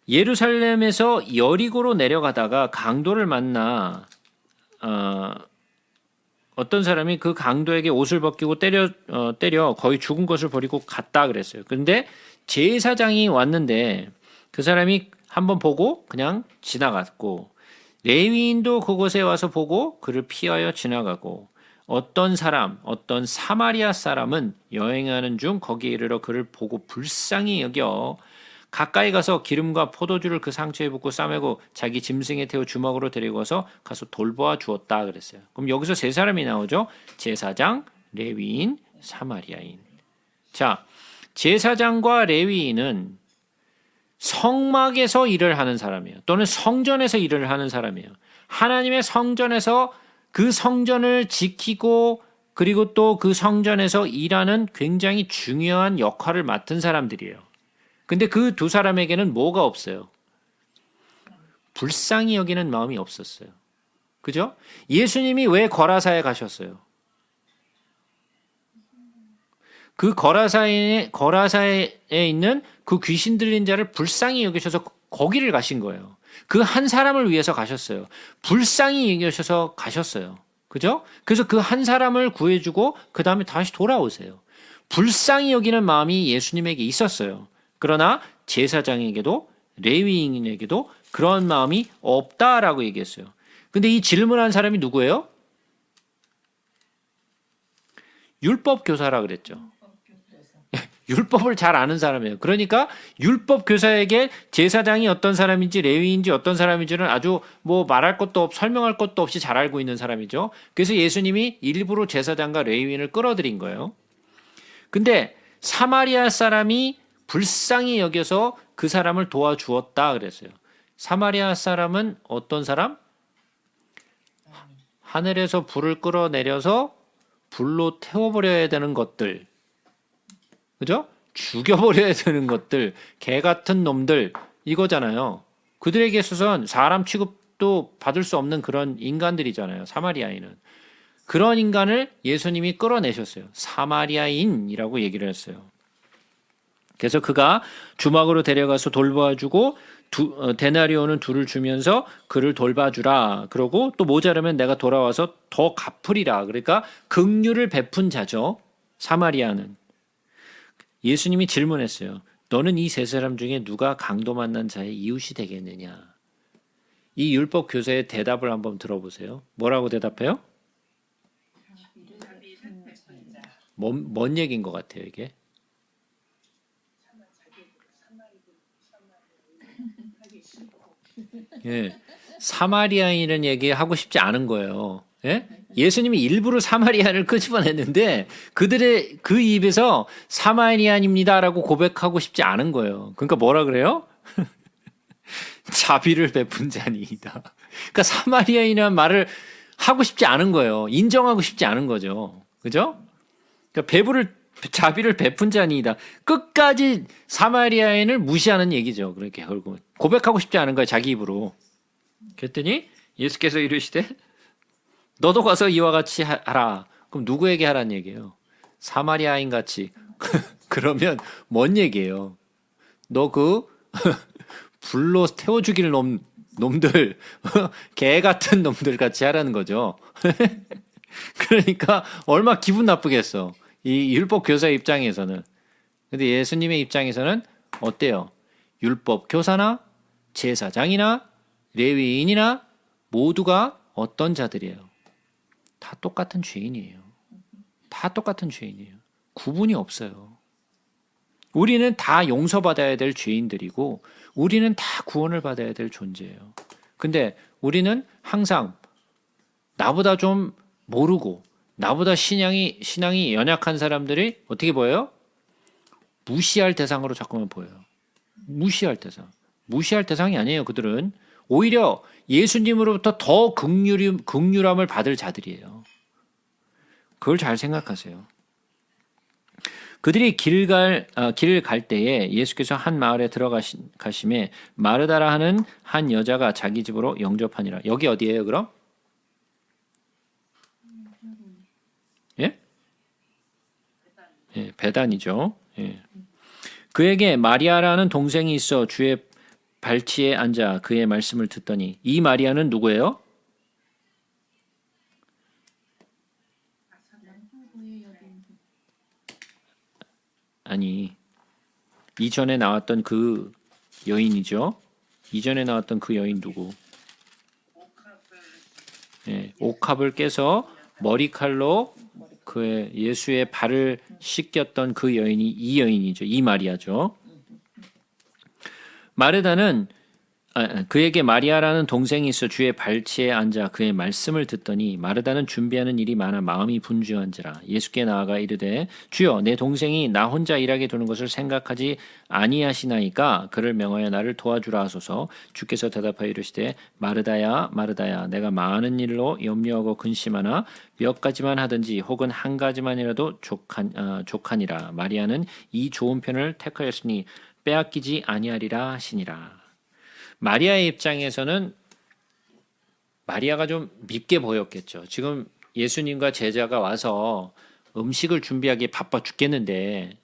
예루살렘에서 여리고로 내려가다가 강도를 만나 어떤 사람이 그 강도에게 옷을 벗기고 때려 거의 죽은 것을 버리고 갔다 그랬어요. 근데 제사장이 왔는데 그 사람이 한번 보고 그냥 지나갔고 레위인도 그곳에 와서 보고 그를 피하여 지나가고 어떤 사마리아 사람은 여행하는 중 거기에 이르러 그를 보고 불쌍히 여겨 가까이 가서 기름과 포도주를 그 상처에 붓고 싸매고 자기 짐승에 태워 주먹으로 데리고 가서 돌보아 주었다 그랬어요. 그럼 여기서 세 사람이 나오죠. 제사장, 레위인, 사마리아인. 자, 제사장과 레위인은 성막에서 일을 하는 사람이에요. 또는 성전에서 일을 하는 사람이에요. 하나님의 성전에서 그 성전을 지키고 그리고 또 그 성전에서 일하는 굉장히 중요한 역할을 맡은 사람들이에요. 근데 그 두 사람에게는 뭐가 없어요? 불쌍히 여기는 마음이 없었어요. 그죠? 예수님이 왜 거라사에 가셨어요? 그 거라사에 있는 그 귀신 들린 자를 불쌍히 여기셔서 거기를 가신 거예요. 그 한 사람을 위해서 가셨어요. 불쌍히 여기셔서 가셨어요. 그죠? 그래서 그 한 사람을 구해주고 그 다음에 다시 돌아오세요. 불쌍히 여기는 마음이 예수님에게 있었어요. 그러나 제사장에게도 레위인에게도 그런 마음이 없다라고 얘기했어요. 근데 이 질문한 사람이 누구예요? 율법 교사라 그랬죠. 율법을 잘 아는 사람이에요. 그러니까 율법 교사에게 제사장이 어떤 사람인지 레위인지 어떤 사람인지는 아주 뭐 말할 것도 설명할 것도 없이 잘 알고 있는 사람이죠. 그래서 예수님이 일부러 제사장과 레위인을 끌어들인 거예요. 근데 사마리아 사람이 불쌍히 여겨서 그 사람을 도와주었다 그랬어요. 사마리아 사람은 어떤 사람? 하늘에서 불을 끌어내려서 불로 태워버려야 되는 것들, 그죠? 죽여버려야 되는 것들, 개 같은 놈들 이거잖아요. 그들에게 있어서는 사람 취급도 받을 수 없는 그런 인간들이잖아요. 사마리아인은. 그런 인간을 예수님이 끌어내셨어요. 사마리아인이라고 얘기를 했어요. 그래서 그가 주막으로 데려가서 돌봐주고 데나리온은 둘을 주면서 그를 돌봐주라. 그러고 또 모자라면 내가 돌아와서 더 갚으리라. 그러니까 긍휼을 베푼 자죠. 사마리아는. 예수님이 질문했어요. 너는 이 세 사람 중에 누가 강도 만난 자의 이웃이 되겠느냐? 이 율법 교사의 대답을 한번 들어보세요. 뭐라고 대답해요? 뭔 얘기인 것 같아요, 이게? 예, 사마리아인은 얘기하고 싶지 않은 거예요. 예? 예수님이 일부러 사마리아를 끄집어냈는데 그들의 그 입에서 사마리아인입니다라고 고백하고 싶지 않은 거예요. 그러니까 뭐라 그래요? 자비를 베푼 자니이다. 그러니까 사마리아인이라는 말을 하고 싶지 않은 거예요. 인정하고 싶지 않은 거죠. 그죠? 그러니까 자비를 베푼 자니이다. 끝까지 사마리아인을 무시하는 얘기죠. 그렇게 결국은 고백하고 싶지 않은 거예요. 자기 입으로. 그랬더니 예수께서 이르시되 너도 가서 이와 같이 하라. 그럼 누구에게 하라는 얘기예요? 사마리아인 같이. 그러면 뭔 얘기예요? 너 그 불로 태워 죽일 놈들 개 같은 놈들 같이 하라는 거죠. 그러니까 얼마나 기분 나쁘겠어. 이 율법 교사 입장에서는. 근데 예수님의 입장에서는 어때요? 율법 교사나 제사장이나 레위인이나 모두가 어떤 자들이에요? 다 똑같은 죄인이에요. 다 똑같은 죄인이에요. 구분이 없어요. 우리는 다 용서받아야 될 죄인들이고 우리는 다 구원을 받아야 될 존재예요. 근데 우리는 항상 나보다 좀 모르고 나보다 신앙이 연약한 사람들이 어떻게 보여요? 무시할 대상으로 자꾸만 보여요. 무시할 대상. 무시할 대상이 아니에요. 그들은 오히려 예수님으로부터 더 긍휼함을 받을 자들이에요. 그걸 잘 생각하세요. 그들이 길을 갈 때에 예수께서 한 마을에 들어가심에 마르다라 하는 한 여자가 자기 집으로 영접하니라. 여기 어디예요, 그럼? 예? 예, 베단이죠. 예. 그에게 마리아라는 동생이 있어 주의 발치에 앉아 그의 말씀을 듣더니 이 마리아는 누구예요? 후에 여긴 아니, 이전에 나왔던 그 여인이죠. 이전에 나왔던 그 여인 누구? 예, 옥합을 깨서 머리칼로 그의 예수의 발을 씻겼던 그 여인이 이 여인이죠. 이 마리아죠. 마르다는 그에게 마리아라는 동생이 있어 주의 발치에 앉아 그의 말씀을 듣더니 마르다는 준비하는 일이 많아 마음이 분주한지라 예수께 나아가 이르되 주여 내 동생이 나 혼자 일하게 두는 것을 생각하지 아니하시나이까 그를 명하여 나를 도와주라 하소서. 주께서 대답하여 이르시되 마르다야 마르다야 내가 많은 일로 염려하고 근심하나 몇 가지만 하든지 혹은 한 가지만이라도 족하니라. 마리아는 이 좋은 편을 택하였으니 빼앗기지 아니하리라 하시니라. 마리아의 입장에서는 마리아가 좀 밉게 보였겠죠. 지금 예수님과 제자가 와서 음식을 준비하기에 바빠 죽겠는데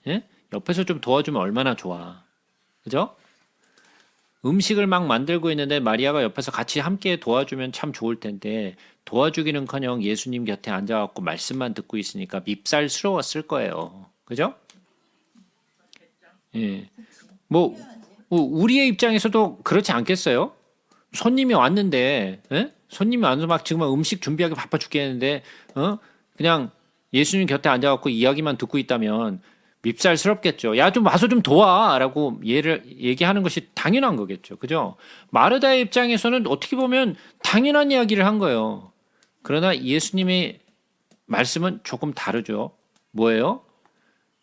옆에서 좀 도와주면 얼마나 좋아. 그죠? 음식을 막 만들고 있는데 마리아가 옆에서 같이 함께 도와주면 참 좋을 텐데 도와주기는커녕 예수님 곁에 앉아갖고 말씀만 듣고 있으니까 밉살스러웠을 거예요. 그죠? 예. 뭐 우리의 입장에서도 그렇지 않겠어요? 손님이 왔는데, 손님이 와서 막 지금 음식 준비하기 바빠 죽겠는데, 그냥 예수님 곁에 앉아갖고 이야기만 듣고 있다면 밉살스럽겠죠. 야, 좀 와서 좀 도와라고 얘기하는 것이 당연한 거겠죠. 그죠? 마르다의 입장에서는 어떻게 보면 당연한 이야기를 한 거예요. 그러나 예수님의 말씀은 조금 다르죠. 뭐예요?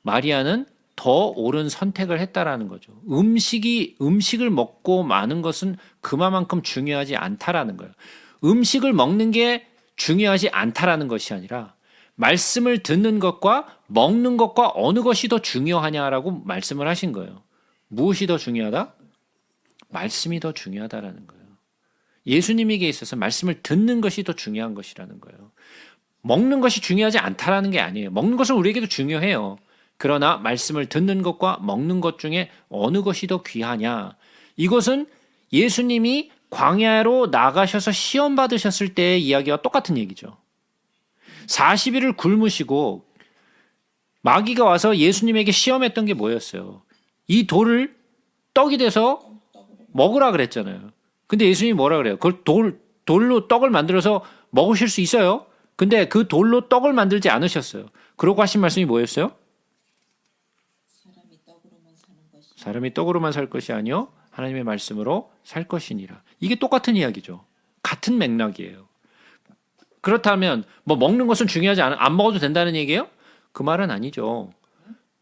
마리아는 더 옳은 선택을 했다라는 거죠. 음식을 먹고 마는 것은 그만큼 중요하지 않다라는 거예요. 음식을 먹는 게 중요하지 않다라는 것이 아니라 말씀을 듣는 것과 먹는 것과 어느 것이 더 중요하냐라고 말씀을 하신 거예요. 무엇이 더 중요하다? 말씀이 더 중요하다라는 거예요. 예수님에게 있어서 말씀을 듣는 것이 더 중요한 것이라는 거예요. 먹는 것이 중요하지 않다라는 게 아니에요. 먹는 것은 우리에게도 중요해요. 그러나 말씀을 듣는 것과 먹는 것 중에 어느 것이 더 귀하냐? 이것은 예수님이 광야로 나가셔서 시험 받으셨을 때의 이야기와 똑같은 얘기죠. 40일을 굶으시고 마귀가 와서 예수님에게 시험했던 게 뭐였어요? 이 돌을 떡이 돼서 먹으라 그랬잖아요. 근데 예수님이 뭐라 그래요? 그걸 돌로 떡을 만들어서 먹으실 수 있어요. 근데 그 돌로 떡을 만들지 않으셨어요. 그러고 하신 말씀이 뭐였어요? 사람이 떡으로만 살 것이 아니요 하나님의 말씀으로 살 것이니라. 이게 똑같은 이야기죠. 같은 맥락이에요. 그렇다면 뭐 먹는 것은 중요하지 않아 안 먹어도 된다는 얘기예요? 그 말은 아니죠.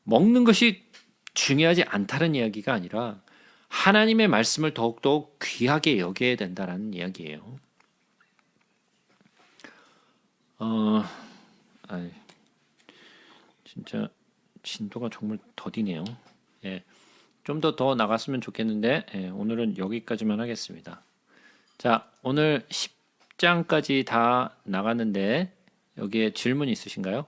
먹는 것이 중요하지 않다는 이야기가 아니라 하나님의 말씀을 더욱더 귀하게 여겨야 된다는 이야기예요. 진짜 진도가 정말 더디네요. 예. 좀 더 나갔으면 좋겠는데 오늘은 여기까지만 하겠습니다. 자, 오늘 10장까지 다 나갔는데 여기에 질문 있으신가요?